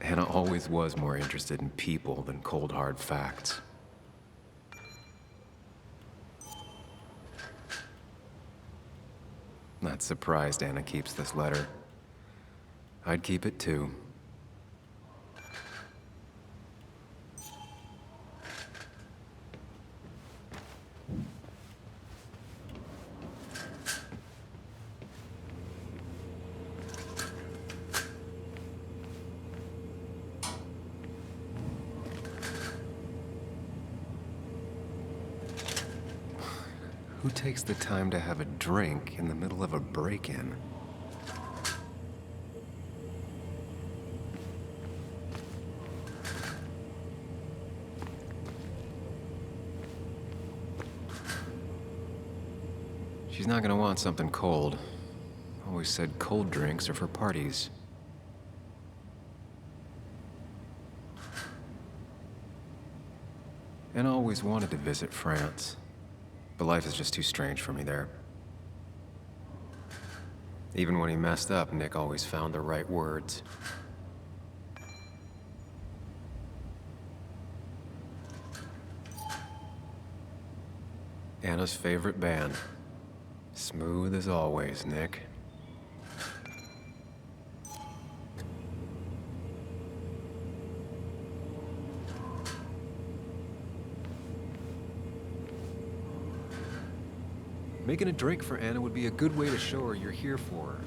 Q: Anna always was more interested in people than cold, hard facts. Not surprised Anna keeps this letter. I'd keep it too. Who takes the time to have a drink in the middle of a break-in? She's not gonna want something cold. Always said cold drinks are for parties. And always wanted to visit France. But life is just too strange for me there. Even when he messed up, Nick always found the right words. Anna's favorite band. Smooth as always, Nick. Making a drink for Anna would be a good way to show her you're here for her.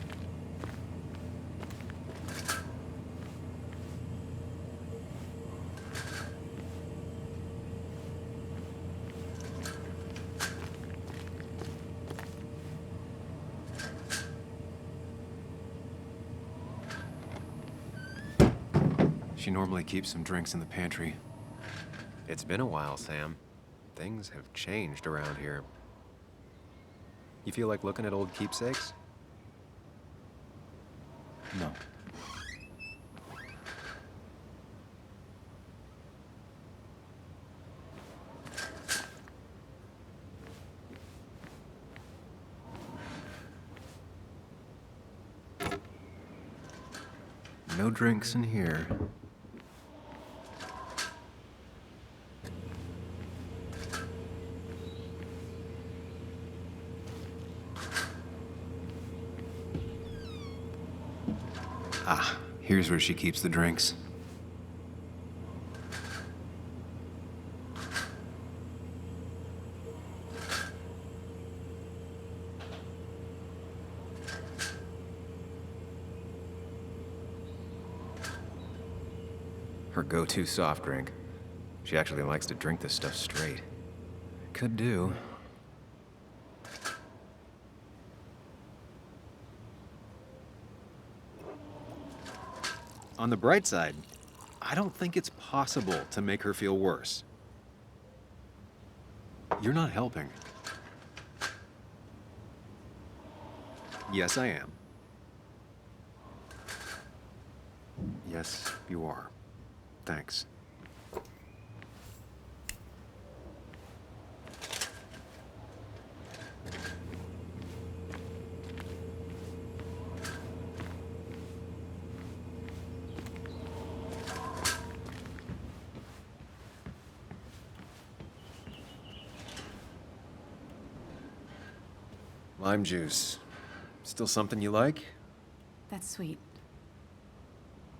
Q: She normally keeps some drinks in the pantry. It's been a while, Sam. Things have changed around here. You feel like looking at old keepsakes? No. No drinks in here. Ah, here's where she keeps the drinks. Her go-to soft drink. She actually likes to drink this stuff straight. Could do.
O: On the bright side, I don't think it's possible to make her feel worse. You're not helping. Yes, I am. Yes, you are. Thanks. Lime juice. Still something you like?
B: That's sweet.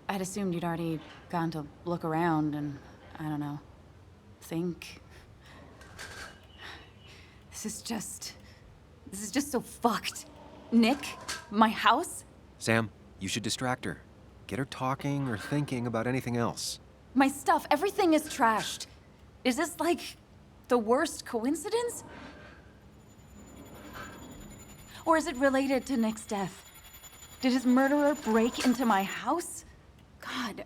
B: I'd assumed you'd already gone to look around and, I don't know, think. This is just so fucked. Nick, my house,
Q: Sam, you should distract her. Get her talking or thinking about anything else.
B: my stuff, everything is trashed. Is this like the worst coincidence? Or is it related to Nick's death? Did his murderer break into my house? God,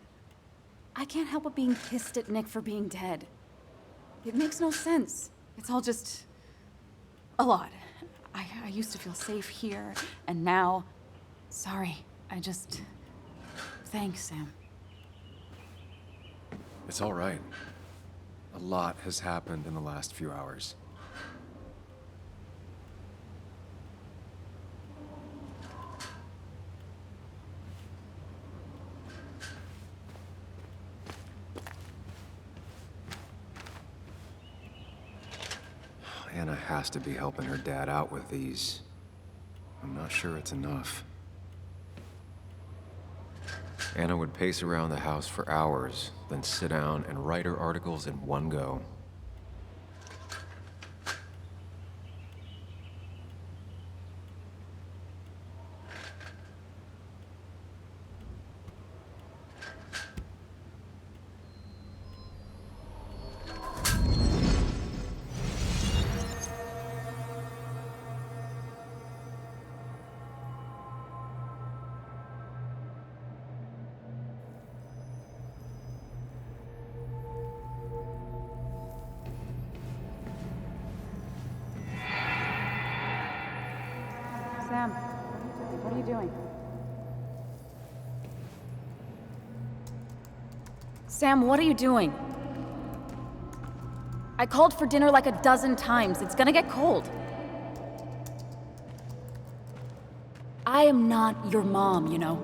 B: I can't help but being pissed at Nick for being dead. It makes no sense. It's all just a lot. I used to feel safe here, and now, sorry, thanks, Sam.
Q: It's all right. A lot has happened in the last few hours. Anna has to be helping her dad out with these. I'm not sure it's enough. Anna would pace around the house for hours, then sit down and write her articles in one go.
E: Sam, what are you doing?
B: Sam, what are you doing? I called for dinner like a dozen times. It's gonna get cold. I am not your mom, you know.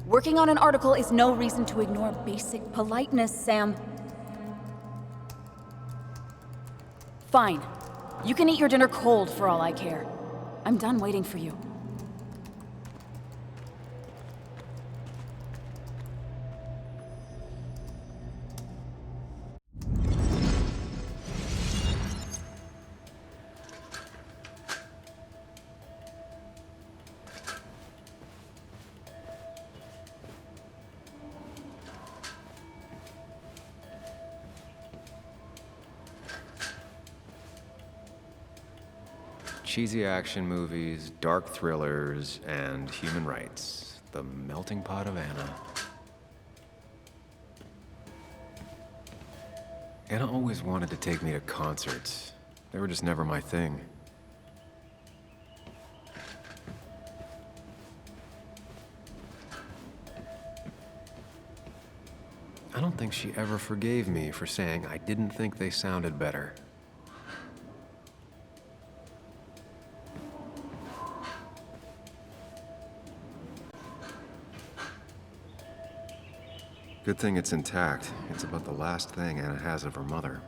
B: Working on an article is no reason to ignore basic politeness, Sam. Fine. You can eat your dinner cold for all I care. I'm done waiting for you.
Q: Cheesy action movies, dark thrillers, and human rights. The melting pot of Anna. Anna always wanted to take me to concerts. They were just never my thing. I don't think she ever forgave me for saying I didn't think they sounded better. Good thing it's intact. It's about the last thing Anna has of her mother.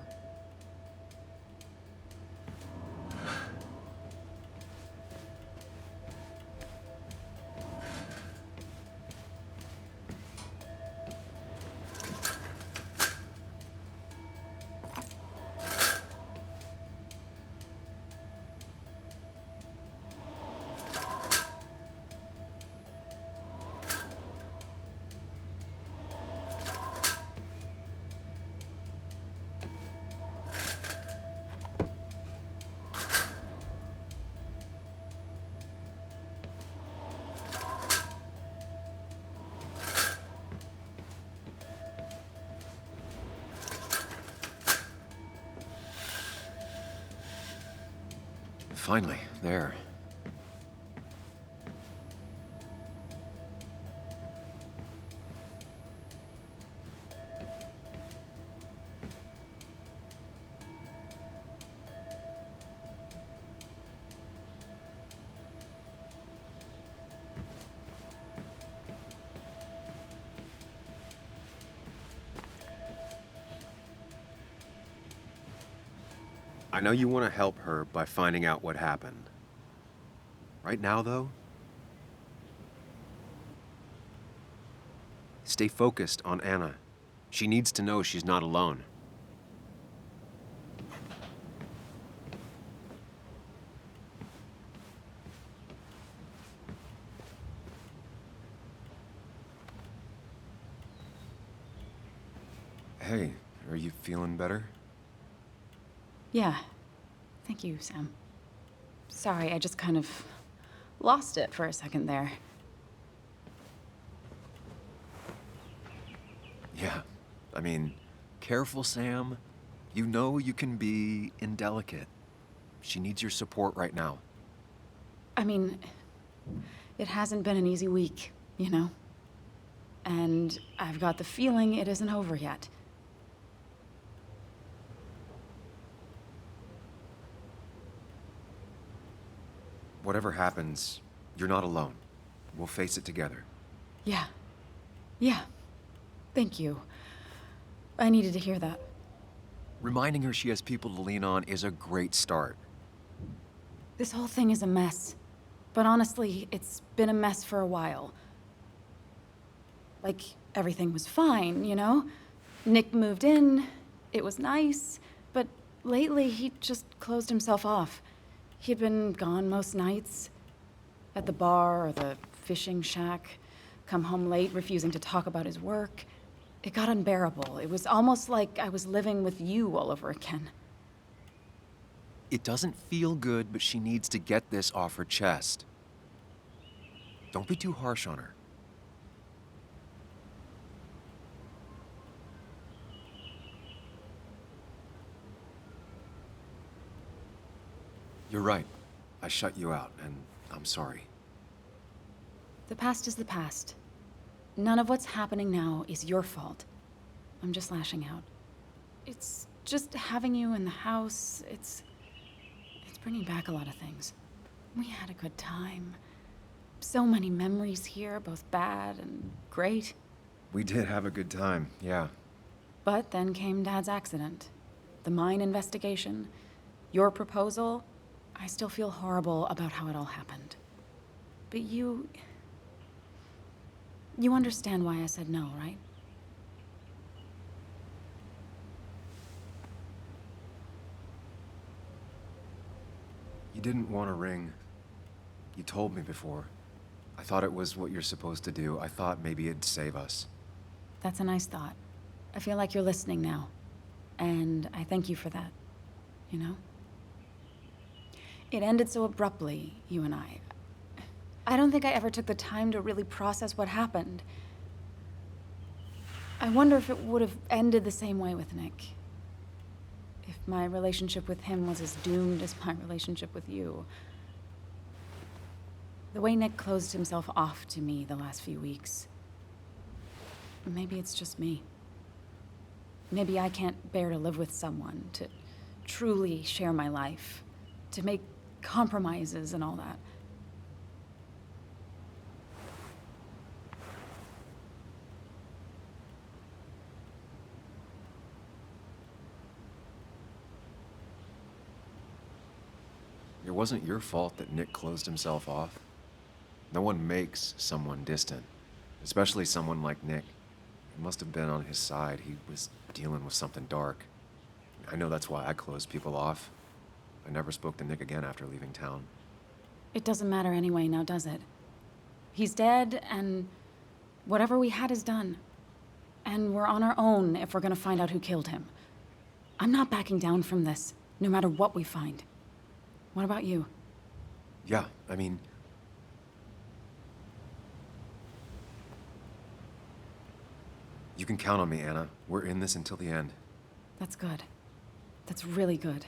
Q: Finally, there. I know you want to help her by finding out what happened. Right now, though, stay focused on Anna. She needs to know she's not alone. Hey, are you feeling better?
E: Yeah. Thank you, Sam. Sorry, I just kind of lost it for a second there.
Q: Yeah. I mean, careful, Sam. You know you can be indelicate. She needs your support right now.
E: I mean, it hasn't been an easy week, you know? And I've got the feeling it isn't over yet.
Q: Whatever happens, you're not alone. We'll face it together.
E: Yeah. Yeah. Thank you.
B: I needed to hear that.
Q: Reminding her she has people to lean on is a great start.
B: This whole thing is a mess. But honestly, it's been a mess for a while. Like, everything was fine, you know? Nick moved in, it was nice, but lately he just closed himself off. He'd been gone most nights. At the bar or the fishing shack, come home late, refusing to talk about his work. It got unbearable. It was almost like I was living with you all over again.
Q: It doesn't feel good, but she needs to get this off her chest. Don't be too harsh on her. You're right. I shut you out, and I'm sorry.
B: The past is the past. None of what's happening now is your fault. I'm just lashing out. It's just having you in the house, it's bringing back a lot of things. We had a good time. So many memories here, both bad and great.
Q: We did have a good time, yeah.
B: But then came Dad's accident. The mine investigation. Your proposal. I still feel horrible about how it all happened. But you understand why I said no, right?
Q: You didn't want a ring. You told me before. I thought it was what you're supposed to do. I thought maybe it'd save us.
B: That's a nice thought. I feel like you're listening now. And I thank you for that. You know? It ended so abruptly, you and I. I don't think I ever took the time to really process what happened. I wonder if it would have ended the same way with Nick. If my relationship with him was as doomed as my relationship with you. The way Nick closed himself off to me the last few weeks. Maybe it's just me. Maybe I can't bear to live with someone, to truly share my life, to make compromises and all that.
Q: It wasn't your fault that Nick closed himself off. No one makes someone distant, especially someone like Nick. It must have been on his side. He was dealing with something dark. I know that's why I closed people off. I never spoke to Nick again after leaving town.
B: It doesn't matter anyway now, does it? He's dead, and whatever we had is done. And we're on our own if we're gonna find out who killed him. I'm not backing down from this, no matter what we find. What about you?
Q: Yeah, I mean... You can count on me, Anna. We're in this until the end.
B: That's good. That's really good.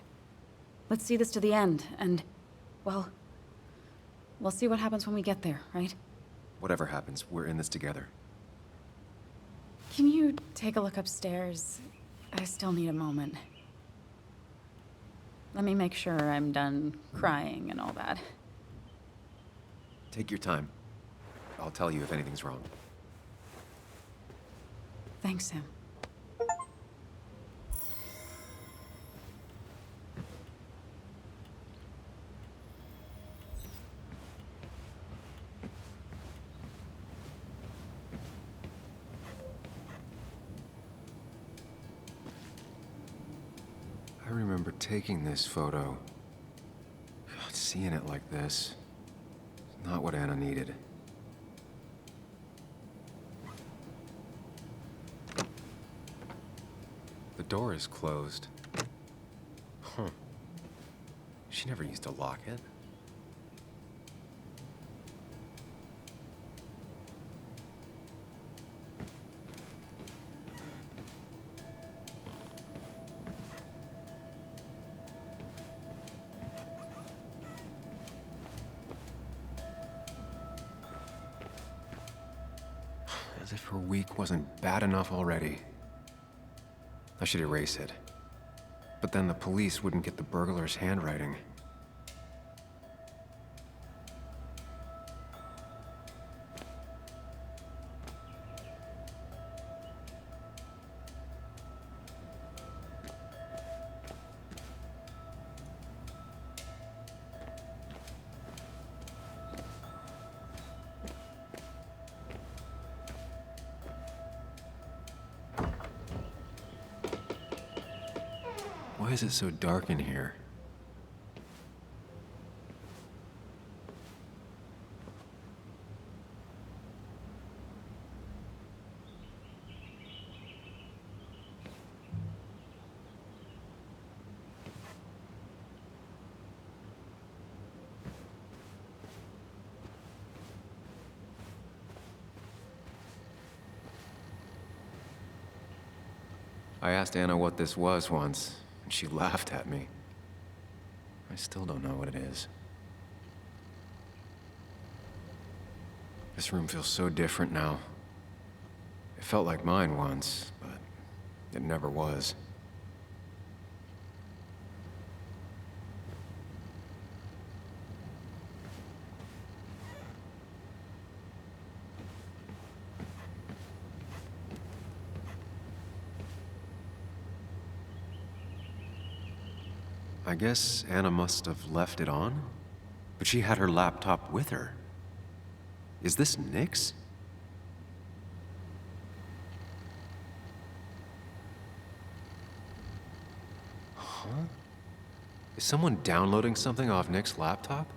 B: Let's see this to the end, and, well, we'll see what happens when we get there, right?
Q: Whatever happens, we're in this together.
B: Can you take a look upstairs? I still need a moment. Let me make sure I'm done crying and all that.
Q: Take your time. I'll tell you if anything's wrong.
B: Thanks, Sam.
Q: I remember taking this photo. God, seeing it like this. Not what Anna needed. The door is closed. Huh. She never used to lock it. As if her week wasn't bad enough already. I should erase it. But then the police wouldn't get the burglar's handwriting. Why is it so dark in here? I asked Anna what this was once, and she laughed at me. I still don't know what it is. This room feels so different now. It felt like mine once, but it never was. I guess Anna must have left it on, but she had her laptop with her. Is this Nick's? Huh? Is someone downloading something off Nick's laptop?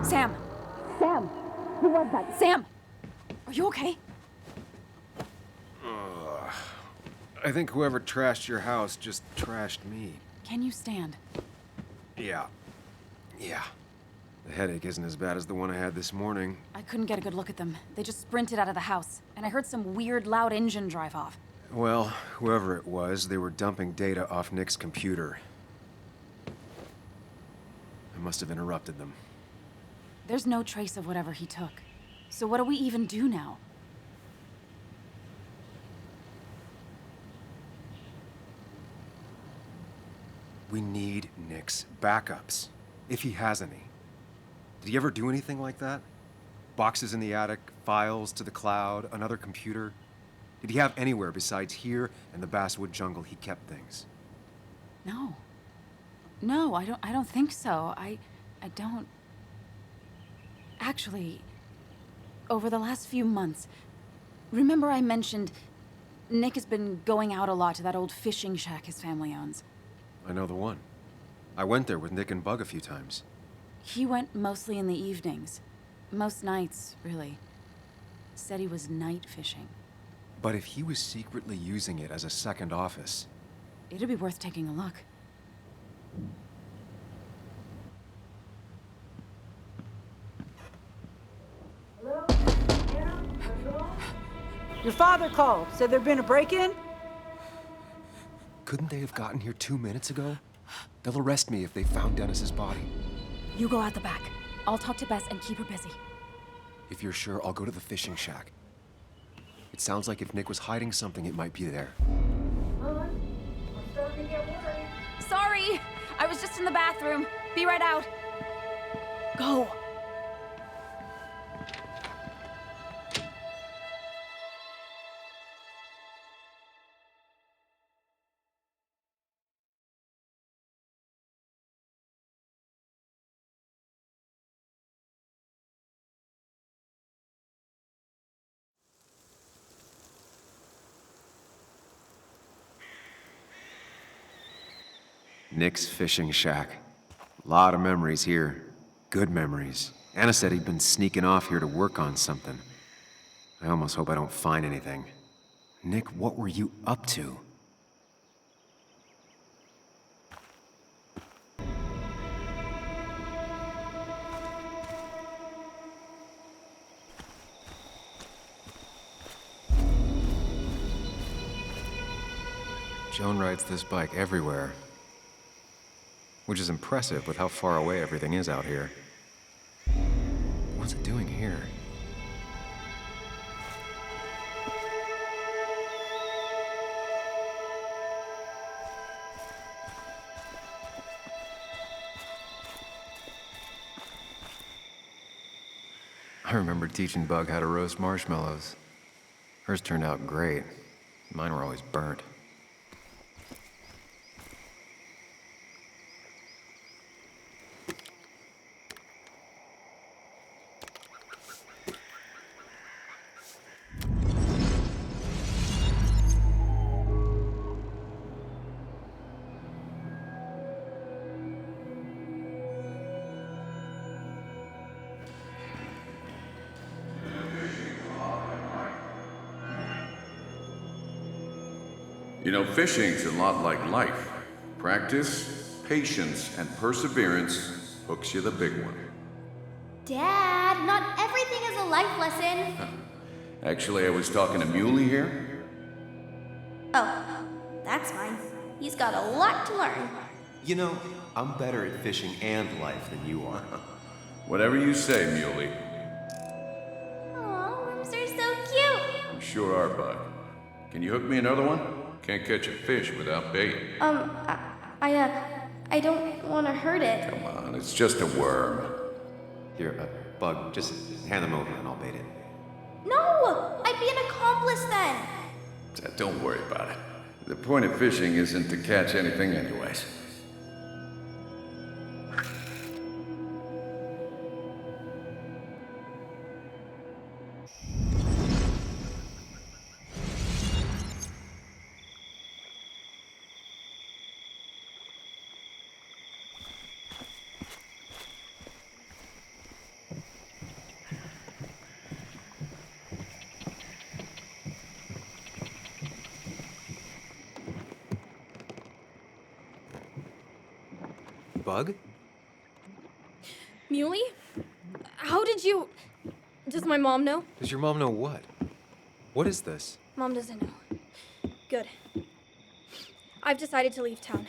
B: Sam! Sam! Who was that? Sam! Are you okay?
Q: I think whoever trashed your house just trashed me.
B: Can you stand?
Q: Yeah. The headache isn't as bad as the one I had this morning.
B: I couldn't get a good look at them. They just sprinted out of the house, and I heard some weird, loud engine drive off.
Q: Well, whoever it was, they were dumping data off Nick's computer. I must have interrupted them.
B: There's no trace of whatever he took. So what do we even do now?
Q: We need Nick's backups, if he has any. Did he ever do anything like that? Boxes in the attic, files to the cloud, another computer? Did he have anywhere besides here and the Basswood jungle he kept things?
B: No. No, I don't think so. I don't... Actually, over the last few months, remember I mentioned Nick has been going out a lot to that old fishing shack his family owns?
Q: I know the one. I went there with Nick and Bug a few times.
B: He went mostly in the evenings. Most nights, really. Said he was night fishing.
Q: But if he was secretly using it as a second office...
B: It'd be worth taking a look.
S: Your father called. Said there'd been a break-in?
Q: Couldn't they have gotten here 2 minutes ago? They'll arrest me if they found Dennis's body.
B: You go out the back. I'll talk to Bess and keep her busy.
Q: If you're sure, I'll go to the fishing shack. It sounds like if Nick was hiding something, it might be there.
B: I'm starting to get worried. Sorry! I was just in the bathroom. Be right out. Go.
Q: Nick's fishing shack. A lot of memories here. Good memories. Anna said he'd been sneaking off here to work on something. I almost hope I don't find anything. Nick, what were you up to? Joan rides this bike everywhere. Which is impressive with how far away everything is out here. What's it doing here? I remember teaching Bug how to roast marshmallows. Hers turned out great. Mine were always burnt.
D: You know, fishing's a lot like life. Practice, patience, and perseverance hooks you the big one.
F: Dad, not everything is a life lesson.
D: Actually, I was talking to Muley here.
F: Oh, that's fine. He's got a lot to learn.
C: You know, I'm better at fishing and life than you are.
D: Whatever you say, Muley.
F: Aw, worms are so cute.
D: You sure are, Bug. Can you hook me another one? Can't catch a fish without bait.
F: I don't want to hurt it.
D: Come on, it's just a worm.
C: Here, Bug, just hand them over and I'll bait it.
F: No! I'd be an accomplice then.
D: Don't worry about it. The point of fishing isn't to catch anything anyways.
Q: Bug?
F: Muley? How did you... Does my mom know?
Q: Does your mom know what? What is this?
F: Mom doesn't know. Good. I've decided to leave town.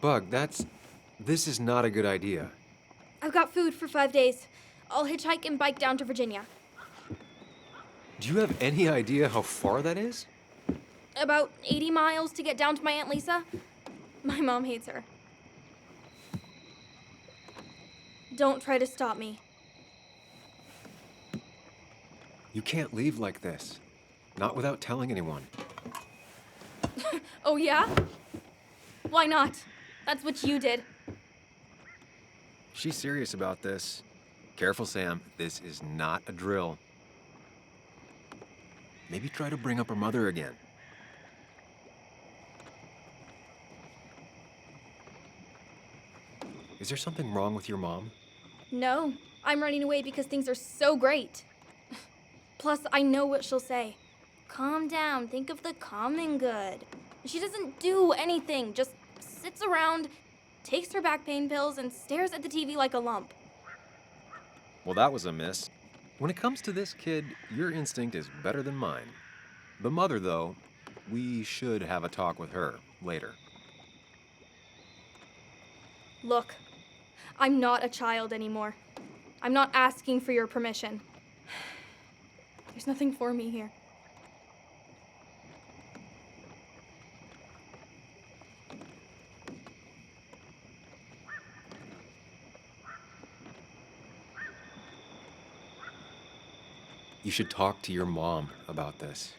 Q: Bug, this is not a good idea.
F: I've got food for 5 days. I'll hitchhike and bike down to Virginia.
Q: Do you have any idea how far that is?
F: About 80 miles to get down to my Aunt Lisa. My mom hates her. Don't try to stop me.
Q: You can't leave like this. Not without telling anyone.
F: Oh, yeah? Why not? That's what you did.
Q: She's serious about this. Careful, Sam. This is not a drill. Maybe try to bring up her mother again. Is there something wrong with your mom?
F: No, I'm running away because things are so great. Plus, I know what she'll say. Calm down, think of the common good. She doesn't do anything, just sits around, takes her back pain pills, and stares at the TV like a lump.
Q: Well, that was a miss. When it comes to this kid, your instinct is better than mine. The mother, though, we should have a talk with her later.
F: Look, I'm not a child anymore. I'm not asking for your permission. There's nothing for me here.
Q: You should talk to your mom about this.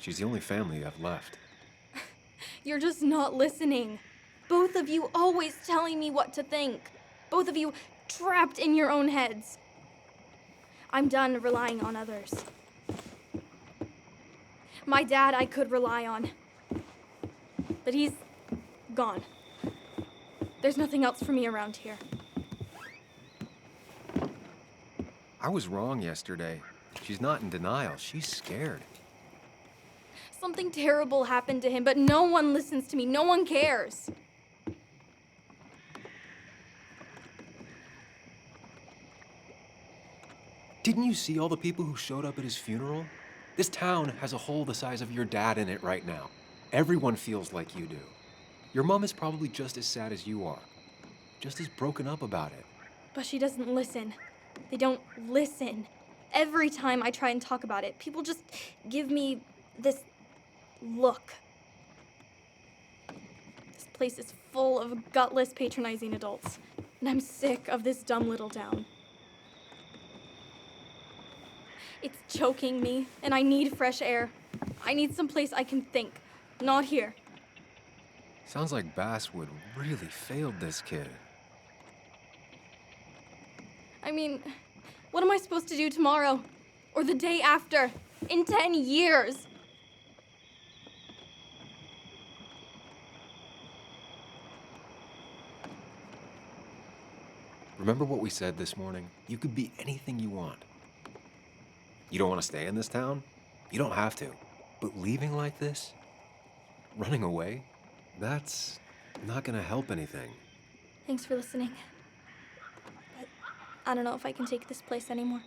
Q: She's the only family you have left.
F: You're just not listening. Both of you always telling me what to think. Both of you trapped in your own heads. I'm done relying on others. My dad I could rely on. But he's gone. There's nothing else for me around here.
Q: I was wrong yesterday. She's not in denial. She's scared.
F: Something terrible happened to him, but no one listens to me. No one cares.
Q: Didn't you see all the people who showed up at his funeral? This town has a hole the size of your dad in it right now. Everyone feels like you do. Your mom is probably just as sad as you are. Just as broken up about it.
F: But she doesn't listen. They don't listen. Every time I try and talk about it, people just give me this look. This place is full of gutless, patronizing adults. And I'm sick of this dumb little town. It's choking me, and I need fresh air. I need someplace I can think, not here.
Q: Sounds like Basswood really failed this kid.
F: I mean, what am I supposed to do tomorrow? Or the day after? In 10 years?
Q: Remember what we said this morning? You could be anything you want. You don't want to stay in this town? You don't have to. But leaving like this? Running away? That's not gonna help anything.
F: Thanks for listening. But I don't know if I can take this place anymore.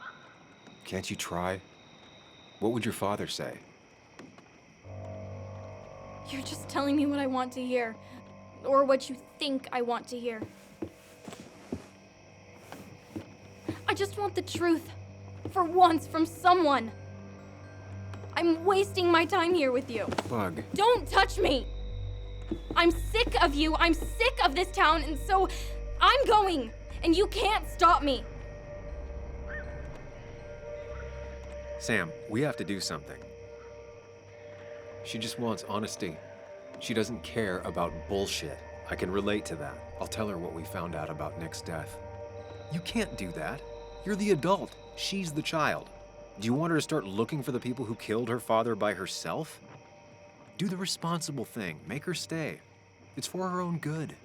Q: Can't you try? What would your father say?
F: You're just telling me what I want to hear. Or what you think I want to hear. I just want the truth. For once, from someone. I'm wasting my time here with you.
Q: Bug.
F: Don't touch me! I'm sick of you, I'm sick of this town, and so I'm going, and you can't stop me.
Q: Sam, we have to do something. She just wants honesty. She doesn't care about bullshit. I can relate to that. I'll tell her what we found out about Nick's death. You can't do that. You're the adult. She's the child. Do you want her to start looking for the people who killed her father by herself? Do the responsible thing. Make her stay. It's for her own good.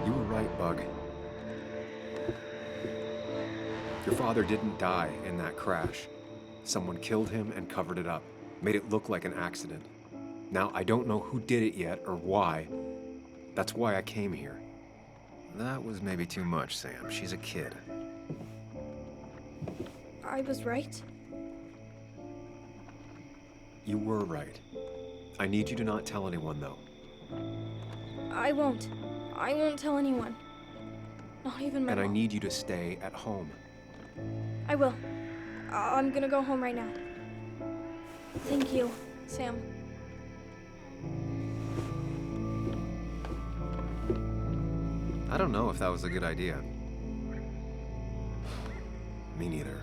Q: You were right, Bug. Your father didn't die in that crash. Someone killed him and covered it up, made it look like an accident. Now, I don't know who did it yet or why. That's why I came here. That was maybe too much, Sam. She's a kid.
F: I was right.
Q: You were right. I need you to not tell anyone, though.
F: I won't. I won't tell anyone. Not even my
Q: And I
F: mom.
Q: need you to stay at home.
F: I will. I'm gonna go home right now. Thank you, Sam.
Q: I don't know if that was a good idea. Me neither.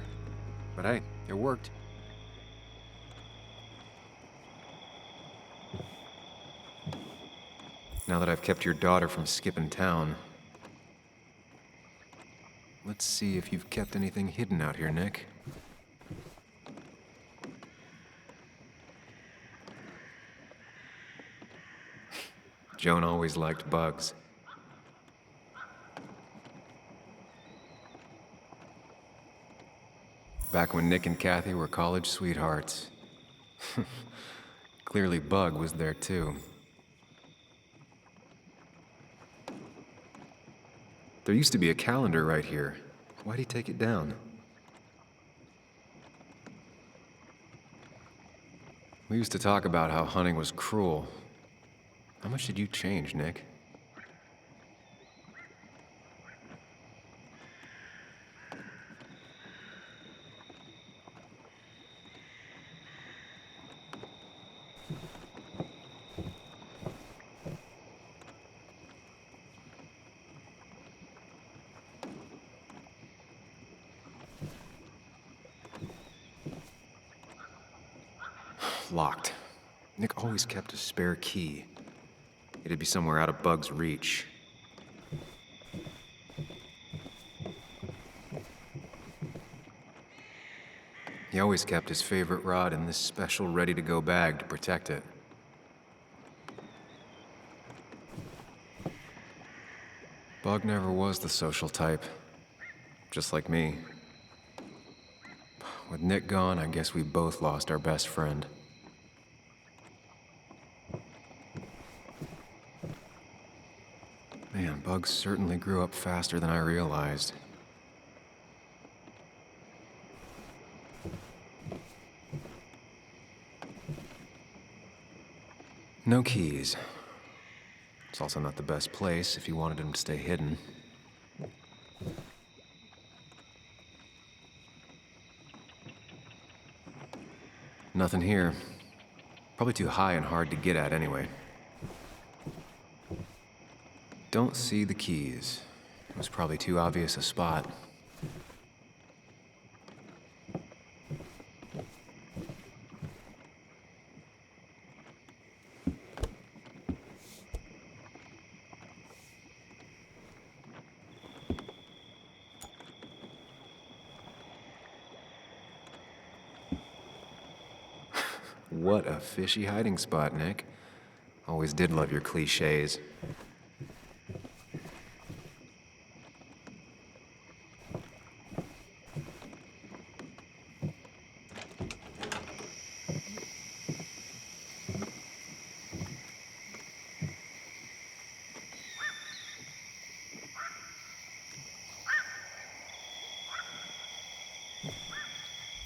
Q: But hey, it worked. Now that I've kept your daughter from skipping town, let's see if you've kept anything hidden out here, Nick. Joan always liked bugs. Back when Nick and Kathy were college sweethearts. Clearly Bug was there too. There used to be a calendar right here. Why'd he take it down? We used to talk about how hunting was cruel. How much did you change, Nick? Locked. Nick always kept a spare key. It'd be somewhere out of Bug's reach. He always kept his favorite rod in this special ready-to-go bag to protect it. Bug never was the social type. Just like me. With Nick gone, I guess we both lost our best friend. Man, Bug certainly grew up faster than I realized. No keys. It's also not the best place if you wanted him to stay hidden. Nothing here. Probably too high and hard to get at anyway. Don't see the keys. It was probably too obvious a spot. What a fishy hiding spot, Nick. Always did love your cliches.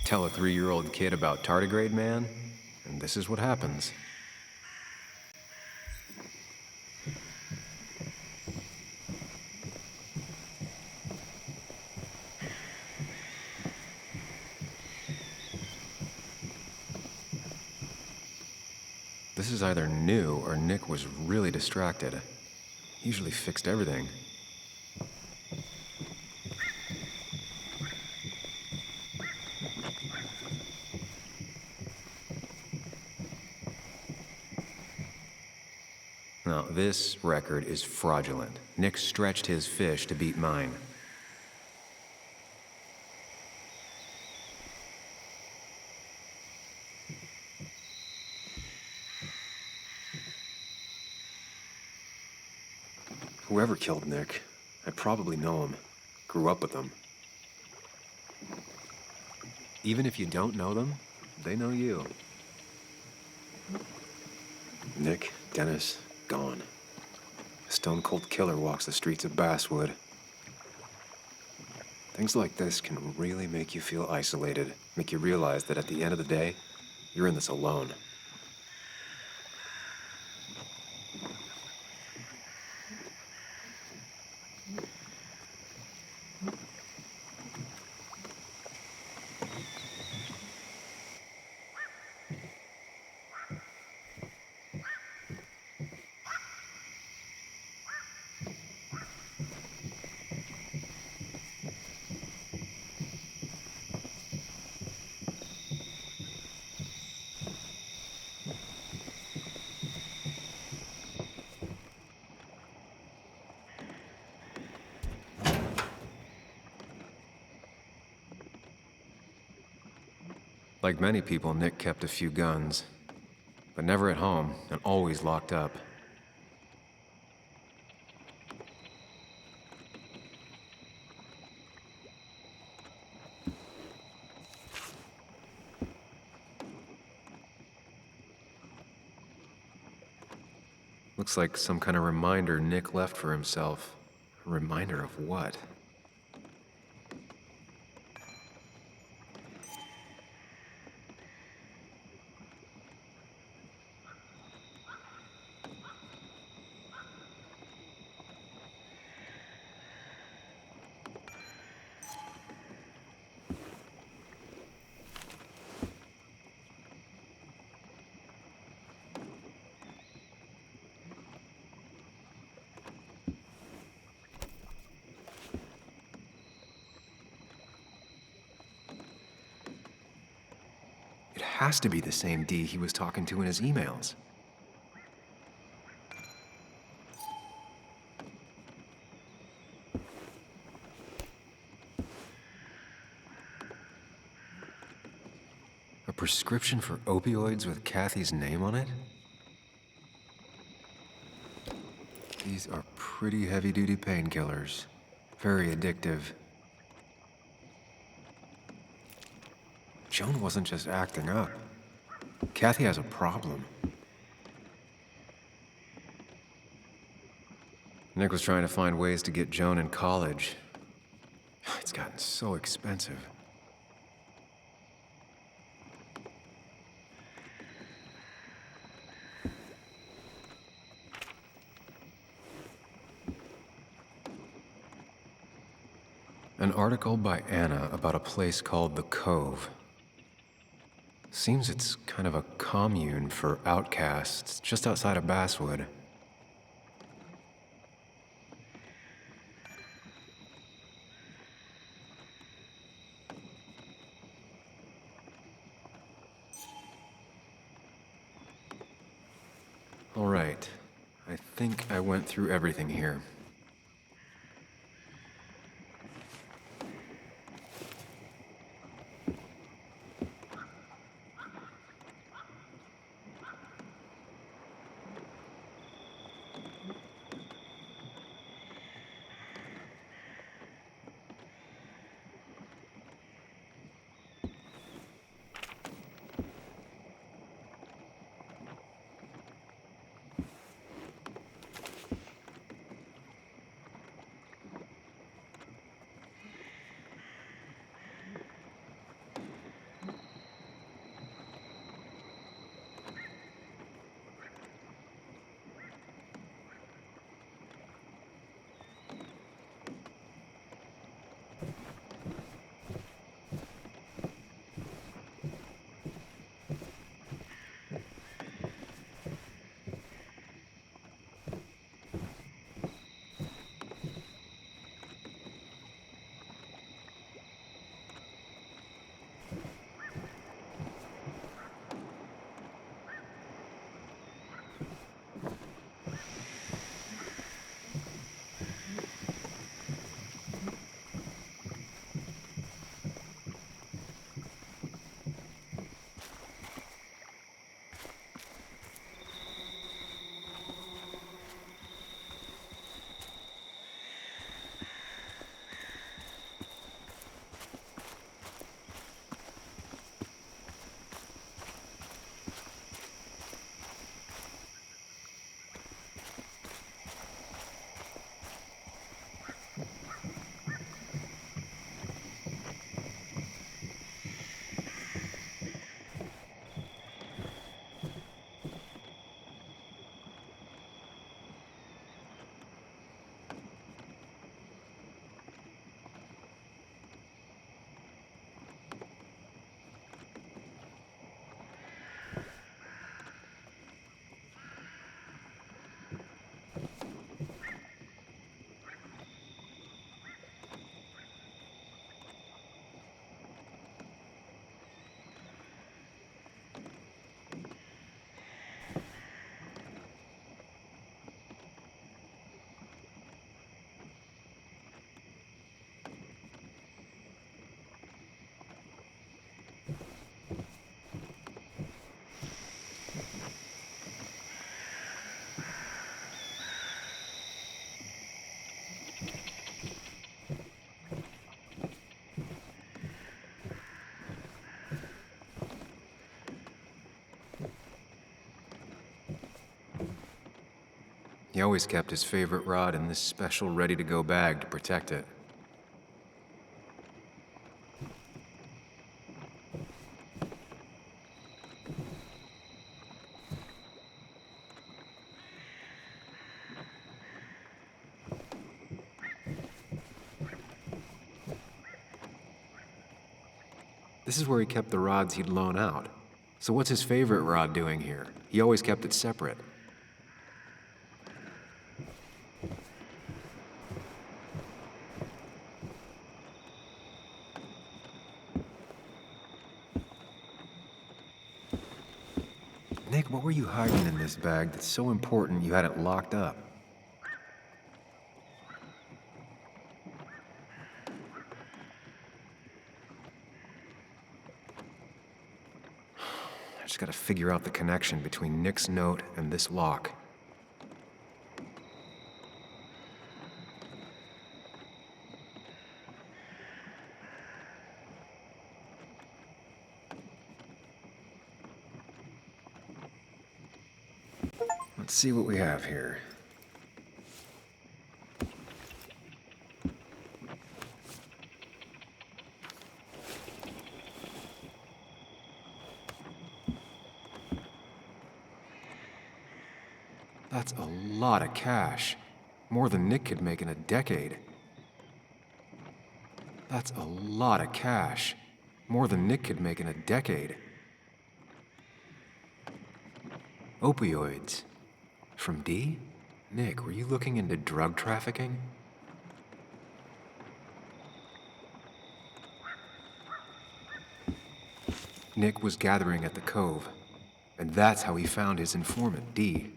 Q: Tell a 3-year-old kid about tardigrade man, and this is what happens. This is either new or Nick was really distracted. He usually fixed everything. Now, this record is fraudulent. Nick stretched his fish to beat mine. Whoever killed Nick, I probably know him. Grew up with them. Even if you don't know them, they know you. Nick, Dennis, gone. A stone-cold killer walks the streets of Basswood. Things like this can really make you feel isolated, make you realize that at the end of the day, you're in this alone. Like many people, Nick kept a few guns, but never at home and always locked up. Looks like some kind of reminder Nick left for himself. A reminder of what? It has to be the same D he was talking to in his emails. A prescription for opioids with Kathy's name on it? These are pretty heavy-duty painkillers. Very addictive. Joan wasn't just acting up. Kathy has a problem. Nick was trying to find ways to get Joan in college. It's gotten so expensive. An article by Anna about a place called The Cove. Seems it's kind of a commune for outcasts just outside of Basswood. All right. I think I went through everything here. He always kept his favorite rod in this special ready-to-go bag to protect it. This is where he kept the rods he'd loan out. So what's his favorite rod doing here? He always kept it separate. Nick, what were you hiding in this bag that's so important you had it locked up? I just gotta figure out the connection between Nick's note and this lock. Let's see what we have here. That's a lot of cash. More than Nick could make in a decade. That's a lot of cash. More than Nick could make in a decade. Opioids. From D? Nick, were you looking into drug trafficking? Nick was gathering at the Cove, and that's how he found his informant, D.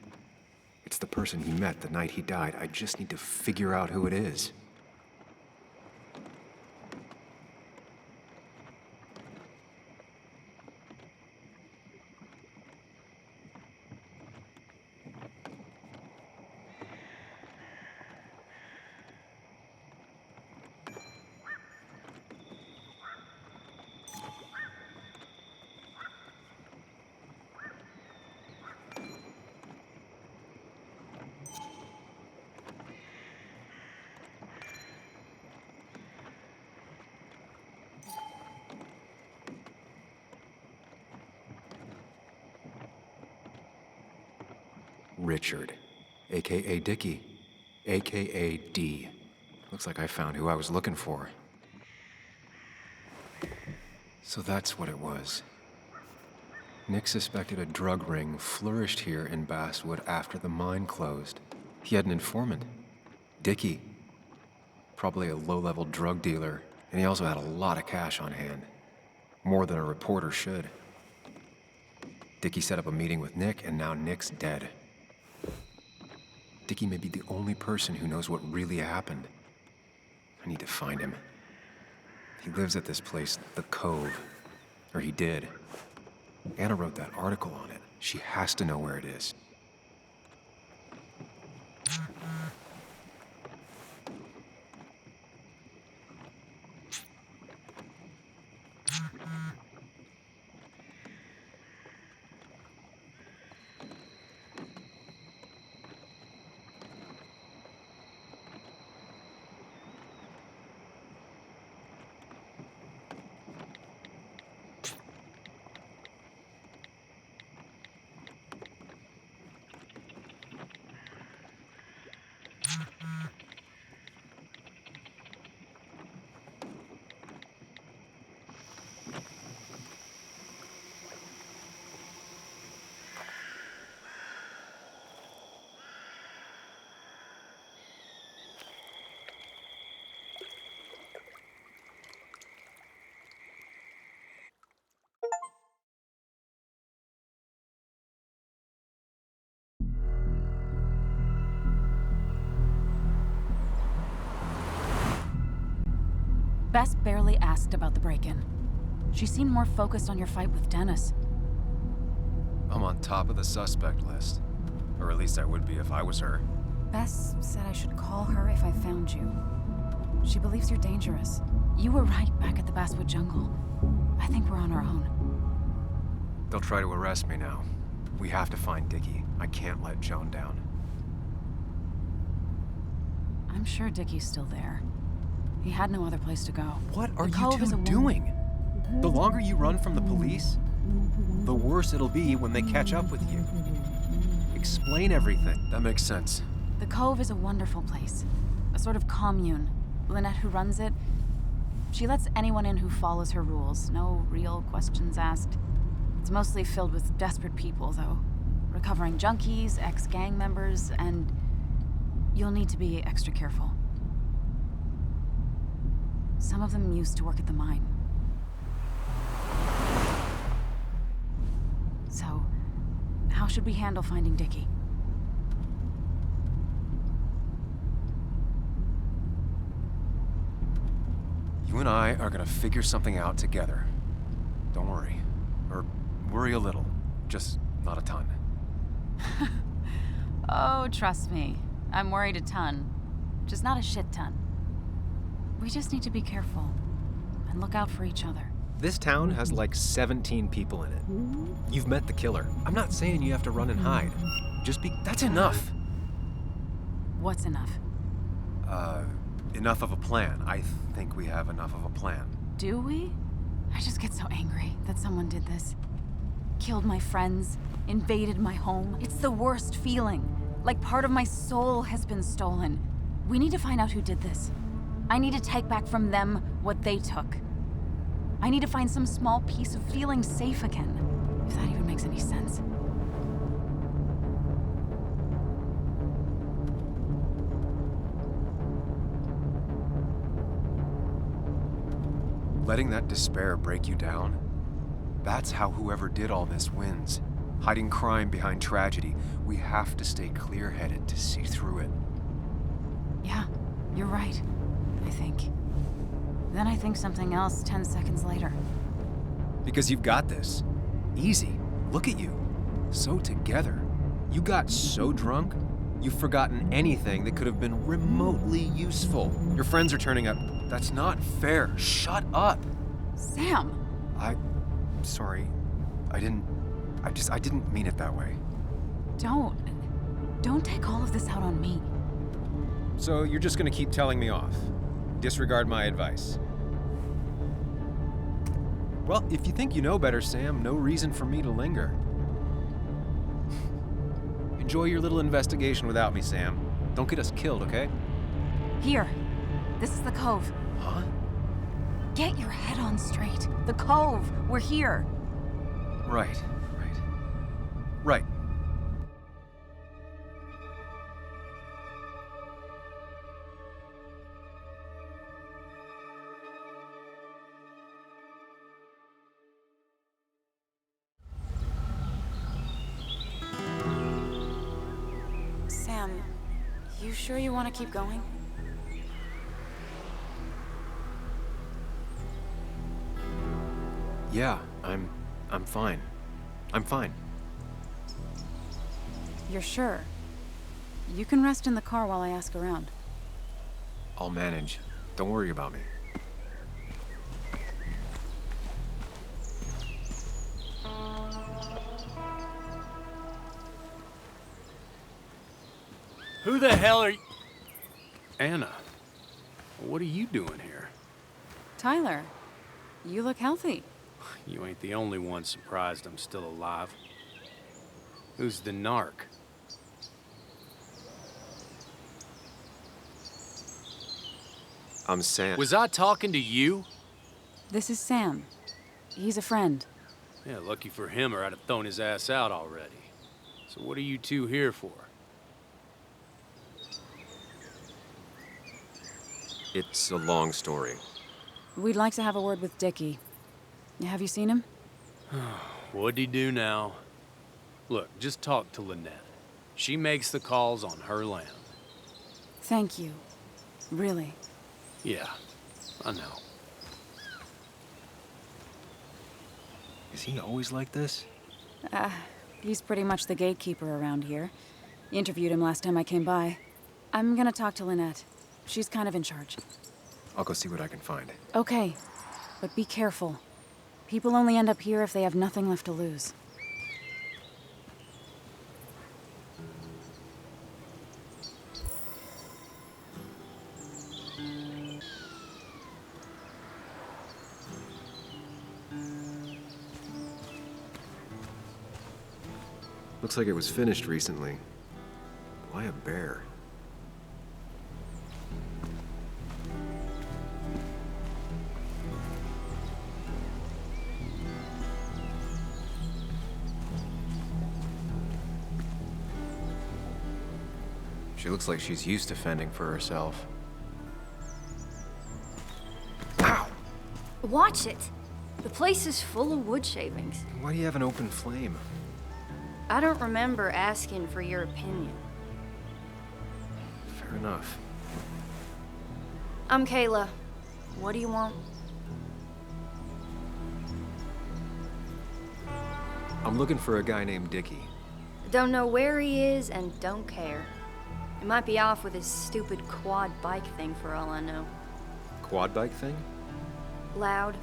Q: It's the person he met the night he died. I just need to figure out who it is. Richard, a.k.a. Dickie, a.k.a. D. Looks like I found who I was looking for. So that's what it was. Nick suspected a drug ring flourished here in Basswood after the mine closed. He had an informant, Dickie. Probably a low-level drug dealer, and he also had a lot of cash on hand. More than a reporter should. Dickie set up a meeting with Nick, and now Nick's dead. Dickie may be the only person who knows what really happened. I need to find him. He lives at this place, the Cove. Or he did. Anna wrote that article on it. She has to know where it is.
B: Bess barely asked about the break-in. She seemed more focused on your fight with Dennis.
Q: I'm on top of the suspect list. Or at least I would be if I was her.
B: Bess said I should call her if I found you. She believes you're dangerous. You were right back at the Basswood jungle. I think we're on our own.
Q: They'll try to arrest me now. We have to find Dickie. I can't let Joan down.
B: I'm sure Dickie's still there. He had no other place to go.
Q: What are you two doing? The longer you run from the police, the worse it'll be when they catch up with you. Explain everything. That makes sense.
B: The Cove is a wonderful place. A sort of commune. Lynette, who runs it, she lets anyone in who follows her rules. No real questions asked. It's mostly filled with desperate people, though. Recovering junkies, ex-gang members, and you'll need to be extra careful. Some of them used to work at the mine. So, how should we handle finding Dickie?
Q: You and I are gonna figure something out together. Don't worry. Or worry a little. Just not a ton.
B: Oh, trust me. I'm worried a ton. Just not a shit ton. We just need to be careful and look out for each other.
Q: This town has like 17 people in it. You've met the killer. I'm not saying you have to run and hide. Just be... That's enough!
B: What's enough?
Q: Enough of a plan. I think we have enough of a plan.
B: Do we? I just get so angry that someone did this. Killed my friends, invaded my home. It's the worst feeling. Like part of my soul has been stolen. We need to find out who did this. I need to take back from them what they took. I need to find some small piece of feeling safe again, if that even makes any sense.
Q: Letting that despair break you down? That's how whoever did all this wins. Hiding crime behind tragedy. We have to stay clear-headed to see through it.
B: Yeah, you're right, I think. Then I think something else 10 seconds later.
Q: Because you've got this. Easy. Look at you. So together. You got so drunk, you've forgotten anything that could have been remotely useful. Your friends are turning up. That's not fair. Shut up.
B: Sam!
Q: Sorry. I didn't mean it that way.
B: Don't take all of this out on me.
Q: So you're just gonna keep telling me off? Disregard my advice? Well, if you think you know better, Sam, no reason for me to linger. Enjoy your little investigation without me, Sam. Don't get us killed, okay?
B: Here. This is the Cove.
Q: Huh?
B: Get your head on straight. The Cove. We're here.
Q: Right. Right.
B: Sam, you sure you want to keep going?
Q: Yeah, I'm fine. I'm fine.
B: You're sure? You can rest in the car while I ask around.
Q: I'll manage. Don't worry about me.
N: Who the hell are you? Anna, what are you doing here?
B: Tyler, you look healthy.
N: You ain't the only one surprised I'm still alive. Who's the narc?
Q: I'm Sam.
N: Was I talking to you?
B: This is Sam. He's a friend.
N: Yeah, lucky for him, or I'd have thrown his ass out already. So what are you two here for?
Q: It's a long story.
B: We'd like to have a word with Dickie. Have you seen him?
N: What'd he do now? Look, just talk to Lynette. She makes the calls on her land.
B: Thank you. Really.
N: Yeah, I know.
Q: Is he always like this?
B: He's pretty much the gatekeeper around here. Interviewed him last time I came by. I'm gonna talk to Lynette. She's kind of in charge.
Q: I'll go see what I can find.
B: Okay, but be careful. People only end up here if they have nothing left to lose.
Q: Looks like it was finished recently. Why a bear? She looks like she's used to fending for herself. Ow!
F: Watch it. The place is full of wood shavings.
Q: Why do you have an open flame?
F: I don't remember asking for your opinion.
Q: Fair enough.
F: I'm Kayla. What do you want?
Q: I'm looking for a guy named Dickie.
F: Don't know where he is and don't care. He might be off with his stupid quad bike thing for all I know.
Q: Quad bike thing?
F: Loud,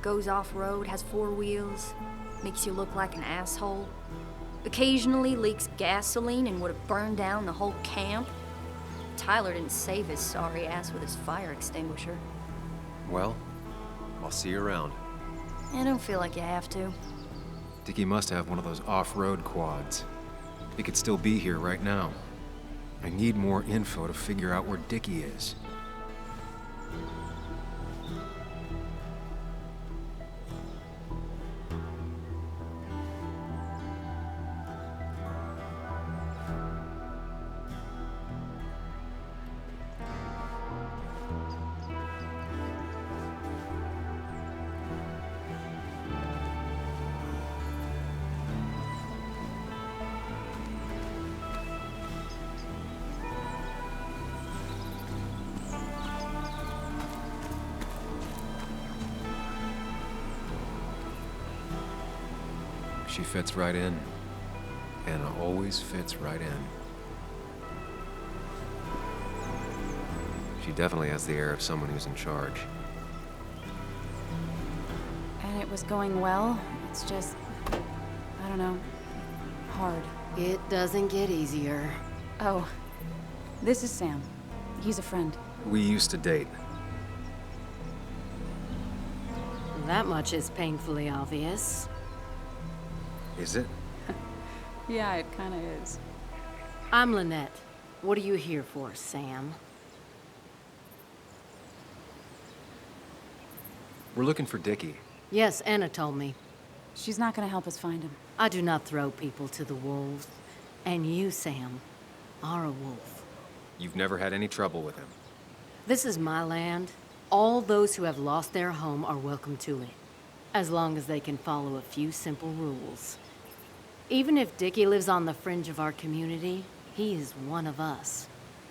F: goes off-road, has 4 wheels, makes you look like an asshole. Occasionally leaks gasoline and would have burned down the whole camp. Tyler didn't save his sorry ass with his fire extinguisher.
Q: Well, I'll see you around.
F: I don't feel like you have to.
Q: Dickie must have one of those off-road quads. He could still be here right now. I need more info to figure out where Dickie is. She fits right in. Anna always fits right in. She definitely has the air of someone who's in charge.
E: And it was going well. It's just, I don't know, hard.
L: It doesn't get easier.
E: Oh, this is Sam. He's a friend.
Q: We used to date.
L: That much is painfully obvious.
Q: Is it?
E: Yeah, it kinda is.
L: I'm Lynette. What are you here for, Sam?
Q: We're looking for Dickie.
L: Yes, Anna told me.
E: She's not gonna help us find him.
L: I do not throw people to the wolves. And you, Sam, are a wolf.
Q: You've never had any trouble with him.
L: This is my land. All those who have lost their home are welcome to it, as long as they can follow a few simple rules. Even if Dickie lives on the fringe of our community, he is one of us.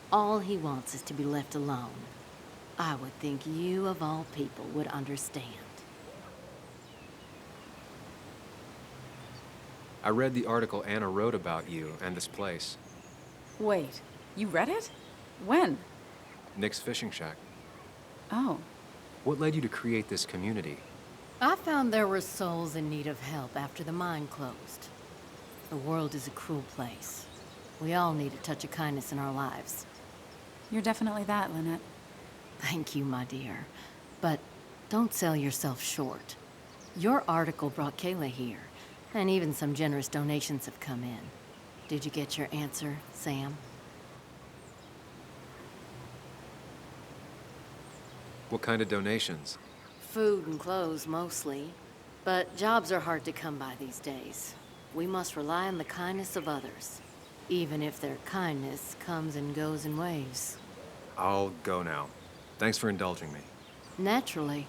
L: All he wants is to be left alone. I would think you, of all people, would understand.
Q: I read the article Anna wrote about you and this place.
E: Wait, you read it? When?
Q: Nick's fishing shack.
E: Oh.
Q: What led you to create this community?
L: I found there were souls in need of help after the mine closed. The world is a cruel place. We all need a touch of kindness in our lives.
E: You're definitely that, Lynette.
L: Thank you, my dear. But don't sell yourself short. Your article brought Kayla here, and even some generous donations have come in. Did you get your answer, Sam?
Q: What kind of donations?
L: Food and clothes, mostly. But jobs are hard to come by these days. We must rely on the kindness of others, even if their kindness comes and goes in waves.
Q: I'll go now. Thanks for indulging me.
L: Naturally.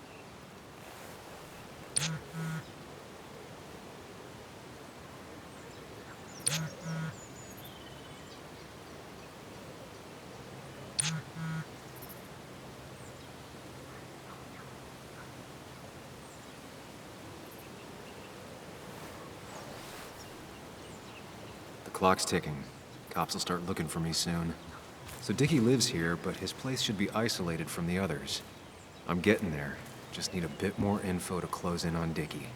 Q: The clock's ticking. Cops will start looking for me soon. So Dickie lives here, but his place should be isolated from the others. I'm getting there. Just need a bit more info to close in on Dickie.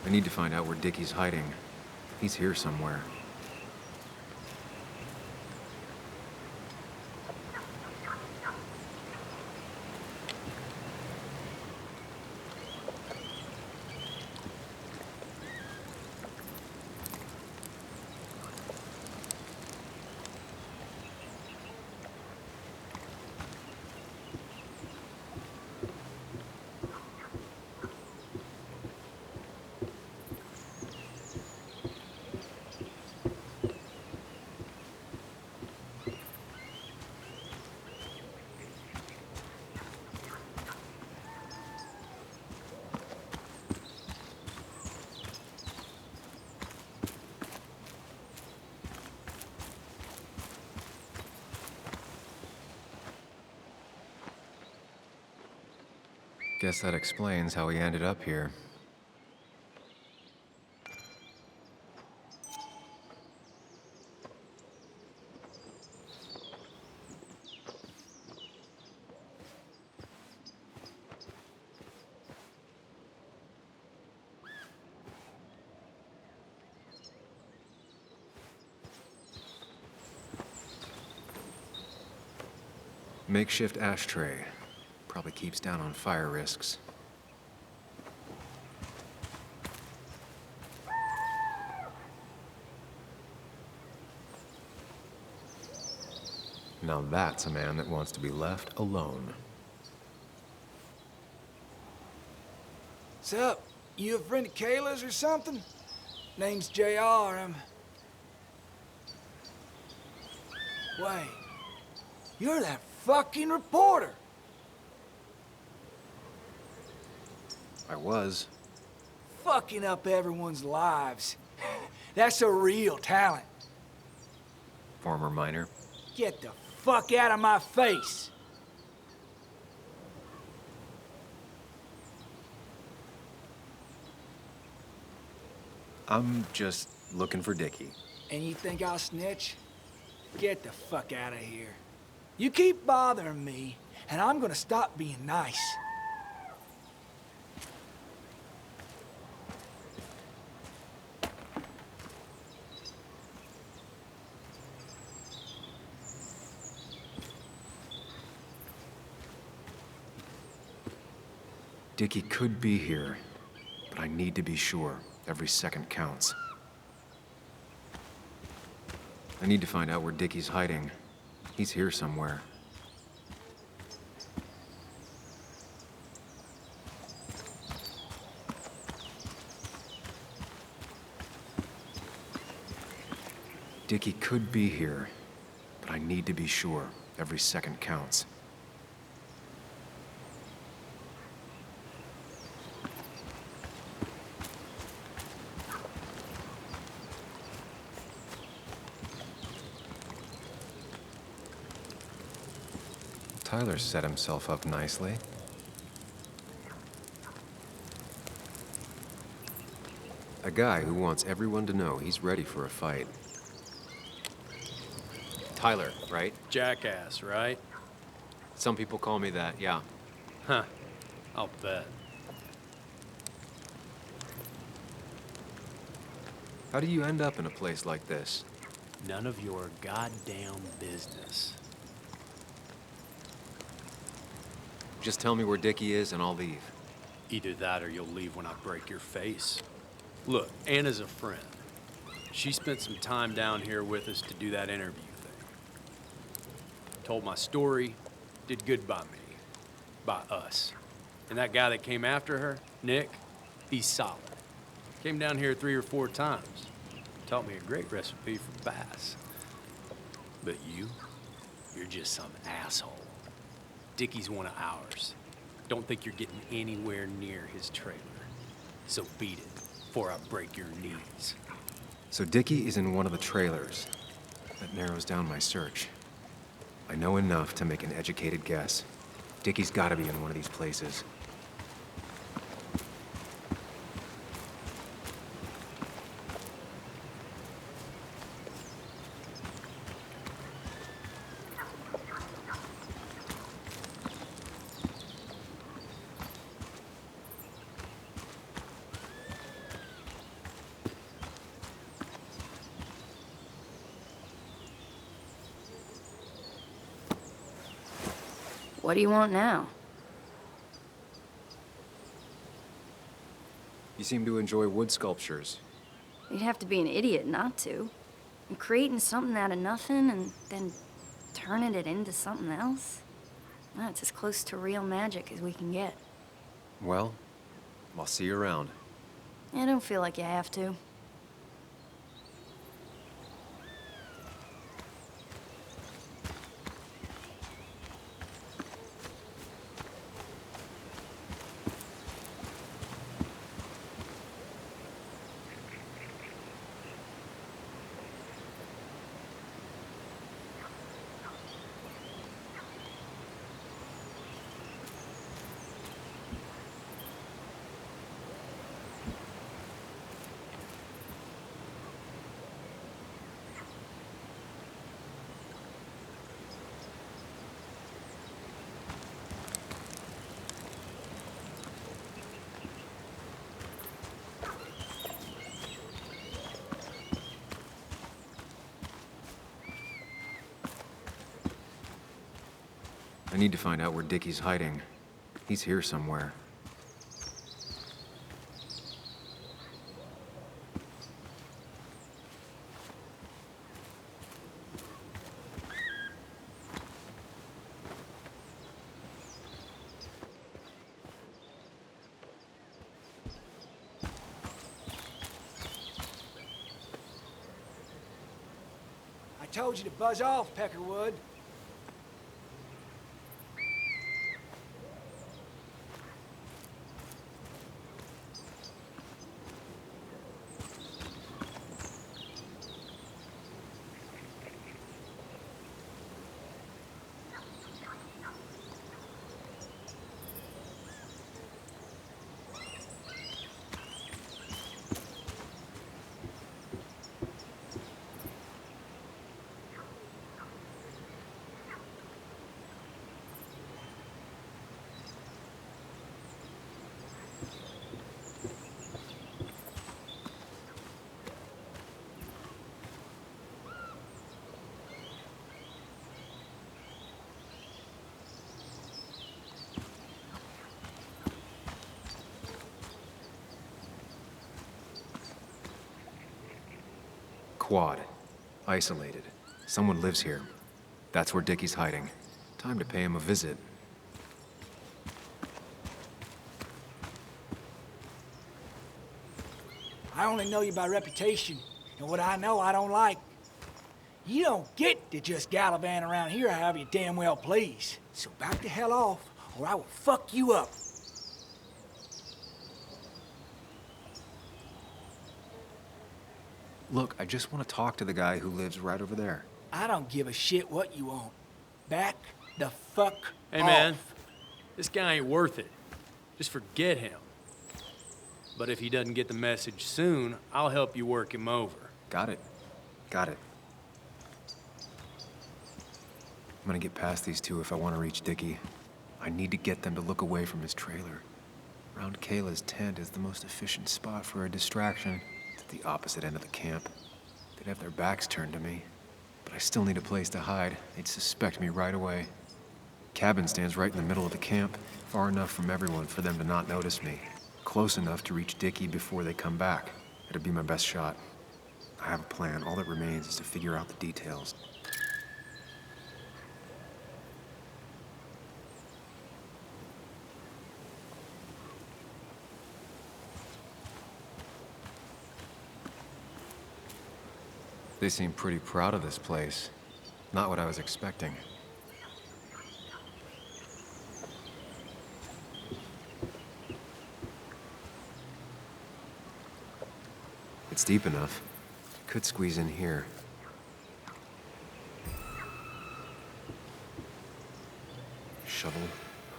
Q: I need to find out where Dickie's hiding. He's here somewhere. Guess that explains how he ended up here. Makeshift ashtray. Probably keeps down on fire risks. Now that's a man that wants to be left alone.
K: Sup? You a friend of Kayla's or something? Name's JR. Wait. You're that fucking reporter!
Q: I was.
K: Fucking up everyone's lives. That's a real talent.
Q: Former miner.
K: Get the fuck out of my face.
Q: I'm just looking for Dickie.
K: And you think I'll snitch? Get the fuck out of here. You keep bothering me, and I'm gonna stop being nice.
Q: Dickie could be here, but I need to be sure. Every second counts. I need to find out where Dickie's hiding. He's here somewhere. Dickie could be here, but I need to be sure. Every second counts. Tyler set himself up nicely. A guy who wants everyone to know he's ready for a fight. Tyler, right?
N: Jackass, right?
Q: Some people call me that, yeah.
N: Huh. I'll bet.
Q: How do you end up in a place like this?
N: None of your goddamn business.
Q: Just tell me where Dickie is and I'll leave.
N: Either that or you'll leave when I break your face. Look, Anna's a friend. She spent some time down here with us to do that interview thing. Told my story, did good by me. By us. And that guy that came after her, Nick, he's solid. Came down here 3 or 4 times. Taught me a great recipe for bass. But you're just some asshole. Dickie's one of ours. Don't think you're getting anywhere near his trailer. So beat it, before I break your knees.
Q: So Dickie is in one of the trailers. That narrows down my search. I know enough to make an educated guess. Dickie's gotta be in one of these places.
U: What do you want now?
Q: You seem to enjoy wood sculptures.
U: You'd have to be an idiot not to. And creating something out of nothing and then turning it into something else? That's as close to real magic as we can get.
Q: Well, I'll see you around.
U: I don't feel like you have to.
Q: I need to find out where Dickie's hiding. He's here somewhere.
K: I told you to buzz off, Peckerwood.
Q: quad. Isolated. Someone lives here. That's where Dickie's hiding. Time to pay him a visit.
K: I only know you by reputation, and what I know I don't like. You don't get to just gallivant around here however you damn well please. So back the hell off, or I will fuck you up.
Q: Look, I just want to talk to the guy who lives right over there.
K: I don't give a shit what you want. Back the fuck off.
N: Hey, man. This guy ain't worth it. Just forget him. But if he doesn't get the message soon, I'll help you work him over.
Q: Got it. Got it. I'm gonna get past these two if I want to reach Dickie. I need to get them to look away from his trailer. Round Kayla's tent is the most efficient spot for a distraction. It's at the opposite end of the camp. They'd have their backs turned to me. But I still need a place to hide. They'd suspect me right away. Cabin stands right in the middle of the camp, far enough from everyone for them to not notice me. Close enough to reach Dickie before they come back. It'd be my best shot. I have a plan. All that remains is to figure out the details. They seem pretty proud of this place. Not what I was expecting. It's deep enough. Could squeeze in here. Shovel,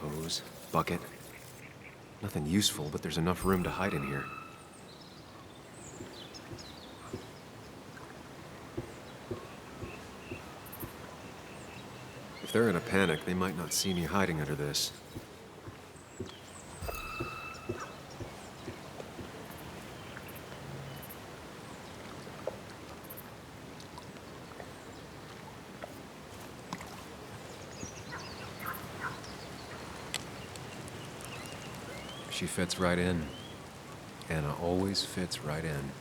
Q: hose, bucket. Nothing useful, but there's enough room to hide in here. If they're in a panic, they might not see me hiding under this. She fits right in. Anna always fits right in.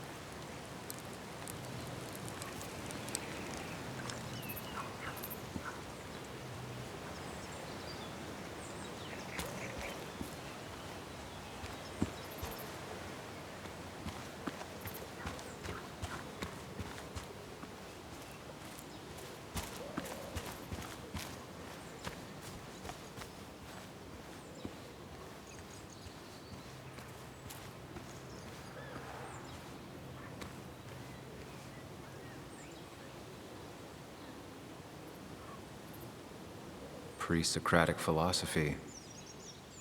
Q: Pre-Socratic philosophy.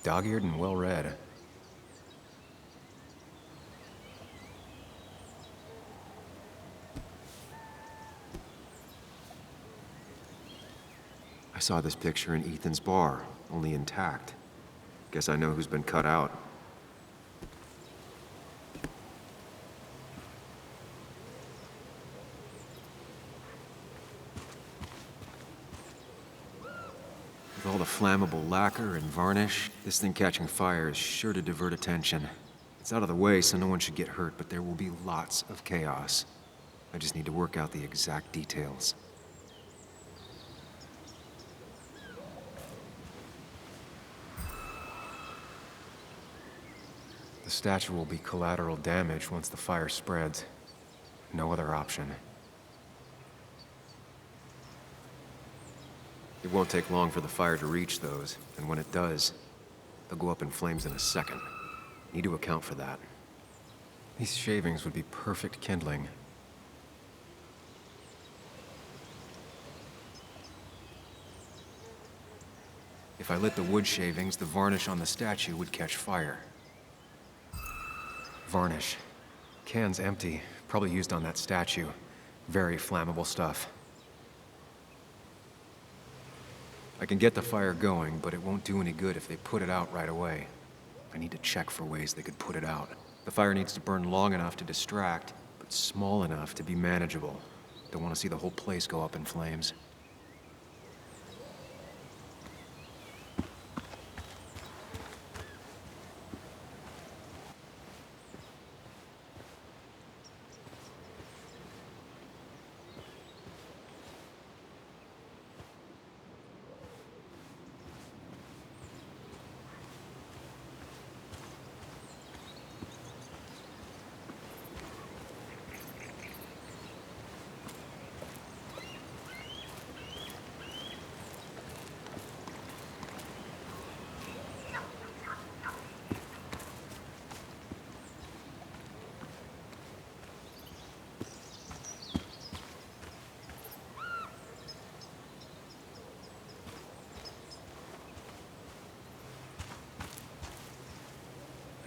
Q: Dog-eared and well-read. I saw this picture in Ethan's bar, only intact. Guess I know who's been cut out. With all the flammable lacquer and varnish, this thing catching fire is sure to divert attention. It's out of the way, so no one should get hurt, but there will be lots of chaos. I just need to work out the exact details. The statue will be collateral damage once the fire spreads. No other option. It won't take long for the fire to reach those, and when it does, they'll go up in flames in a second. Need to account for that. These shavings would be perfect kindling. If I lit the wood shavings, the varnish on the statue would catch fire. Varnish. Can's empty. Probably used on that statue. Very flammable stuff. I can get the fire going, but it won't do any good if they put it out right away. I need to check for ways they could put it out. The fire needs to burn long enough to distract, but small enough to be manageable. Don't want to see the whole place go up in flames.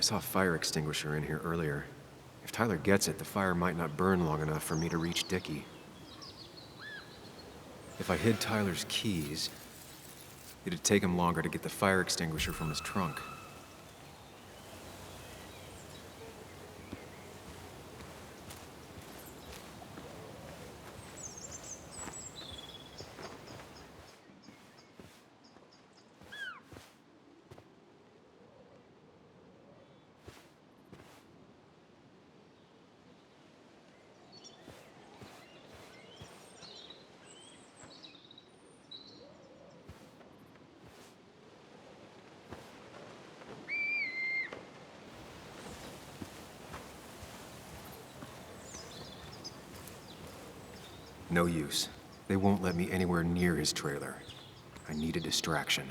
Q: I saw a fire extinguisher in here earlier. If Tyler gets it, the fire might not burn long enough for me to reach Dickie. If I hid Tyler's keys, it'd take him longer to get the fire extinguisher from his trunk. No use. They won't let me anywhere near his trailer. I need a distraction.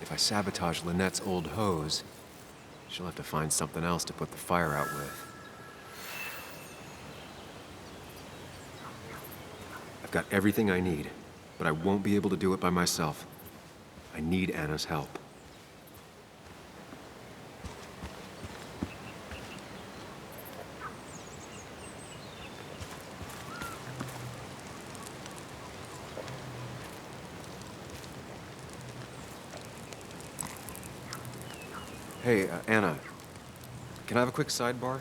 Q: If I sabotage Lynette's old hose, she'll have to find something else to put the fire out with. I've got everything I need, but I won't be able to do it by myself. I need Anna's help. Hey, Anna, can I have a quick sidebar?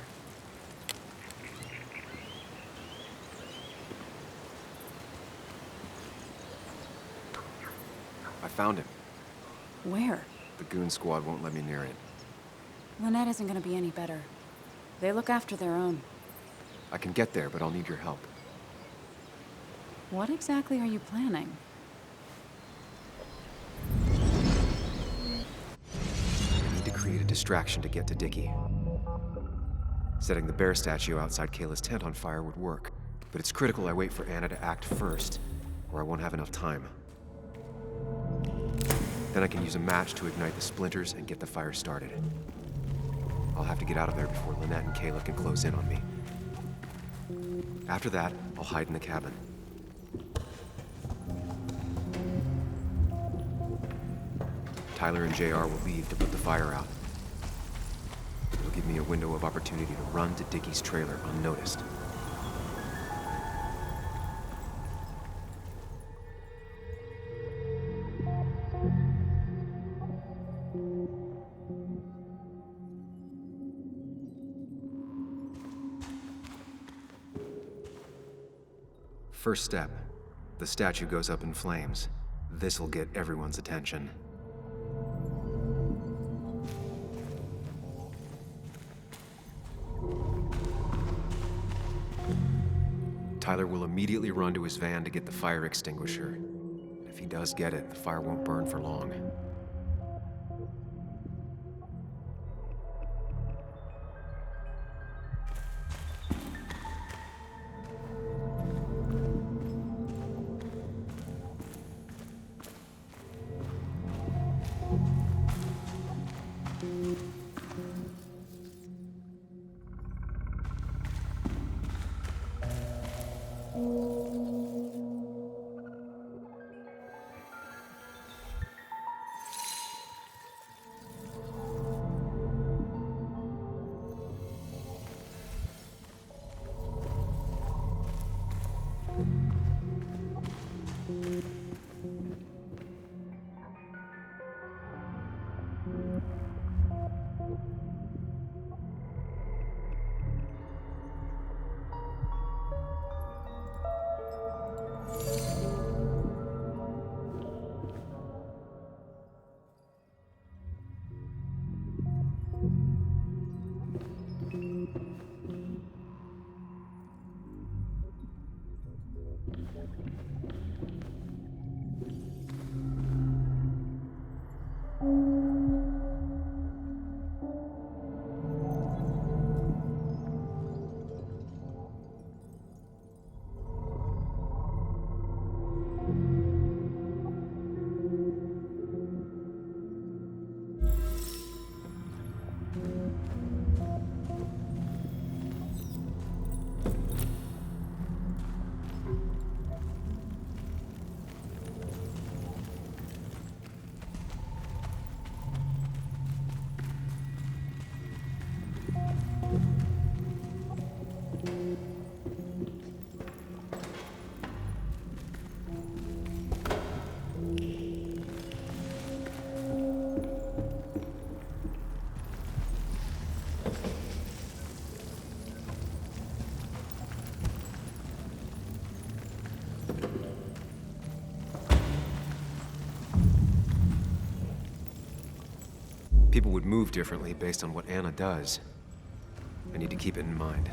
Q: I found him.
B: Where?
Q: The goon squad won't let me near it.
B: Lynette isn't gonna be any better. They look after their own.
Q: I can get there, but I'll need your help.
B: What exactly are you planning?
Q: Create a distraction to get to Dickie. Setting the bear statue outside Kayla's tent on fire would work, but it's critical I wait for Anna to act first, or I won't have enough time. Then I can use a match to ignite the splinters and get the fire started. I'll have to get out of there before Lynette and Kayla can close in on me. After that, I'll hide in the cabin. Tyler and JR will leave to put the fire out. It'll give me a window of opportunity to run to Dickie's trailer unnoticed. First step, the statue goes up in flames. This'll get everyone's attention. Tyler will immediately run to his van to get the fire extinguisher. If he does get it, the fire won't burn for long. People would move differently based on what Anna does. I need to keep it in mind.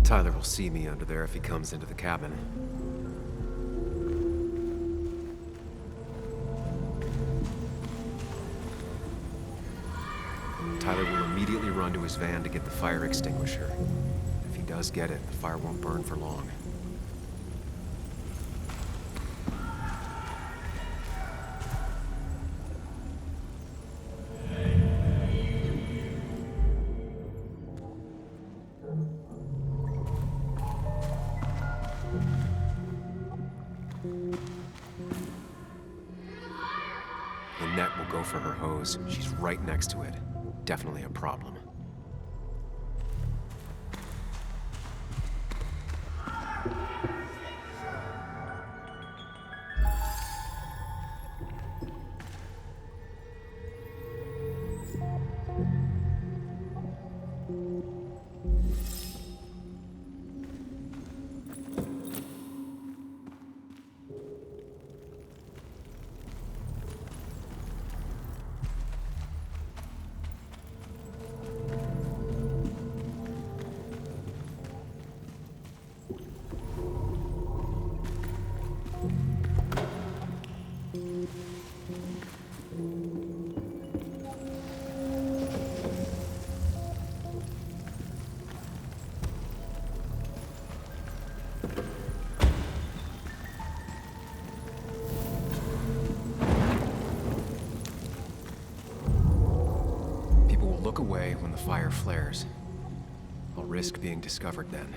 Q: Tyler will see me under there if he comes into the cabin. Tyler will immediately run to his van to get the fire extinguisher. If he does get it, the fire won't burn for long. Lynette will go for her hose. She's right next to it. Definitely a problem. Look away when the fire flares. I'll risk being discovered then.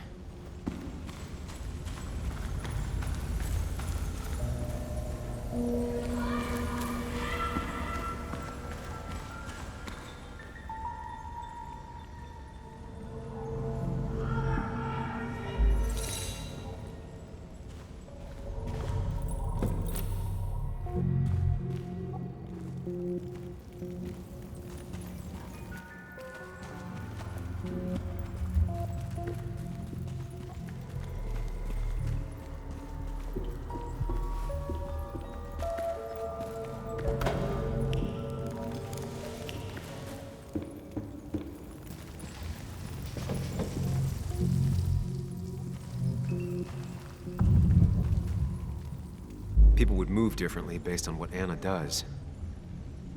Q: People would move differently based on what Anna does.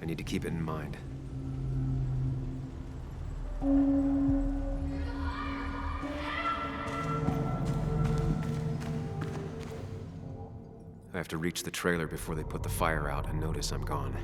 Q: I need to keep it in mind. I have to reach the trailer before they put the fire out and notice I'm gone.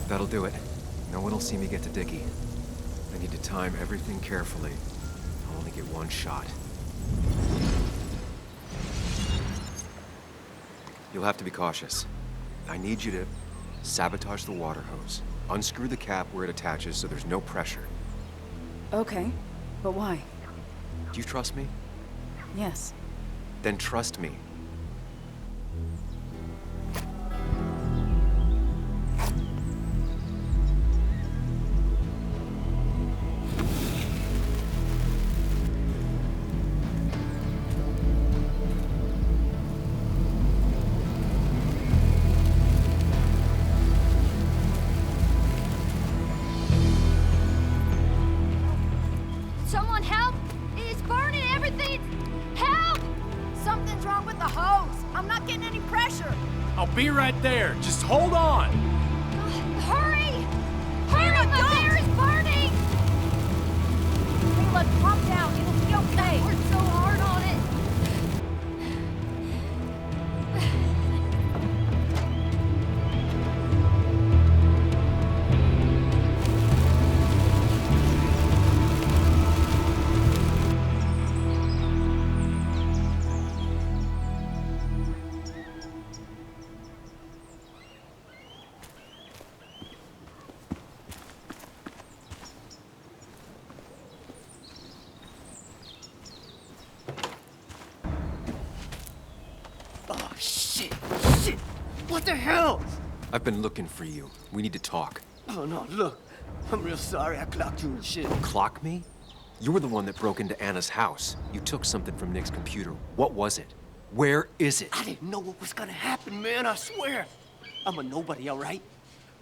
Q: That'll do it. No one will see me get to Dickie. I need to time everything carefully. I'll only get one shot. You'll have to be cautious. I need you to sabotage the water hose. Unscrew the cap where it attaches so there's no pressure.
B: Okay, but why?
Q: Do you trust me?
B: Yes.
Q: Then trust me.
P: Someone help! It's burning everything! Help! Something's wrong with the hose. I'm not getting any pressure.
N: I'll be right there. Just hold on.
P: Hurry! Hurry! My bear is burning!
B: Caleb, calm down. It'll be okay.
P: I worked so hard on it.
A: Oh, shit! Shit! What the hell?
Q: I've been looking for you. We need to talk.
A: Oh, no, look. I'm real sorry I clocked you and shit.
Q: Clock me? You were the one that broke into Anna's house. You took something from Nick's computer. What was it? Where is it?
A: I didn't know what was gonna happen, man, I swear. I'm a nobody, all right?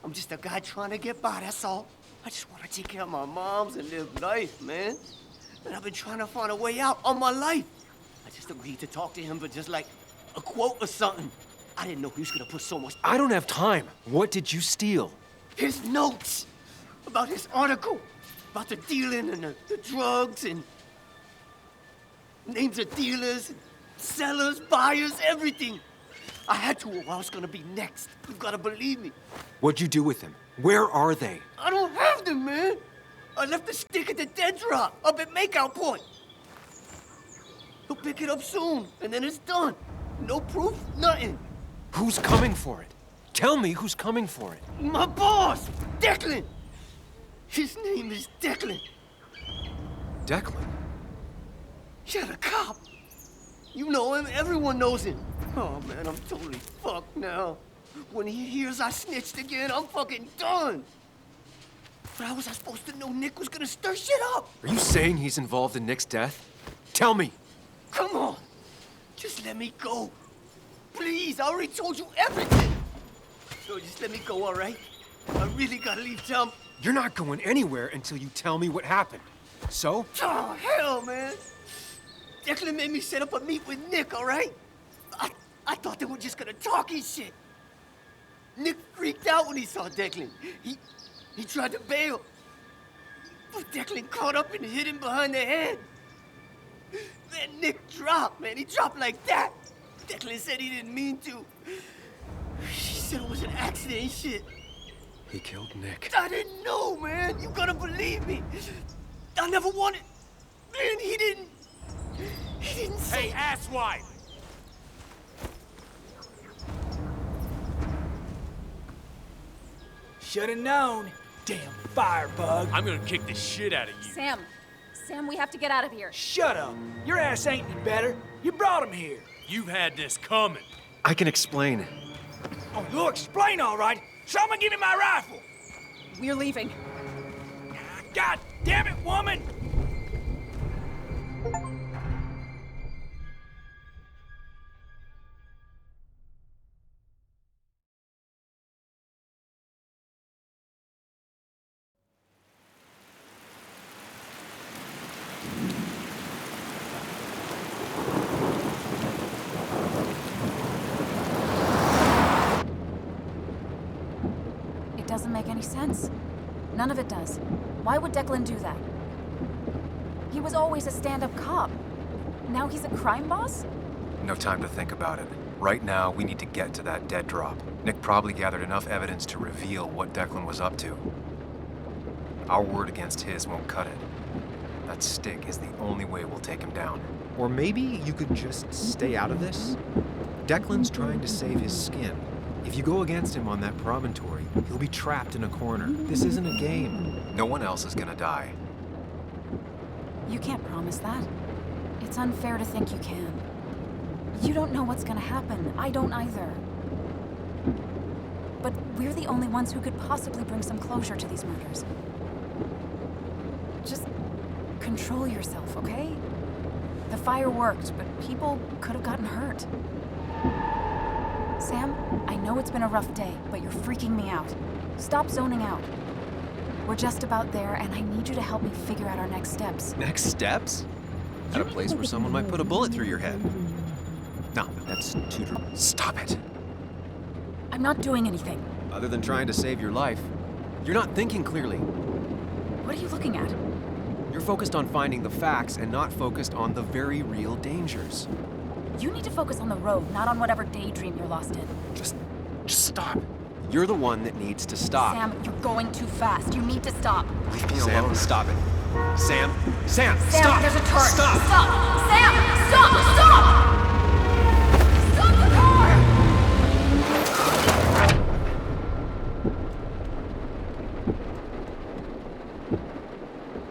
A: I'm just a guy trying to get by, that's all. I just want to take care of my moms and live life, man. And I've been trying to find a way out all my life. I just agreed to talk to him for just like a quote or something. I didn't know he was gonna put so much...
Q: I don't have time. What did you steal?
A: His notes about his article, about the dealing and the drugs and names of dealers, and sellers, buyers, everything. I had to or I was gonna be next. You've gotta believe me.
Q: What'd you do with them? Where are they?
A: I don't have them, man. I left the stick at the dead drop up at Makeout Point. He'll pick it up soon, and then it's done. No proof, nothing.
Q: Who's coming for it? Tell me who's coming for it.
A: My boss, Declan. His name is Declan.
Q: Declan?
A: Yeah, the cop. You know him, everyone knows him. Oh, man, I'm totally fucked now. When he hears I snitched again, I'm fucking done. But how was I supposed to know Nick was gonna stir shit up?
Q: Are you saying he's involved in Nick's death? Tell me.
A: Come on. Just let me go. Please, I already told you everything. So just let me go, all right? I really gotta leave town.
Q: You're not going anywhere until you tell me what happened. So?
A: Oh, hell, man. Declan made me set up a meet with Nick, all right? I thought they were just gonna talk and shit. Nick freaked out when he saw Declan. He tried to bail. But Declan caught up and hit him behind the head. Then Nick dropped, man. He dropped like that. Declan said he didn't mean to. She said it was an accident and shit.
Q: He killed Nick.
A: I didn't know, man. You gotta believe me. I never wanted... Man, he didn't say...
N: Hey, asswipe!
K: Should've known. Damn firebug.
N: I'm gonna kick the shit out of you.
B: Sam, we have to get out of here.
K: Shut up. Your ass ain't any better. You brought him here.
N: You've had this coming.
Q: I can explain.
K: Oh, you'll explain all right. Someone give me my rifle.
B: We're leaving.
K: God damn it, woman!
B: It doesn't make any sense. None of it does. Why would Declan do that? He was always a stand-up cop. Now he's a crime boss?
Q: No time to think about it. Right now, we need to get to that dead drop. Nick probably gathered enough evidence to reveal what Declan was up to. Our word against his won't cut it. That stick is the only way we'll take him down.
C: Or maybe you could just stay out of this? Declan's trying to save his skin. If you go against him on that promontory, he'll be trapped in a corner. This isn't a game.
Q: No one else is gonna die.
B: You can't promise that. It's unfair to think you can. You don't know what's gonna happen. I don't either. But we're the only ones who could possibly bring some closure to these murders. Just control yourself, okay? The fire worked, but people could have gotten hurt. Sam, I know it's been a rough day, but you're freaking me out. Stop zoning out. We're just about there, and I need you to help me figure out our next steps.
Q: Next steps? At a place where someone might put a bullet through your head. No, that's too... Stop it!
B: I'm not doing anything.
Q: Other than trying to save your life, you're not thinking clearly.
B: What are you looking at?
Q: You're focused on finding the facts and not focused on the very real dangers.
B: You need to focus on the road, not on whatever daydream you're lost in.
Q: Just stop. You're the one that needs to stop.
B: Sam, you're going too fast. You need to stop.
Q: Leave me alone. Stop it. Sam,
B: Sam,
Q: stop!
B: There's a turret.
Q: Stop!
B: Stop! Sam, stop! Stop! Stop the car!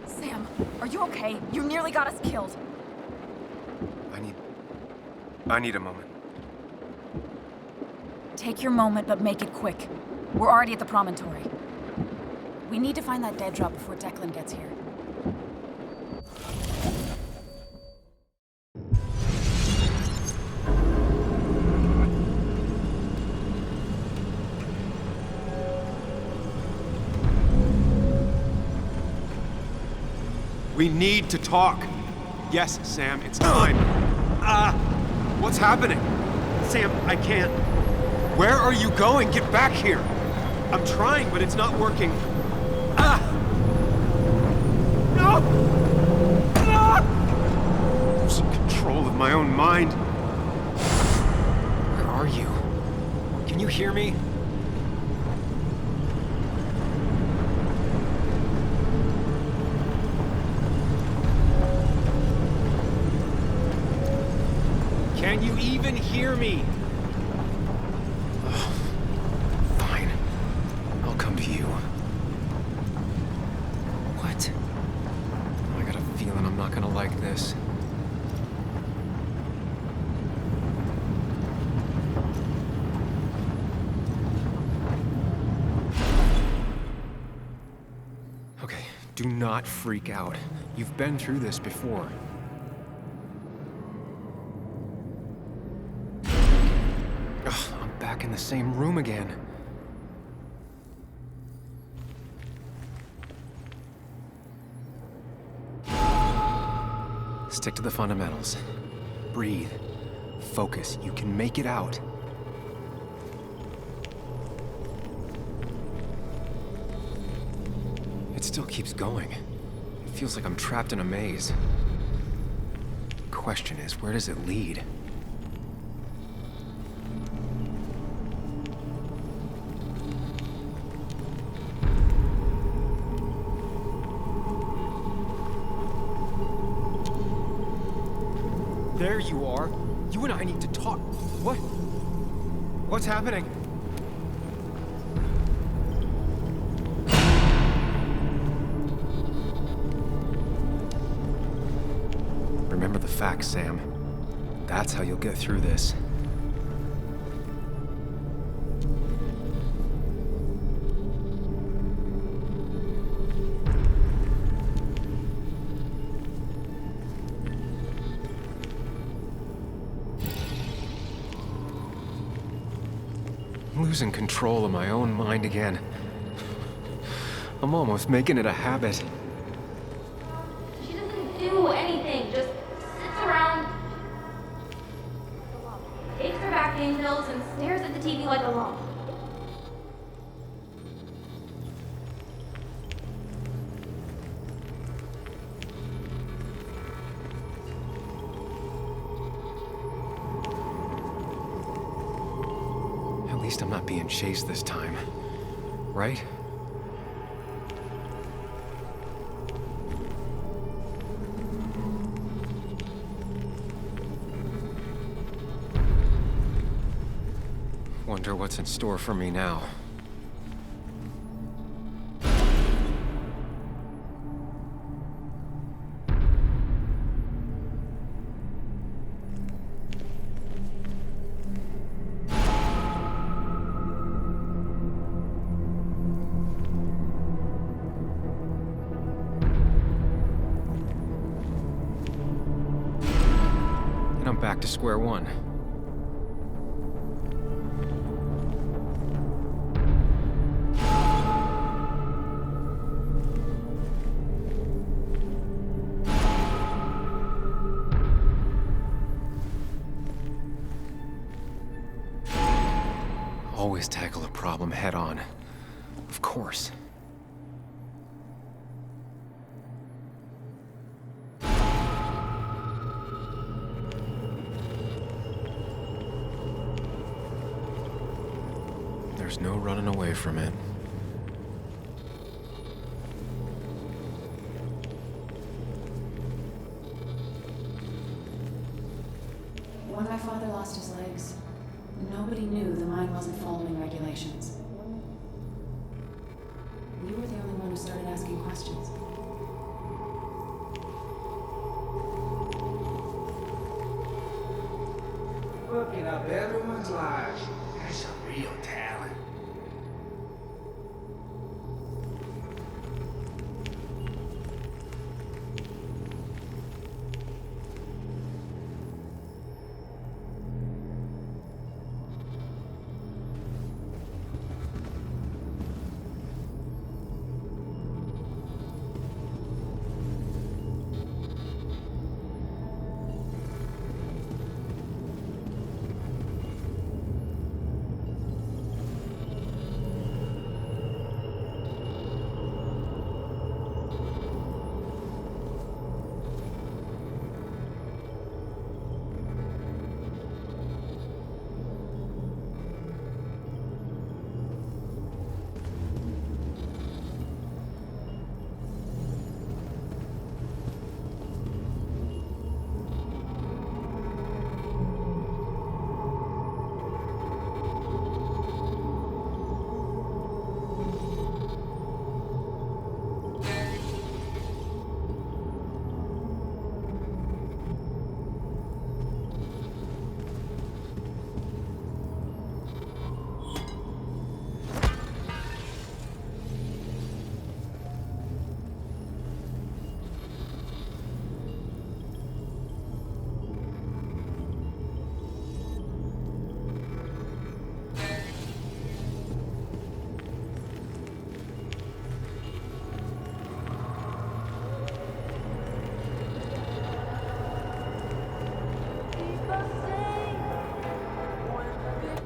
B: Sam, are you okay? You nearly got us killed.
Q: I need a moment.
B: Take your moment, but make it quick. We're already at the promontory. We need to find that dead drop before Declan gets here.
Q: We need to talk. Yes, Sam, it's time. What's happening? Sam, I can't. Where are you going? Get back here. I'm trying, but it's not working. No! No! Losing control of my own mind. Where are you? Can you hear me? Can you even hear me? Fine. I'll come to you. What? I got a feeling I'm not gonna like this. Okay, do not freak out. You've been through this before. I'm back in the same room again. Stick to the fundamentals. Breathe. Focus. You can make it out. It still keeps going. It feels like I'm trapped in a maze. The question is, where does it lead? There you are. You and I need to talk. What? What's happening? Remember the facts, Sam. That's how you'll get through this. I'm losing control of my own mind again. I'm almost making it a habit.
U: She doesn't do anything, just sits around, takes her back pain pills, and stares at the TV like a lump.
Q: At least I'm not being chased this time, right? Wonder what's in store for me now. back to square one. Always tackle a problem head on. Of course. There's no running away from it.
E: When my father lost his legs, nobody knew the mine wasn't following regulations. You were the only one who started asking questions.
K: Fucking up everyone's lives. That's a real talent.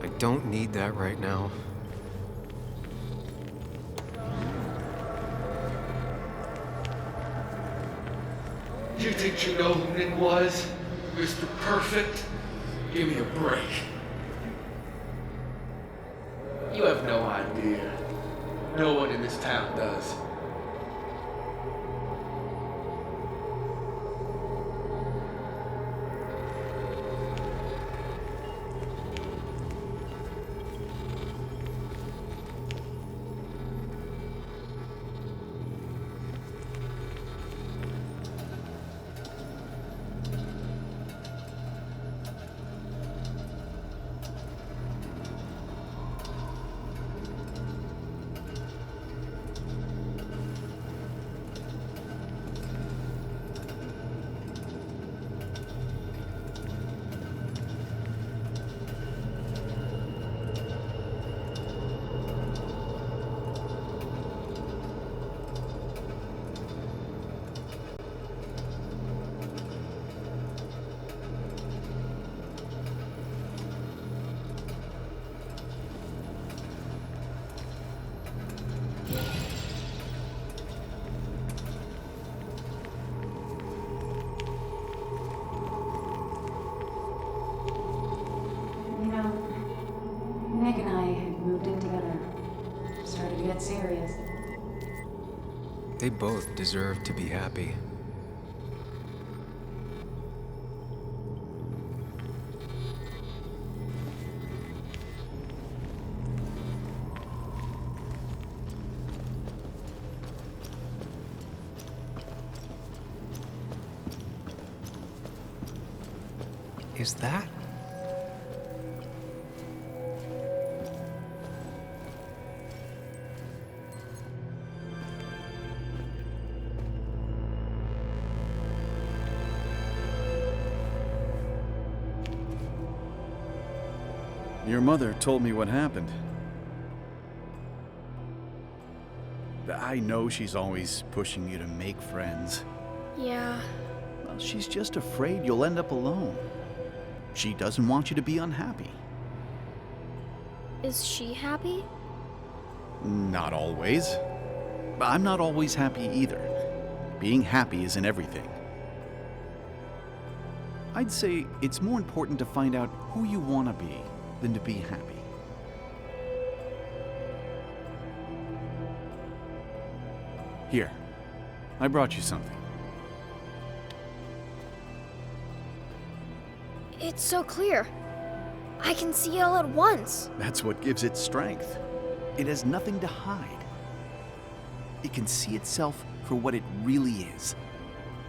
Q: I don't need that right now.
H: You think you know who Nick was? Mr. Perfect? Give me a break. You have no idea. No one in this town does.
E: Nick and I had moved in together. Started to get serious.
Q: They both deserve to be happy. Is that?
M: Your mother told me what happened. I know she's always pushing you to make friends.
P: Yeah.
M: Well, she's just afraid you'll end up alone. She doesn't want you to be unhappy.
P: Is she happy?
M: Not always. I'm not always happy either. Being happy isn't everything. I'd say it's more important to find out who you want to be than to be happy. Here, I brought you something.
P: It's so clear. I can see it all at once.
M: That's what gives it strength. It has nothing to hide. It can see itself for what it really is,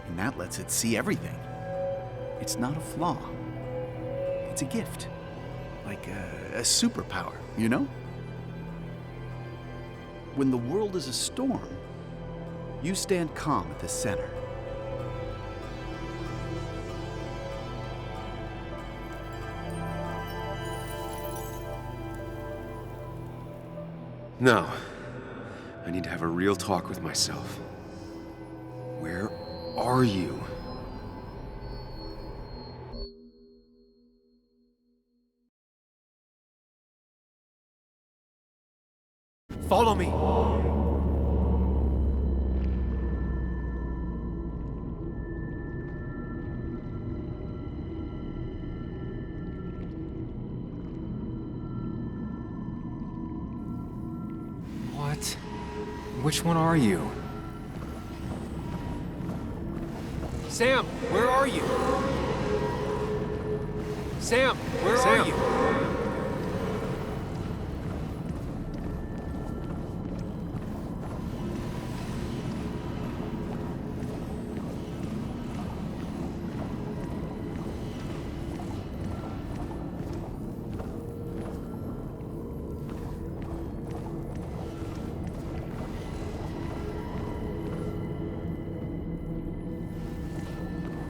M: and that lets it see everything. It's not a flaw. It's a gift. Like a superpower, you know? When the world is a storm, you stand calm at the center.
C: No. I need to have a real talk with myself. Where are you? Follow me! What? Which one are you? Sam, where are you? Sam, where are you?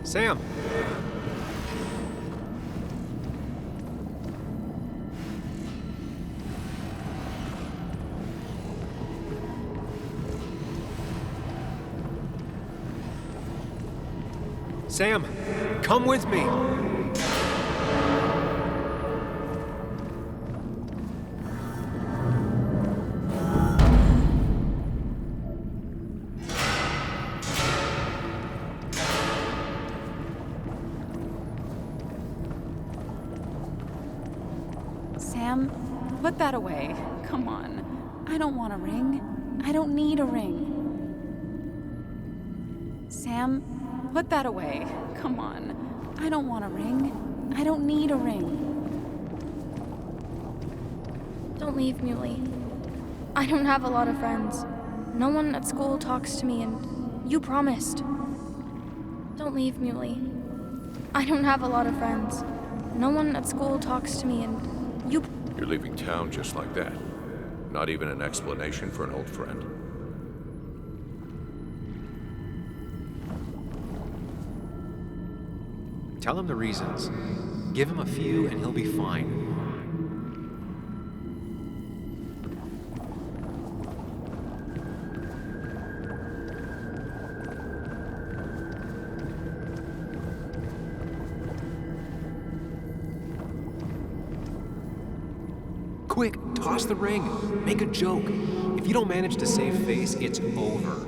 C: Sam! Sam, come with me!
B: Sam, put that away. Come on. I don't want a ring. I don't need a ring. Sam, put that away. Come on. I don't want a ring. I don't need a ring.
F: Don't leave, Muley. I don't have a lot of friends. No one at school talks to me, and you promised. Don't leave, Muley. I don't have a lot of friends. No one at school talks to me, and you...
D: You're leaving town just like that. Not even an explanation for an old friend.
C: Tell him the reasons. Give him a few and he'll be fine. Quick, toss the ring. Make a joke. If you don't manage to save face, it's over.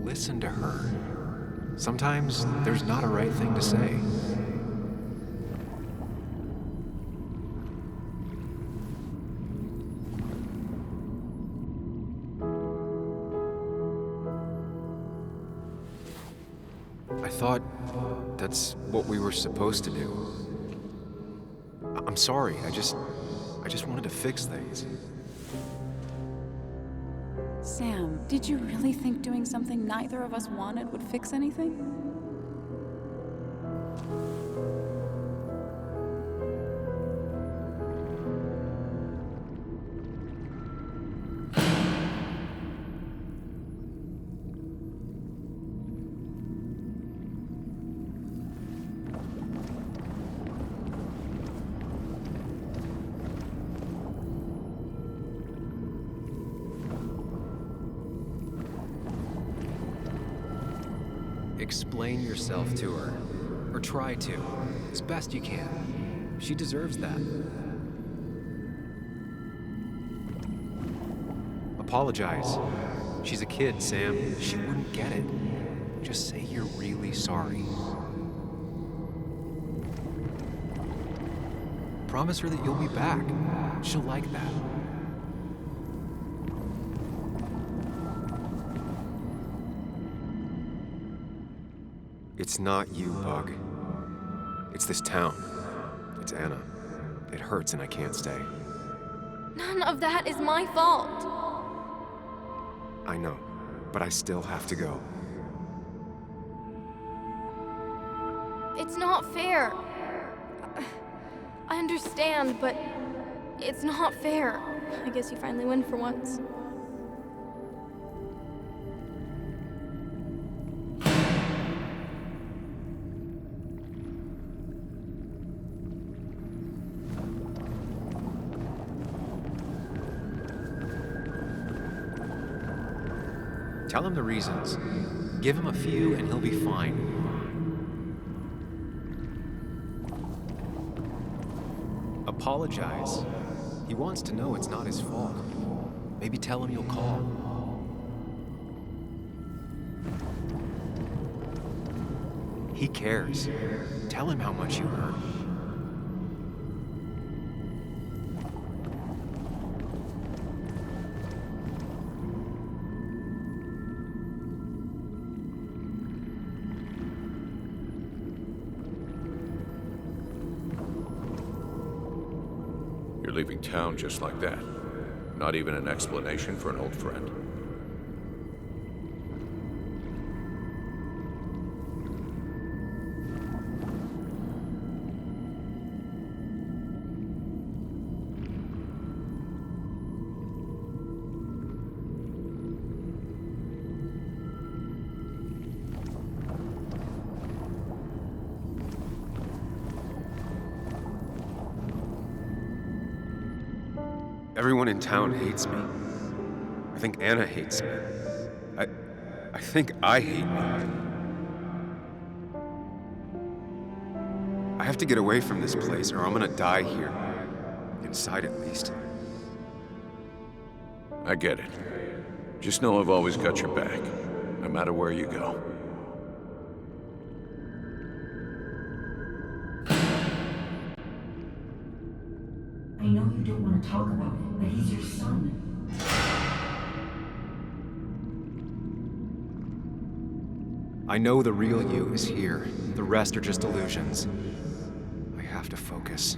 C: Listen to her. Sometimes there's not a right thing to say. I thought that's what we were supposed to do. I'm sorry, I just wanted to fix things.
B: Sam, did you really think doing something neither of us wanted would fix anything?
Q: Explain yourself to her. Or try to, as best you can. She deserves that. Apologize. She's a kid, Sam. She wouldn't get it. Just say you're really sorry. Promise her that you'll be back. She'll like that. It's not you, Bug. It's this town. It's Anna. It hurts and I can't stay.
P: None of that is my fault.
Q: I know, but I still have to go.
P: It's not fair. I understand, but it's not fair. I guess you finally win for once.
Q: Tell him the reasons. Give him a few and he'll be fine. Apologize. He wants to know it's not his fault. Maybe tell him you'll call. He cares. Tell him how much you hurt.
D: You're leaving town just like that. Not even an explanation for an old friend.
Q: Everyone in town hates me. I think Anna hates me. I think I hate me. I have to get away from this place or I'm gonna die here. Inside at least.
D: I get it. Just know I've always got your back, no matter where you go.
I: I know you don't want to talk about it, but he's your son.
Q: I know the real you is here. The rest are just illusions. I have to focus.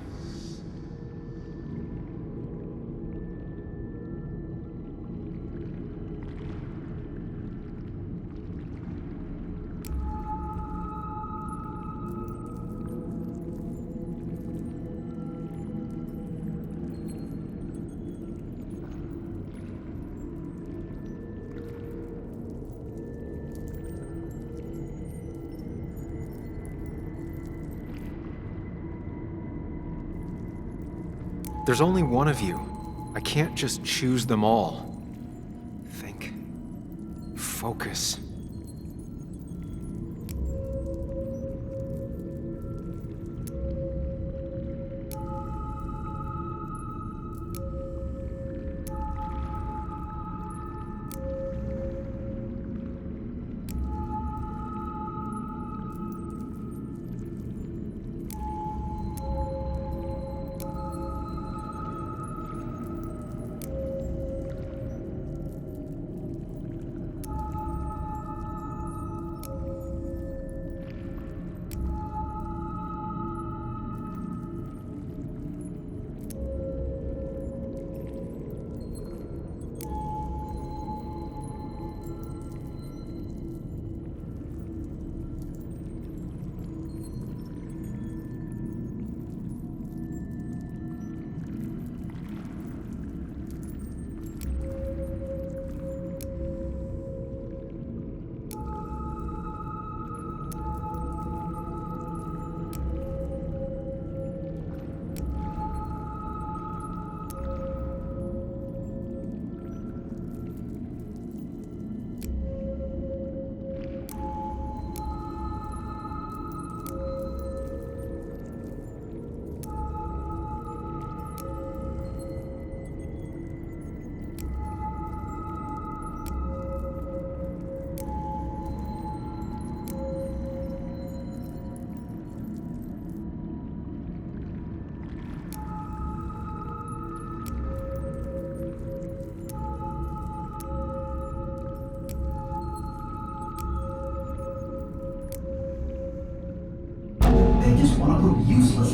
Q: There's only one of you. I can't just choose them all. Think. Focus.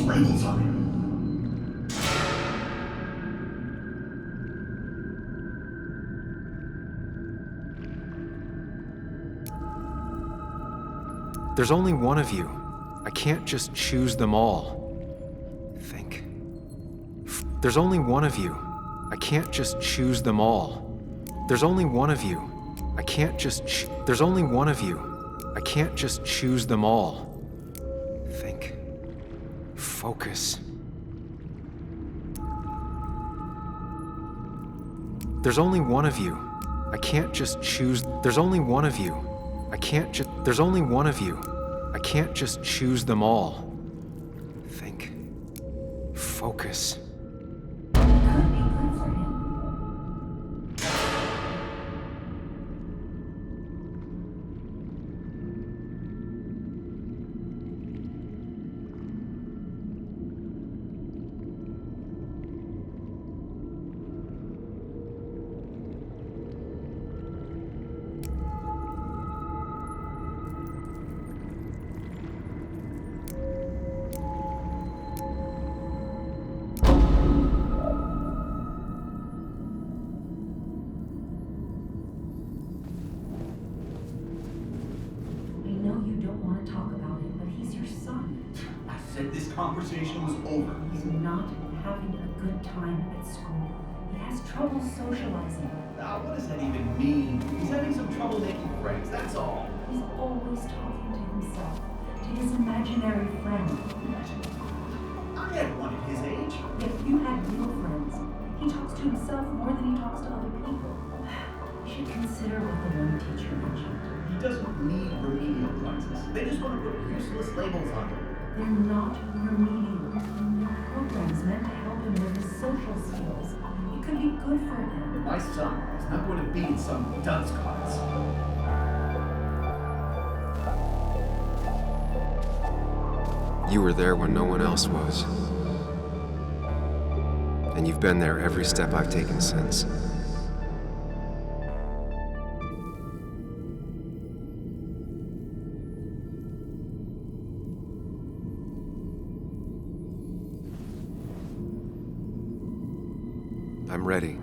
I: labels on him.
Q: There's only one of you. I can't just choose them all. Think. There's only one of you. I can't just choose them all. There's only one of you. I can't just There's only one of you. I can't just choose them all. Think. Focus. There's only one of you. I can't just choose. There's only one of you. I can't just. There's only one of you. I can't just choose them all. Think. Focus.
I: Could be good for him. I know you don't want to talk about it, but he's your son.
M: I said this conversation was over.
I: He's not having a good time at school. He has trouble socializing.
M: What does that even mean? He's having some trouble making friends, that's all.
I: He's always talking to himself, to his imaginary friend.
M: I had one at his age.
I: If you had real friends, he talks to himself more than he talks to other people. You should consider what the one teacher mentioned.
M: He doesn't need remedial classes. They just want to put useless labels on him.
I: They're not remedial. They're programs meant to help him with his social skills. It could be good for him.
M: My son is not going to be in some dunce class.
Q: You were there when no one else was. And you've been there every step I've taken since. I'm ready.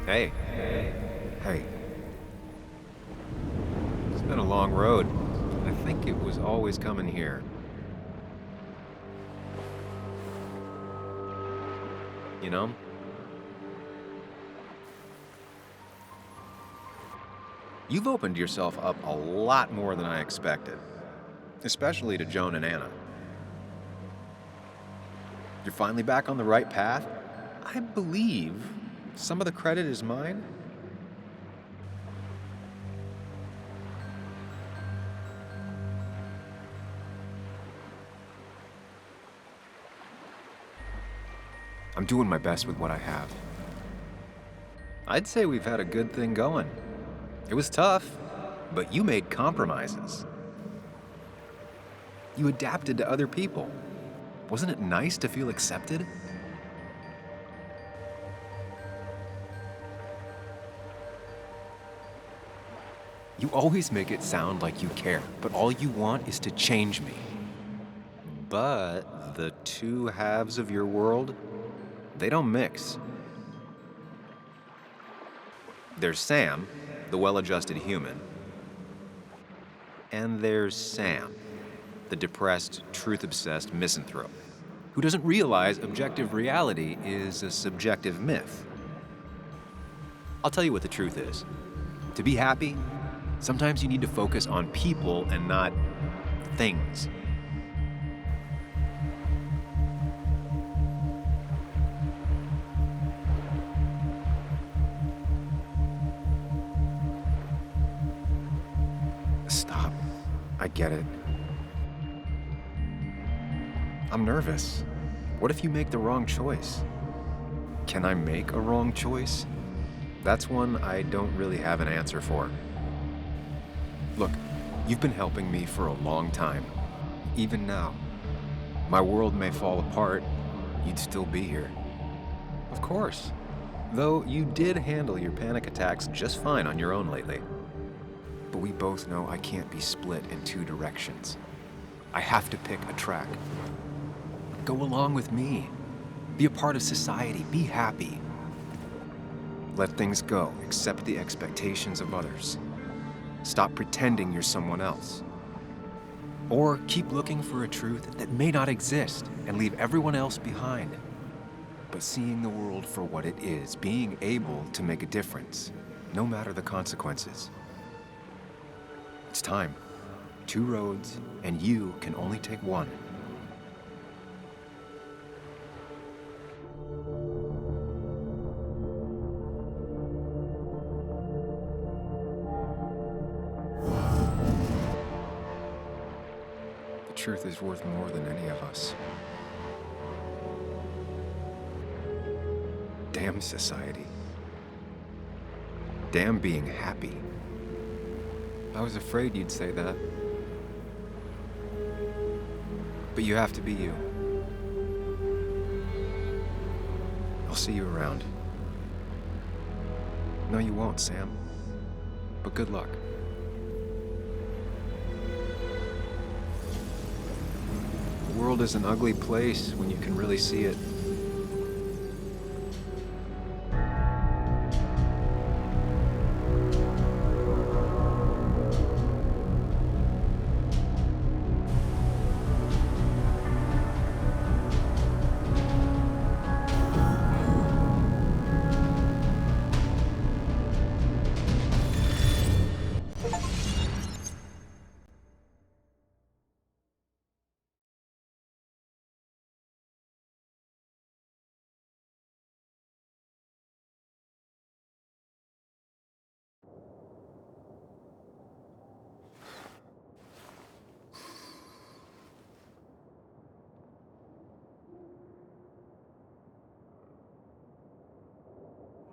Q: Hey. Hey. It's been a long road. I think it was always coming here. You know? You've opened yourself up a lot more than I expected. Especially to Joan and Anna. You're finally back on the right path? I believe some of the credit is mine. I'm doing my best with what I have. I'd say we've had a good thing going. It was tough, but you made compromises. You adapted to other people. Wasn't it nice to feel accepted? You always make it sound like you care, but all you want is to change me. But the two halves of your world, they don't mix. There's Sam, the well-adjusted human, and there's Sam, the depressed, truth-obsessed misanthrope, who doesn't realize objective reality is a subjective myth. I'll tell you what the truth is. To be happy, sometimes you need to focus on people and not things. Stop. I get it. I'm nervous. What if you make the wrong choice? Can I make a wrong choice? That's one I don't really have an answer for. Look, you've been helping me for a long time. Even now. My world may fall apart, you'd still be here. Of course. Though you did handle your panic attacks just fine on your own lately. But we both know I can't be split in two directions. I have to pick a track. Go along with me. Be a part of society. Be happy. Let things go. Accept the expectations of others. Stop pretending you're someone else. Or keep looking for a truth that may not exist and leave everyone else behind. But seeing the world for what it is, being able to make a difference, no matter the consequences. It's time. Two roads, and you can only take one. The truth is worth more than any of us. Damn society. Damn being happy. I was afraid you'd say that. But you have to be you. I'll see you around. No, you won't, Sam. But good luck. The world is an ugly place when you can really see it.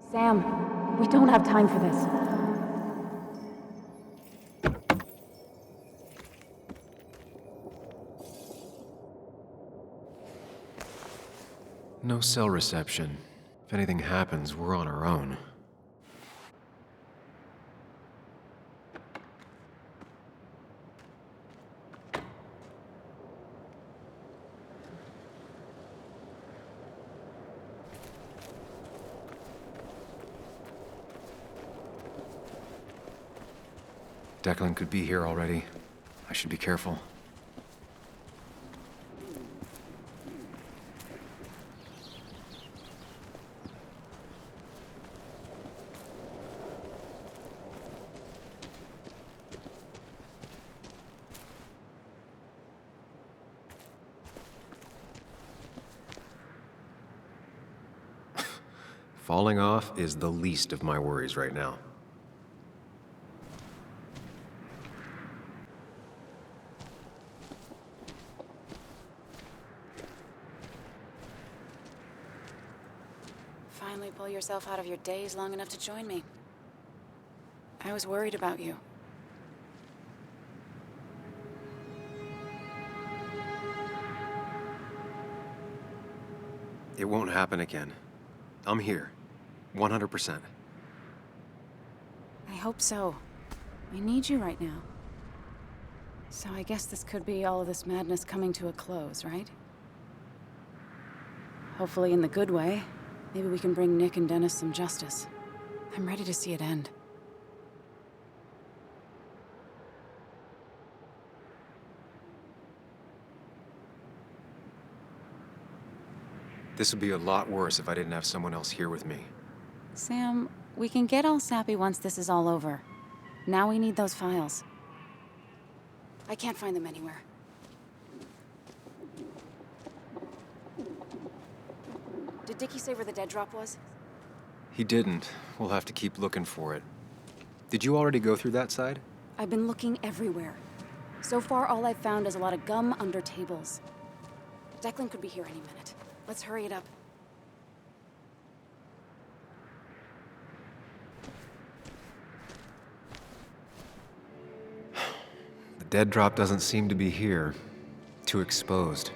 E: Sam, we don't have time for this.
Q: No cell reception. If anything happens, we're on our own. Declan could be here already. I should be careful. Falling off is the least of my worries right now.
E: finally pull yourself out of your daze long enough to join me. I was worried about you.
Q: It won't happen again. I'm here. 100%.
E: I hope so. I need you right now. So I guess this could be all of this madness coming to a close, right? Hopefully in the good way. Maybe we can bring Nick and Dennis some justice. I'm ready to see it end.
Q: This would be a lot worse if I didn't have someone else here with me.
E: Sam, we can get all sappy once this is all over. Now we need those files. I can't find them anywhere. Did Dickie say where the dead drop was?
Q: He didn't. We'll have to keep looking for it. Did you already go through that side?
E: I've been looking everywhere. So far, all I've found is a lot of gum under tables. Declan could be here any minute. Let's hurry it up.
Q: The dead drop doesn't seem to be here. Too exposed.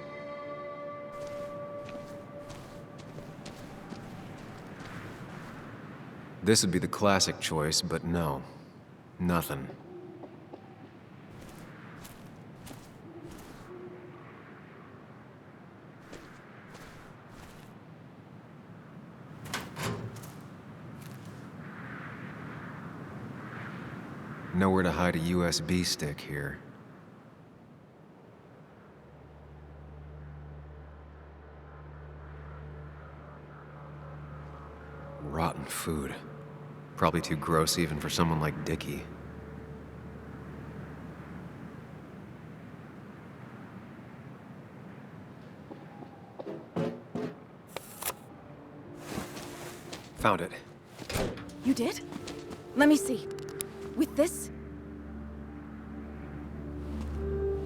Q: This would be the classic choice, but no. Nothing. Nowhere to hide a USB stick here. Rotten food. Probably too gross even for someone like Dickie. Found it.
E: You did? Let me see. With this,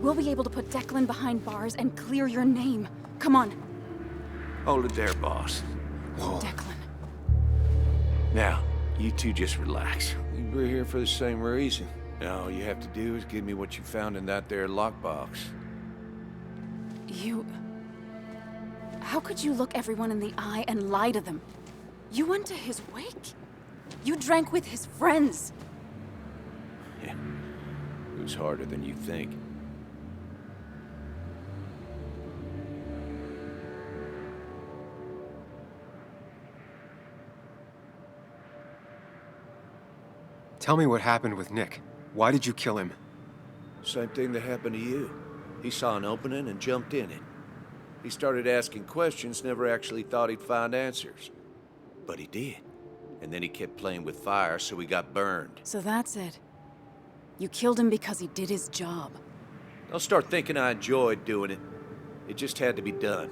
E: we'll be able to put Declan behind bars and clear your name. Come on.
J: Hold it there, boss.
E: Whoa. Declan.
J: Now, you two just relax. We're here for the same reason. All you have to do is give me what you found in that there lockbox.
E: You... How could you look everyone in the eye and lie to them? You went to his wake? You drank with his friends.
J: Yeah, it was harder than you think.
Q: Tell me what happened with Nick. Why did you kill him?
J: Same thing that happened to you. He saw an opening and jumped in it. He started asking questions, never actually thought he'd find answers. But he did. And then he kept playing with fire, so he got burned.
E: So that's it. You killed him because he did his job.
J: Don't start thinking I enjoyed doing it. It just had to be done.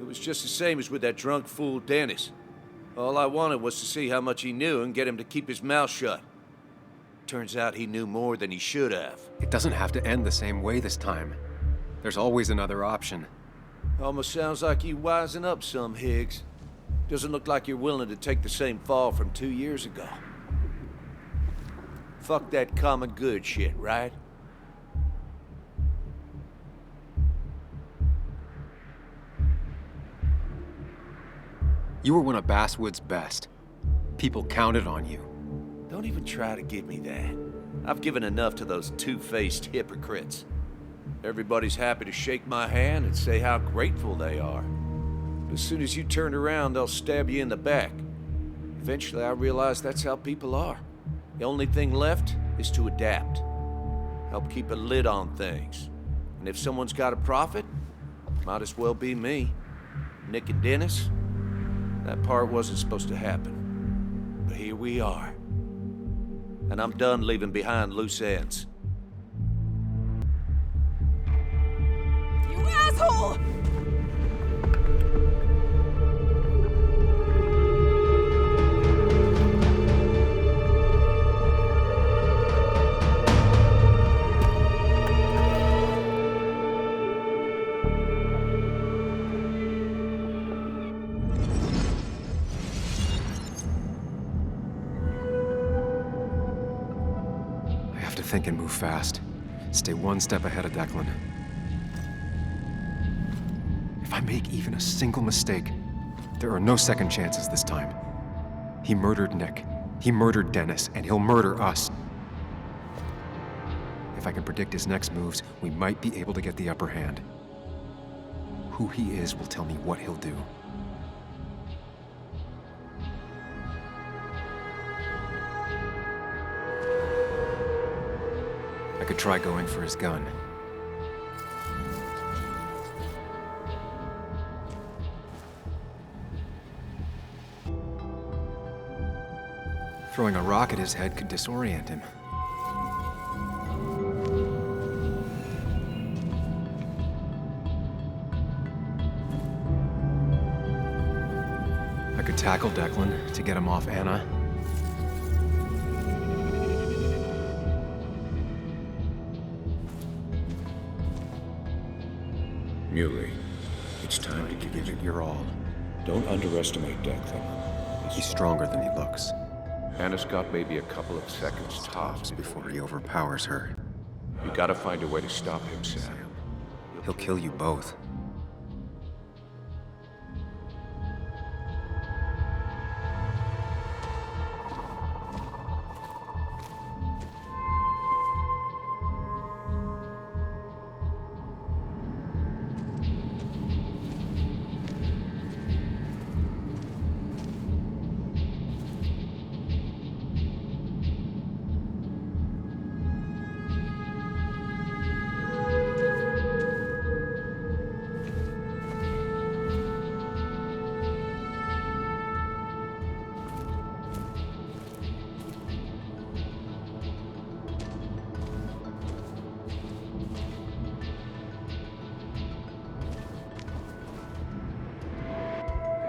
J: It was just the same as with that drunk fool Dennis. All I wanted was to see how much he knew and get him to keep his mouth shut. Turns out he knew more than he should have.
Q: It doesn't have to end the same way this time. There's always another option.
J: Almost sounds like you wising up some, Higgs. Doesn't look like you're willing to take the same fall from 2 years ago. Fuck that common good shit, right?
Q: You were one of Basswood's best. People counted on you.
J: Don't even try to give me that. I've given enough to those two-faced hypocrites. Everybody's happy to shake my hand and say how grateful they are. As soon as you turn around, they'll stab you in the back. Eventually, I realized that's how people are. The only thing left is to adapt. Help keep a lid on things. And if someone's got a profit, might as well be me. Nick and Dennis, that part wasn't supposed to happen. But here we are. And I'm done leaving behind loose ends.
E: You asshole!
Q: have to think and move fast. Stay one step ahead of Declan. If I make even a single mistake, there are no second chances this time. He murdered Nick. He murdered Dennis, and he'll murder us. If I can predict his next moves, we might be able to get the upper hand. Who he is will tell me what he'll do. I could try going for his gun. Throwing a rock at his head could disorient him. I could tackle Declan to get him off Anna.
D: Muley, it's time to give it
Q: your all.
D: Don't underestimate Declan.
Q: He's stronger than he looks.
D: Anna's got maybe a couple of seconds tops
Q: before he overpowers her.
D: You gotta find a way to stop him, Sam.
Q: He'll kill you both.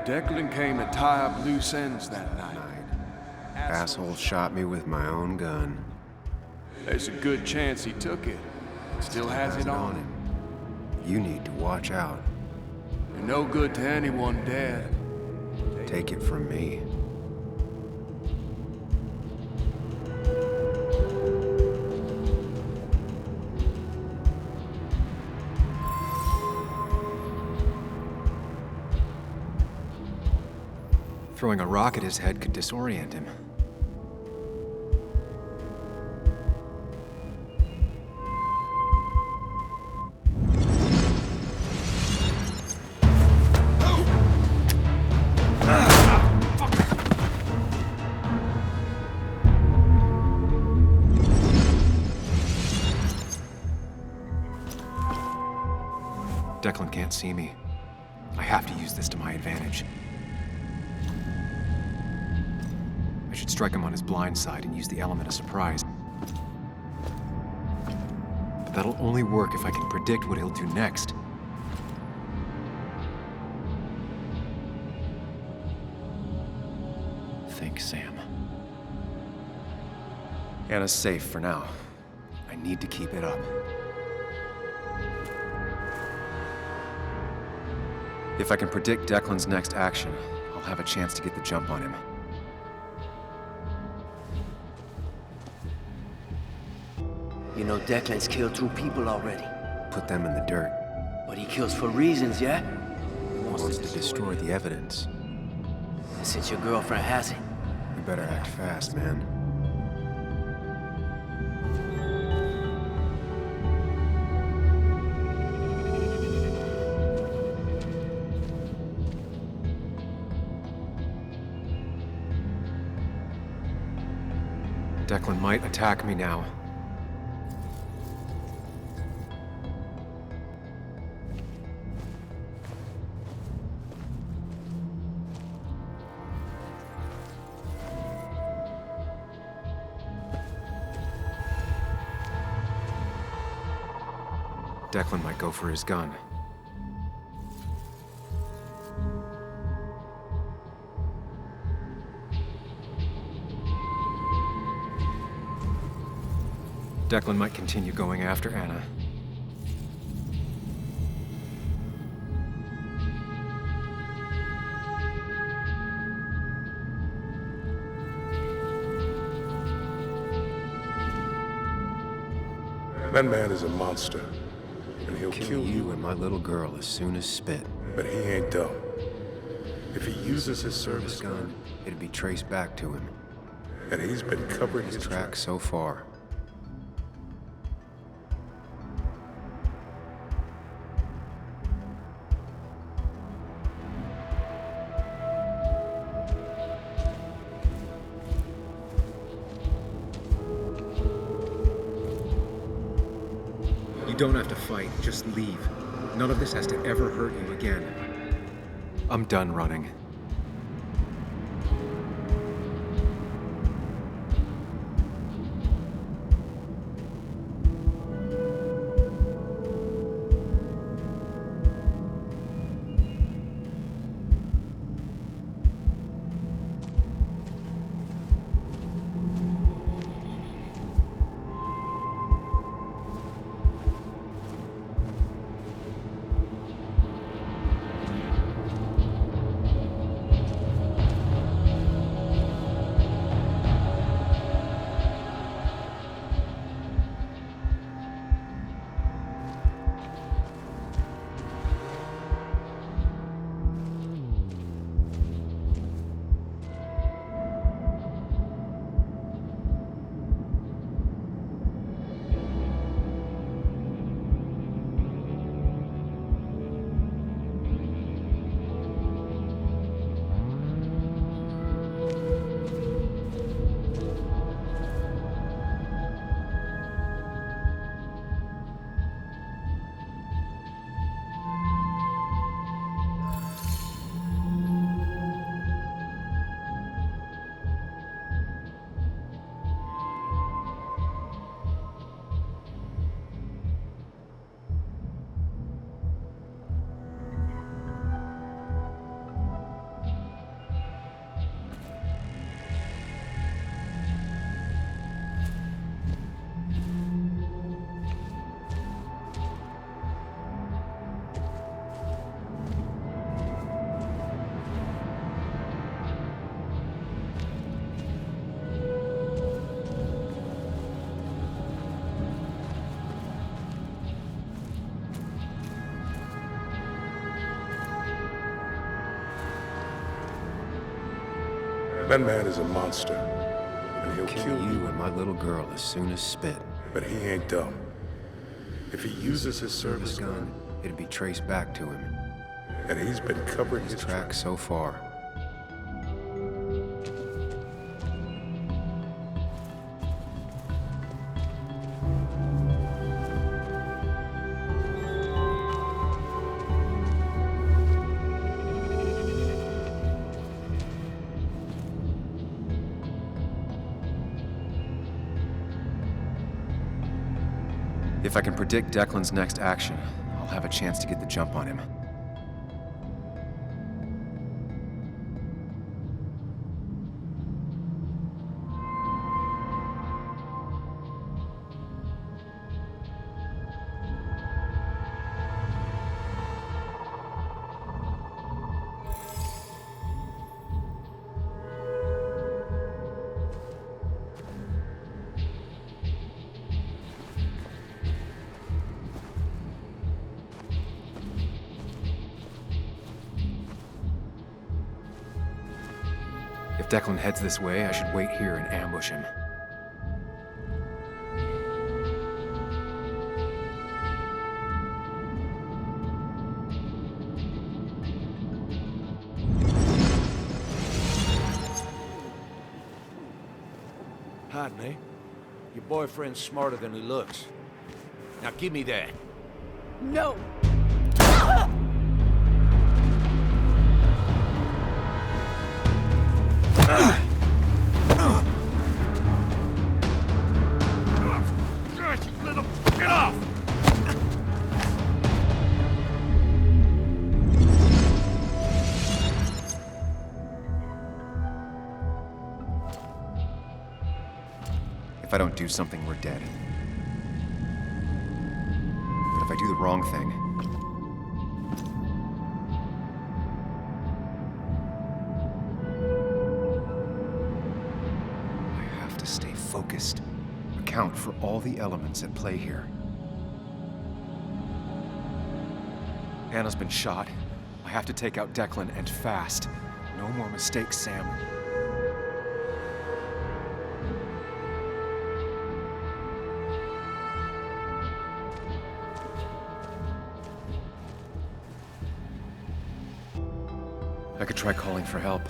H: Declan came to tie up loose ends that night.
Q: Asshole shot me with my own gun.
H: There's a good chance he took it. Still has it on him.
Q: You need to watch out.
H: You're no good to anyone dead.
Q: Take it from me. Throwing a rock at his head could disorient him. Declan can't see me. I have to use this to my advantage. I should strike him on his blind side and use the element of surprise. But that'll only work if I can predict what he'll do next. Think, Sam. Anna's safe for now. I need to keep it up. If I can predict Declan's next action, I'll have a chance to get the jump on him.
A: You know Declan's killed 2 people already.
Q: Put them in the dirt.
A: But he kills for reasons, yeah?
Q: He wants to destroy the evidence.
A: And since your girlfriend has it...
Q: You better act fast, man. Declan might attack me now. Declan might go for his gun. Declan might continue going after Anna.
V: That man is a monster, and he'll
Q: Kill you and my little girl as soon as spit.
V: But he ain't dumb. If he uses his service gun,
Q: it'd be traced back to him.
V: And he's been covering his
Q: tracks so far.
R: You don't have to fight, just leave. None of this has to ever hurt you again.
Q: I'm done running.
V: That man is a monster, and he'll kill
Q: you and my little girl as soon as spit.
V: But he ain't dumb. If he uses his service gun,
Q: it'd be traced back to him.
V: And he's been covering his
Q: tracks so far. If I can predict Declan's next action, I'll have a chance to get the jump on him. If Declan heads this way, I should wait here and ambush him.
J: Hide me. Your boyfriend's smarter than he looks. Now give me that.
A: No!
V: Get off!
Q: If I don't do something, we're dead. But if I do the wrong thing, I have to stay focused, account for all the elements at play here. Anna's been shot. I have to take out Declan, and fast. No more mistakes, Sam. I could try calling for help.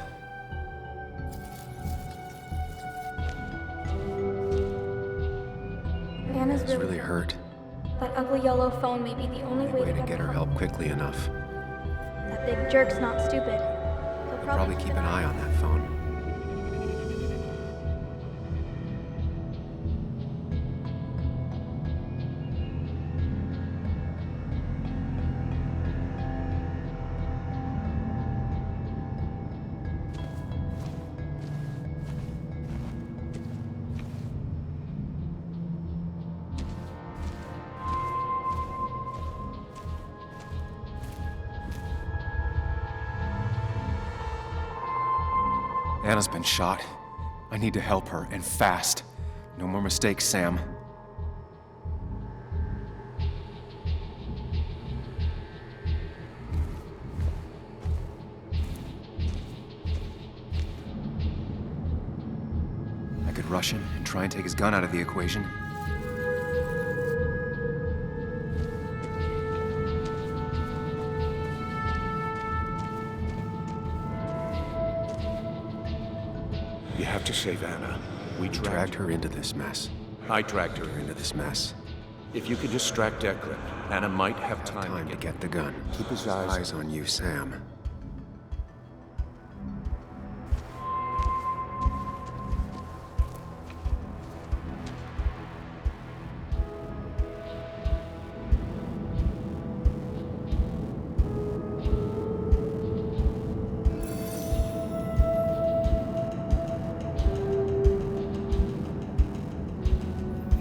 F: Anna's
Q: She's really hurt.
F: That ugly yellow phone may be the only way
Q: To get her help quickly enough.
F: That big jerk's not stupid. He'll
Q: Probably keep an eye on that phone. Anna's been shot. I need to help her, and fast. No more mistakes, Sam. I could rush him and try and take his gun out of the equation.
J: You have to save Anna. We
Q: dragged her into this mess.
J: I dragged her into
Q: this mess.
J: If you could distract Declan, Anna might have time
Q: to get the gun.
J: Keep his
Q: Eyes on you, Sam.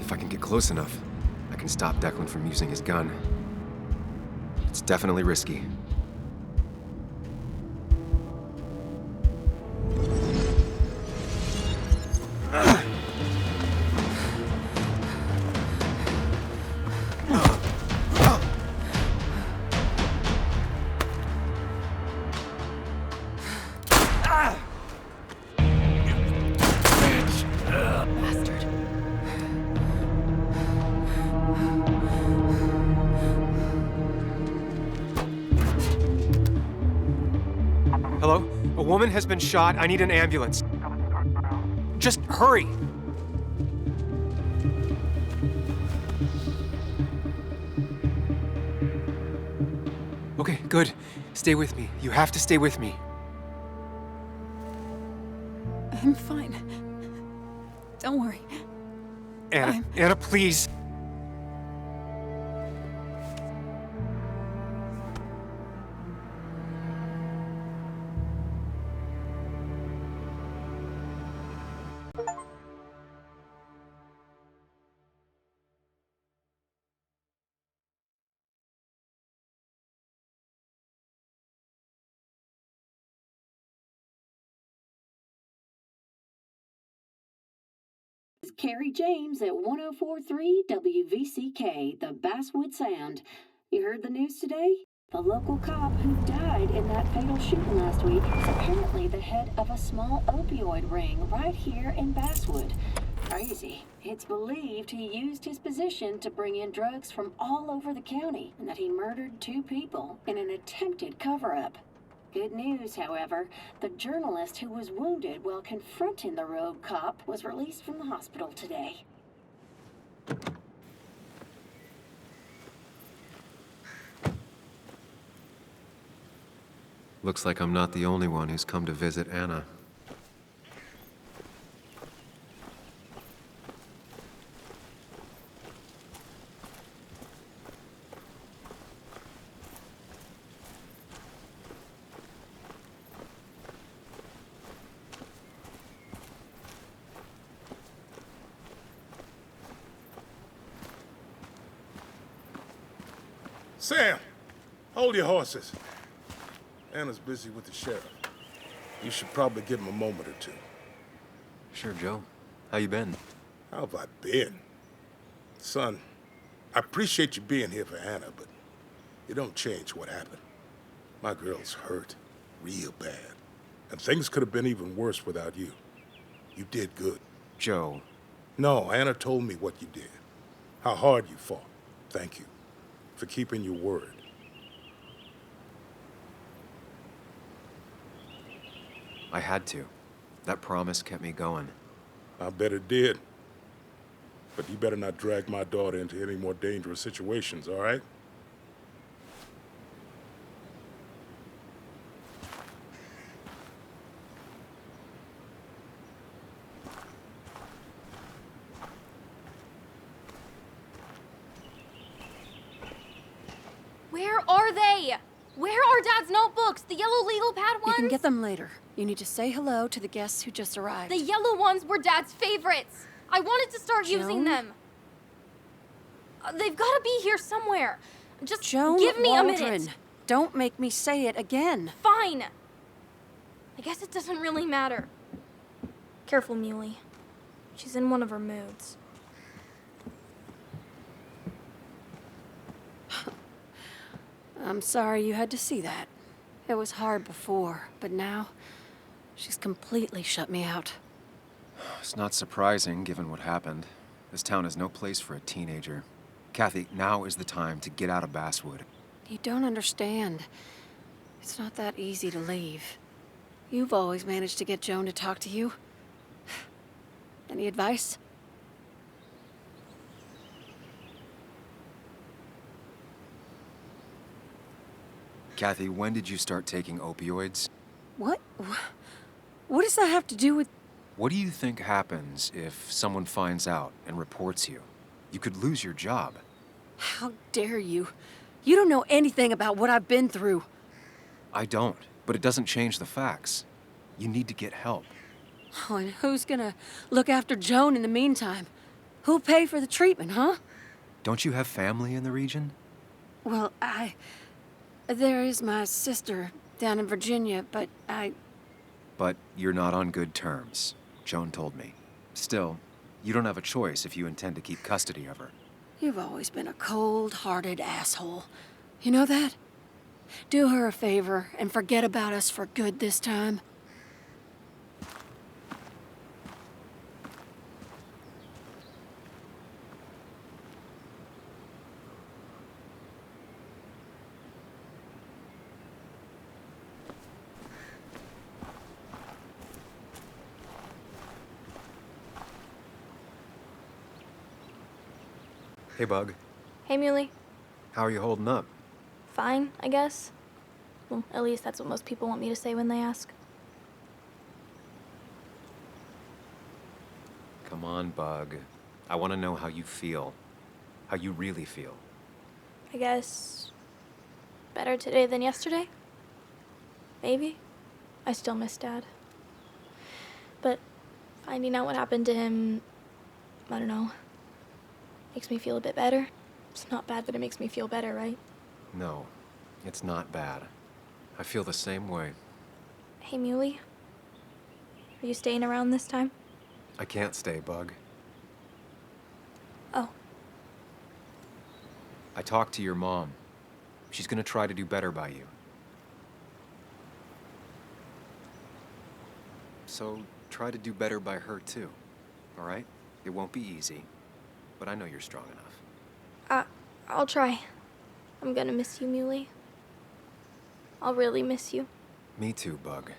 Q: If I can get close enough, I can stop Declan from using his gun. It's definitely risky.
B: Bastard.
Q: Hello? A woman has been shot. I need an ambulance. Just hurry! Okay, good. Stay with me. You have to stay with me.
B: I'm fine. Don't worry.
Q: Anna, Anna, please.
I: It's Carrie James at 1043 WVCK, the Basswood Sound. You heard the news today? The local cop who died in that fatal shooting last week is apparently the head of a small opioid ring right here in Basswood. Crazy. It's believed he used his position to bring in drugs from all over the county and that he murdered 2 people in an attempted cover-up. Good news, however, the journalist who was wounded while confronting the rogue cop was released from the hospital today.
Q: Looks like I'm not the only one who's come to visit Anna.
V: Sam, hold your horses. Anna's busy with the sheriff. You should probably give him a moment or two.
Q: Sure, Joe. How you been?
V: How have I been? Son, I appreciate you being here for Anna, but You don't change what happened. My girl's hurt, real bad. And things could have been even worse without you. You did good.
Q: Joe.
V: No, Anna told me what you did. How hard you fought. Thank you for keeping your word.
Q: I had to. That promise kept me going.
V: I bet it did. But you better not drag my daughter into any more dangerous situations, all right?
P: Where are they? Where are Dad's notebooks? The yellow legal pad ones?
L: You can get them later. You need to say hello to the guests who just arrived.
P: The yellow ones were Dad's favorites. I wanted to start using them. They've got to be here somewhere. Just
L: Joan
P: give me
L: Waldron.
P: a minute.
L: Don't make me say it again.
P: Fine. I guess it doesn't really matter. Careful, Muley. She's in one of her moods.
L: I'm sorry you had to see that. It was hard before, but now she's completely shut me out.
Q: It's not surprising, given what happened. This town is no place for a teenager. Kathy, now is the time to get out of Basswood.
L: You don't understand. It's not that easy to leave. You've always managed to get Joan to talk to you. Any advice?
Q: Kathy, when did you start taking opioids?
L: What? What does that have to do with...
Q: What do you think happens if someone finds out and reports you? You could lose your job.
L: How dare you? You don't know anything about what I've been through.
Q: I don't, but it doesn't change the facts. You need to get help.
L: Oh, and who's gonna look after Joan in the meantime? Who'll pay for the treatment, huh?
Q: Don't you have family in the region?
L: Well, there is my sister down in Virginia, but
Q: But you're not on good terms, Joan told me. Still, you don't have a choice if you intend to keep custody of her.
L: You've always been a cold-hearted asshole. You know that? Do her a favor and forget about us for good this time.
Q: Hey, Bug.
P: Hey, Muley.
Q: How are you holding up?
P: Fine, I guess. Well, at least that's what most people want me to say when they ask.
Q: Come on, Bug. I want to know how you feel. How you really feel.
P: I guess... better today than yesterday? Maybe. I still miss Dad. But finding out what happened to him... I don't know. Makes me feel a bit better. It's not bad that it makes me feel better, right?
Q: No, it's not bad. I feel the same way.
P: Hey, Muley. Are you staying around this time?
Q: I can't stay, Bug.
P: Oh.
Q: I talked to your mom. She's gonna try to do better by you. So, try to do better by her, too. All right? It won't be easy, but I know you're strong enough.
P: I'll try. I'm gonna miss you, Muley. I'll really miss you.
Q: Me too, Bug.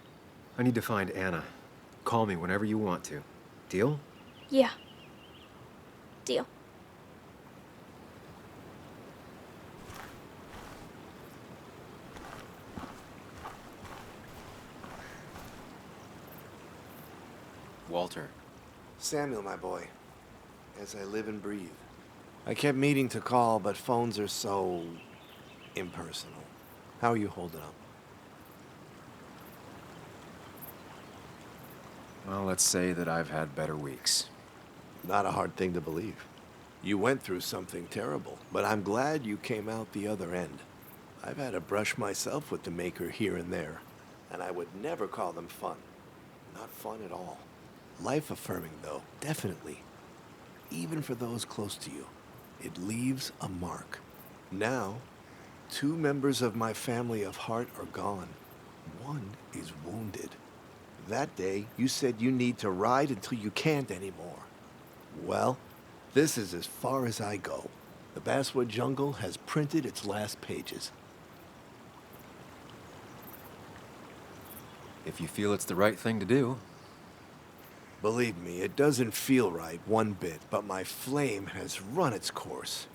Q: I need to find Anna. Call me whenever you want to. Deal?
P: Yeah. Deal.
Q: Walter.
G: Samuel, my boy. As I live and breathe. I kept meaning to call, but phones are so... impersonal. How are you holding up?
Q: Well, let's say that I've had better weeks.
G: Not a hard thing to believe. You went through something terrible, but I'm glad you came out the other end. I've had a brush myself with the Maker here and there, and I would never call them fun. Not fun at all. Life-affirming, though, definitely. Even for those close to you. It leaves a mark. Now, 2 members of my family of heart are gone. One is wounded. That day, you said you need to ride until you can't anymore. Well, this is as far as I go. The Basswood Jungle has printed its last pages.
Q: If you feel it's the right thing to do.
G: Believe me, it doesn't feel right one bit, but my flame has run its course.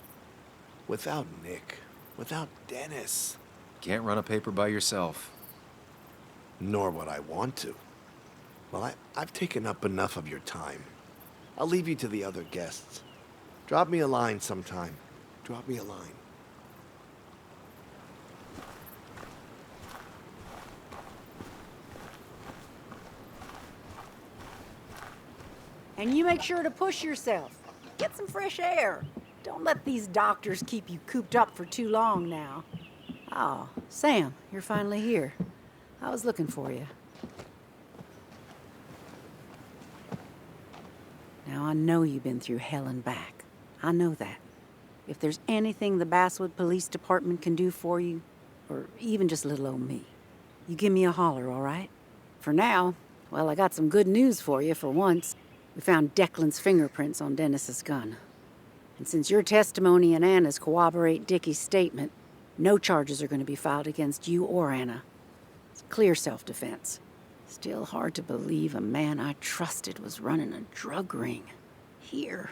G: Without Nick, without Dennis.
Q: Can't run a paper by yourself.
G: Nor would I want to. Well, I've taken up enough of your time. I'll leave you to the other guests. Drop me a line sometime. Drop me a line.
S: And you make sure to push yourself. Get some fresh air. Don't let these doctors keep you cooped up for too long now. Oh, Sam, you're finally here. I was looking for you. Now, I know you've been through hell and back. I know that. If there's anything the Basswood Police Department can do for you, or even just little old me, you give me a holler, all right? For now, well, I got some good news for you for once. We found Declan's fingerprints on Dennis's gun. And since your testimony and Anna's corroborate Dickie's statement, no charges are going to be filed against you or Anna. It's clear self-defense. Still hard to believe a man I trusted was running a drug ring. Here.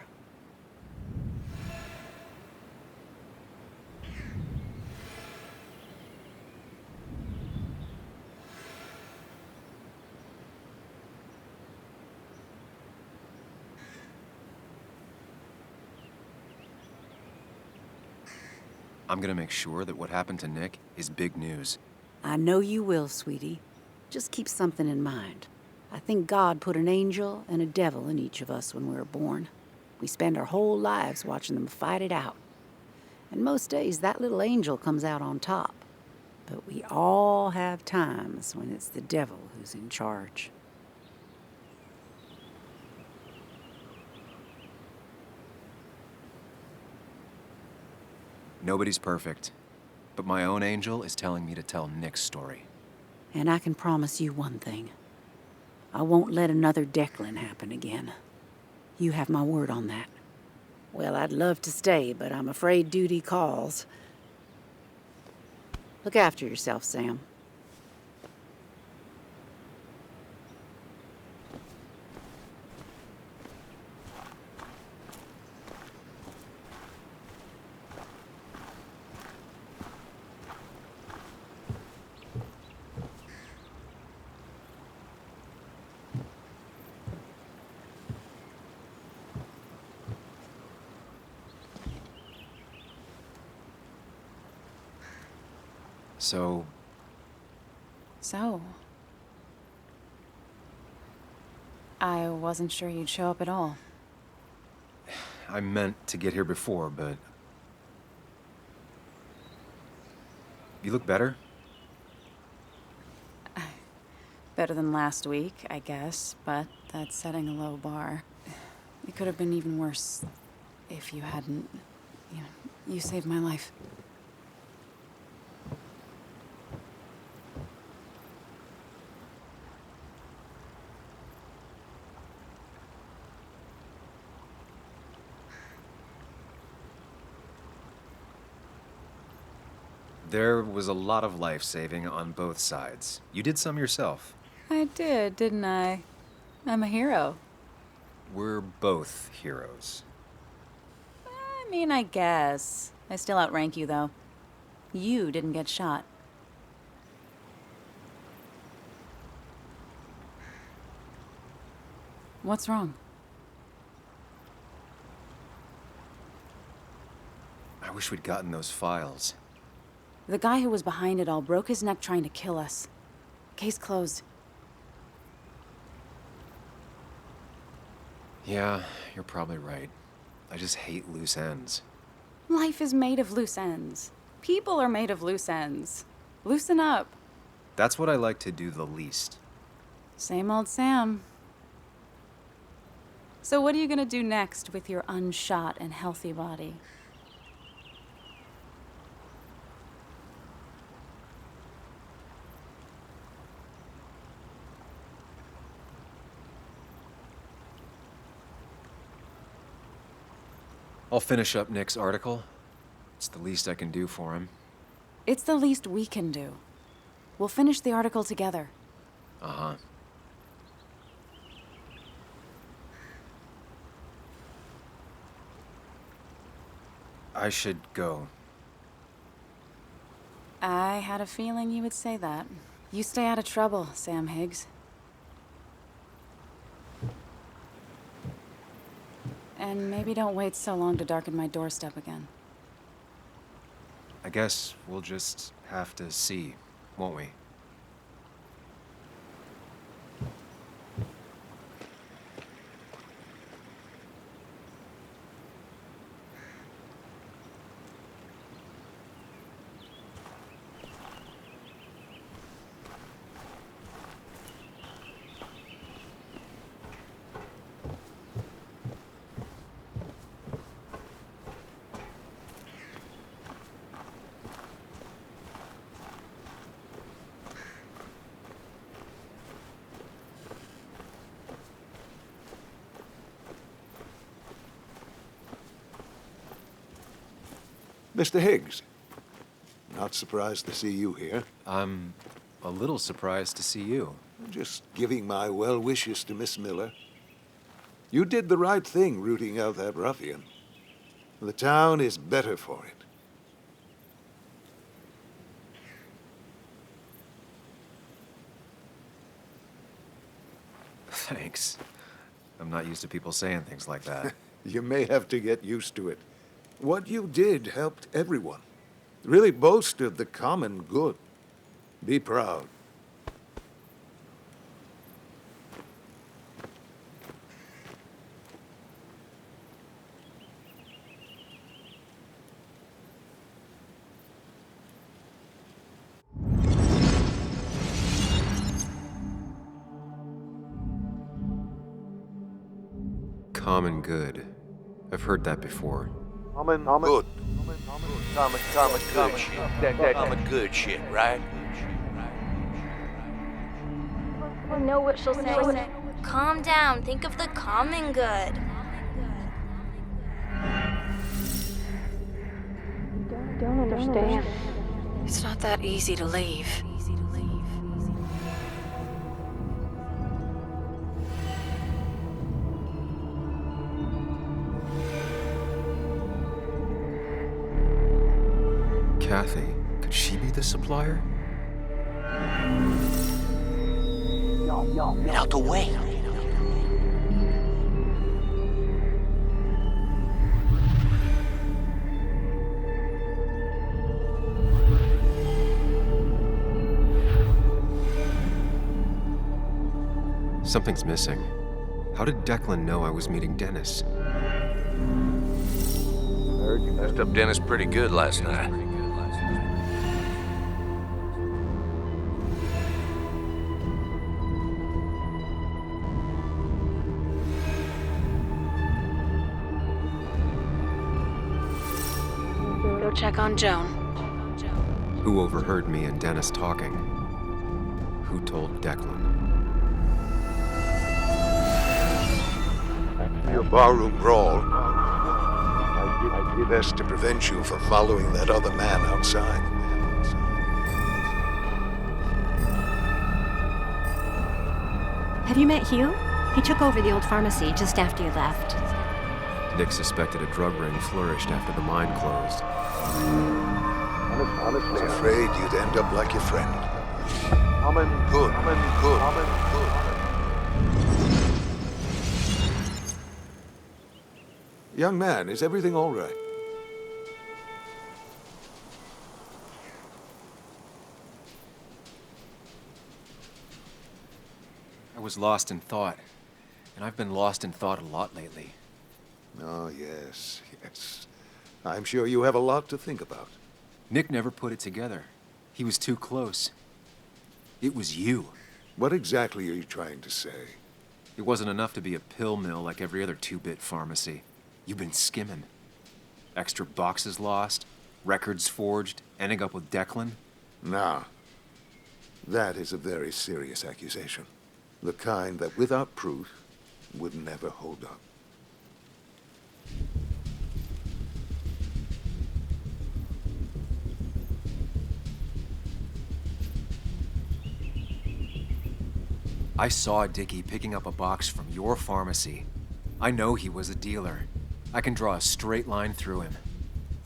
Q: I'm gonna make sure that what happened to Nick is big news.
S: I know you will, sweetie. Just keep something in mind. I think God put an angel and a devil in each of us when we were born. We spend our whole lives watching them fight it out. And most days, that little angel comes out on top. But we all have times when it's the devil who's in charge.
Q: Nobody's perfect, but my own angel is telling me to tell Nick's story.
S: And I can promise you one thing. I won't let another Declan happen again. You have my word on that. Well, I'd love to stay, but I'm afraid duty calls. Look after yourself, Sam.
B: So... I wasn't sure you'd show up at all.
Q: I meant to get here before, but... You look better?
B: Better than last week, I guess, but that's setting a low bar. It could have been even worse if you hadn't... You saved my life.
Q: There was a lot of life-saving on both sides. You did some yourself.
B: I did, didn't I? I'm a hero.
Q: We're both heroes.
B: I mean, I guess. I still outrank you, though. You didn't get shot. What's wrong?
Q: I wish we'd gotten those files.
B: The guy who was behind it all broke his neck trying to kill us. Case closed.
Q: Yeah, you're probably right. I just hate loose ends.
B: Life is made of loose ends. People are made of loose ends. Loosen up.
Q: That's what I like to do the least.
B: Same old Sam. So what are you gonna do next with your unshot and healthy body?
Q: I'll finish up Nick's article. It's the least I can do for him.
B: It's the least we can do. We'll finish the article together.
Q: Uh-huh. I should go.
B: I had a feeling you would say that. You stay out of trouble, Sam Higgs. And maybe don't wait so long to darken my doorstep again.
Q: I guess we'll just have to see, won't we?
G: Mr. Higgs, not surprised to see you here.
Q: I'm a little surprised to see you.
G: Just giving my well wishes to Miss Miller. You did the right thing rooting out that ruffian. The town is better for it.
Q: Thanks. I'm not used to people saying things like that.
G: You may have to get used to it. What you did helped everyone. Really bolstered the common good. Be proud.
Q: Common good. I've heard that before.
J: Good. Common good shit. Common good shit, right?
F: I know what she'll say. Calm down. Think of the common good.
L: Don't understand. It's not that easy to leave.
Q: Kathy, could she be the supplier?
J: Get out the way.
Q: Something's missing. How did Declan know I was meeting Dennis?
J: Heard you messed up Dennis pretty good last night.
L: Go check on Joan.
Q: Who overheard me and Dennis talking? Who told Declan?
G: Your barroom brawl. I did best to prevent you from following that other man outside.
O: Have you met Hugh? He took over the old pharmacy just after you left.
Q: Nick suspected a drug ring flourished after the mine closed.
G: Honestly, afraid you'd end up like your friend. Good. Young man, is everything all right?
Q: I was lost in thought, and I've been lost in thought a lot lately.
G: Oh, yes. I'm sure you have a lot to think about.
Q: Nick never put it together. He was too close. It was you.
G: What exactly are you trying to say?
Q: It wasn't enough to be a pill mill like every other two-bit pharmacy. You've been skimming. Extra boxes lost, records forged, ending up with Declan.
G: Now, that is a very serious accusation. The kind that, without proof, would never hold up.
Q: I saw Dickie picking up a box from your pharmacy. I know he was a dealer. I can draw a straight line through him.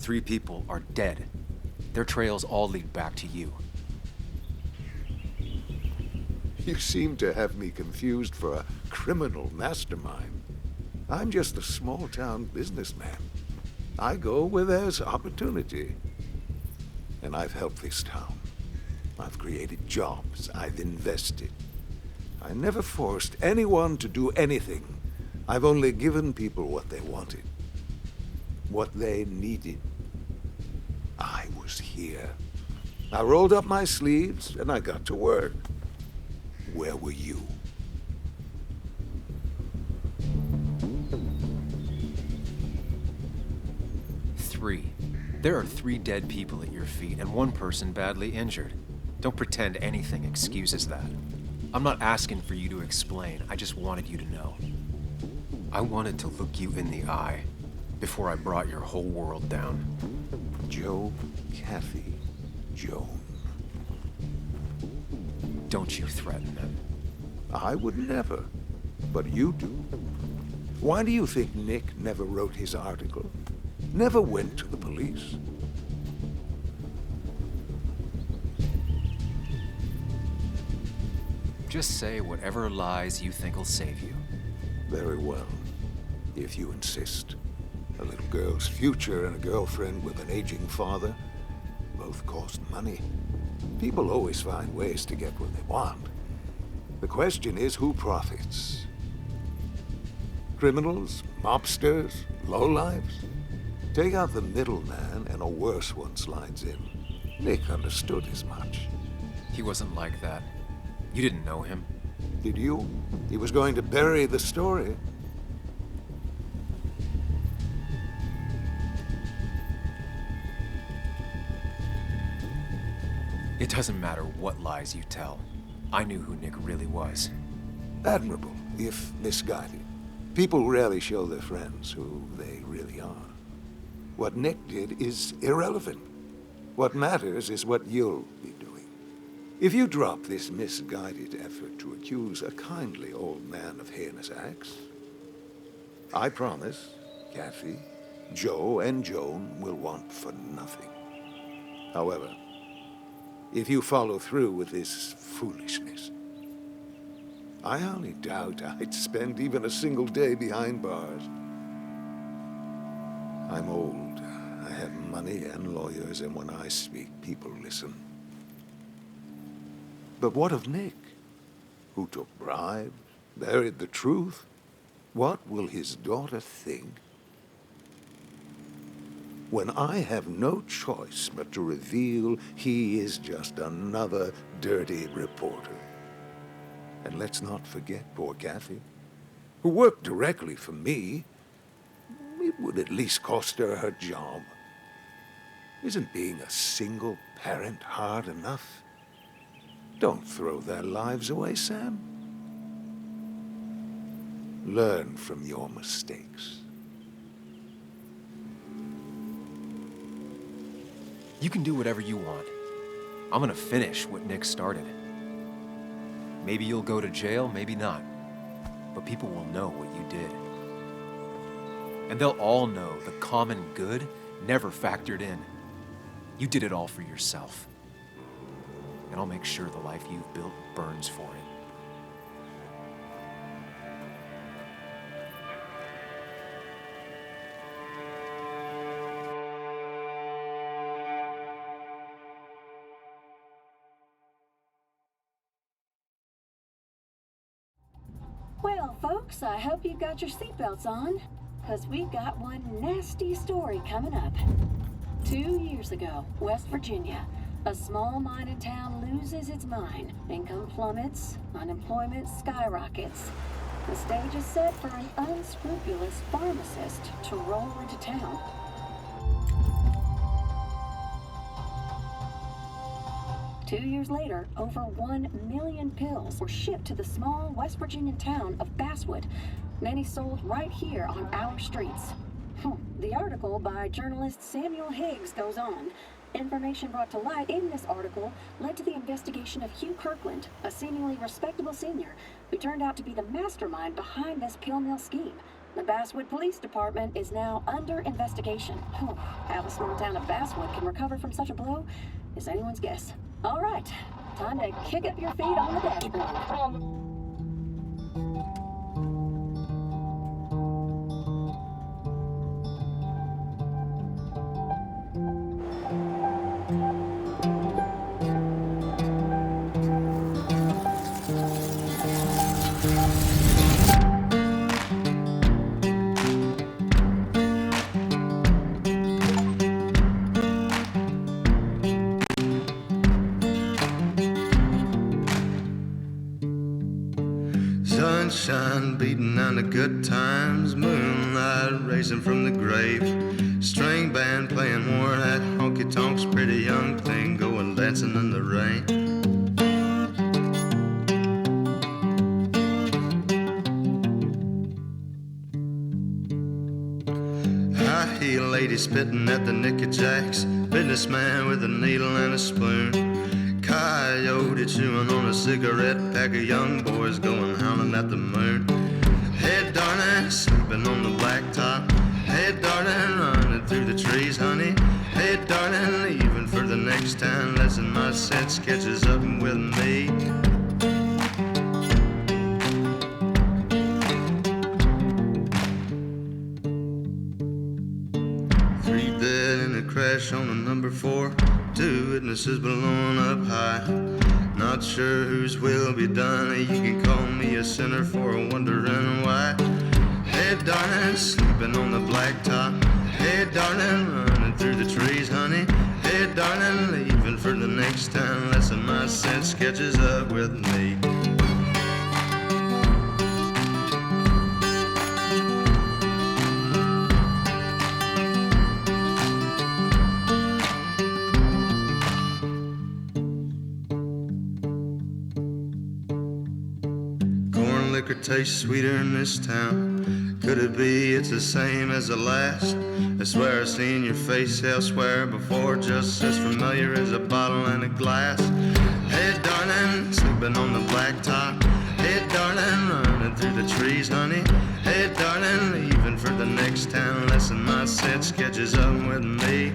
Q: 3 people are dead. Their trails all lead back to you.
G: You seem to have me confused for a criminal mastermind. I'm just a small-town businessman. I go where there's opportunity. And I've helped this town. I've created jobs. I've invested. I never forced anyone to do anything. I've only given people what they wanted. What they needed. I was here. I rolled up my sleeves and I got to work. Where were you?
Q: There are 3 dead people at your feet and 1 person badly injured. Don't pretend anything excuses that. I'm not asking for you to explain, I just wanted you to know. I wanted to look you in the eye before I brought your whole world down.
G: Joe, Kathy, Joan.
Q: Don't you threaten them.
G: I would never, but you do. Why do you think Nick never wrote his article? Never went to the police?
Q: Just say whatever lies you think will save you.
G: Very well, if you insist. A little girl's future and a girlfriend with an aging father both cost money. People always find ways to get what they want. The question is, who profits? Criminals? Mobsters? Lowlifes? Take out the middleman and a worse one slides in. Nick understood as much.
Q: He wasn't like that. You didn't know him.
G: Did you? He was going to bury the story.
Q: It doesn't matter what lies you tell. I knew who Nick really was.
G: Admirable, if misguided. People rarely show their friends who they really are. What Nick did is irrelevant. What matters is what you'll be doing. If you drop this misguided effort to accuse a kindly old man of heinous acts, I promise Kathy, Joe, and Joan will want for nothing. However, if you follow through with this foolishness, I only doubt I'd spend even a single day behind bars. I'm old. I have money and lawyers, and when I speak, people listen. But what of Nick? Who took bribes, buried the truth? What will his daughter think when I have no choice but to reveal he is just another dirty reporter? And let's not forget poor Kathy, who worked directly for me. It would at least cost her her job. Isn't being a single parent hard enough? Don't throw their lives away, Sam. Learn from your mistakes.
Q: You can do whatever you want. I'm gonna finish what Nick started. Maybe you'll go to jail, maybe not. But people will know what you did. And they'll all know the common good never factored in. You did it all for yourself. And I'll make sure the life you've built burns for it.
I: Well, folks, I hope you got your seatbelts on, because we've got one nasty story coming up. 2 years ago, West Virginia, a small mining town loses its mine. Income plummets, unemployment skyrockets. The stage is set for an unscrupulous pharmacist to roll into town. Two years later, over 1 million pills were shipped to the small West Virginia town of Basswood, many sold right here on our streets. The article by journalist Samuel Higgs goes on. Information brought to light in this article led to the investigation of Hugh Kirkland, a seemingly respectable senior who turned out to be the mastermind behind this pill mill scheme. The Basswood Police Department is now under investigation. Whew, how the small town of Basswood can recover from such a blow is anyone's guess. All right, time to kick up your feet on the dashboard.
N: Sunshine beating on the good times, moonlight racing from the grave, string band playing worn out honky tonks, pretty young thing going dancing in the rain. High heel lady spitting at the Nicky Jacks, businessman with a needle and a spoon, coyote chewing on a cigarette, pack of young boys going howling at the moon. Hey darling, sleeping on the blacktop. Hey darling, running through the trees, honey. Hey darling, leaving for the next town, lesson my sense catches up with me. Three dead in a crash on the number 4. 2 witnesses blown up high. Not sure whose will be done. You can call me a sinner for wondering why. Hey darling, sleeping on the blacktop. Hey darling, running through the trees, honey. Hey darling, leaving for the next town, lesson my sense catches up with me. Liquor tastes sweeter in this town. Could it be it's the same as the last? I swear I've seen your face elsewhere before, just as familiar as a bottle and a glass. Hey darling, sleeping on the blacktop. Hey darling, running through the trees, honey. Hey darling, leaving for the next town, lesson my sense catches up with me.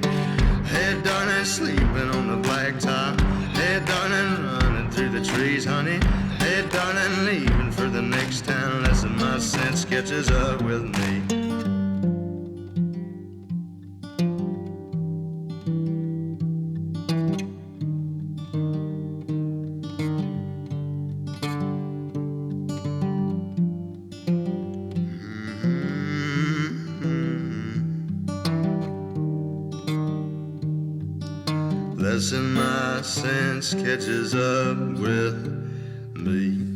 N: Hey darling, sleeping on the blacktop. Hey darling, running through the trees, honey. Hey darling, leaving for the next town, lesson my sense catches up with me. Lesson my sense catches up with me.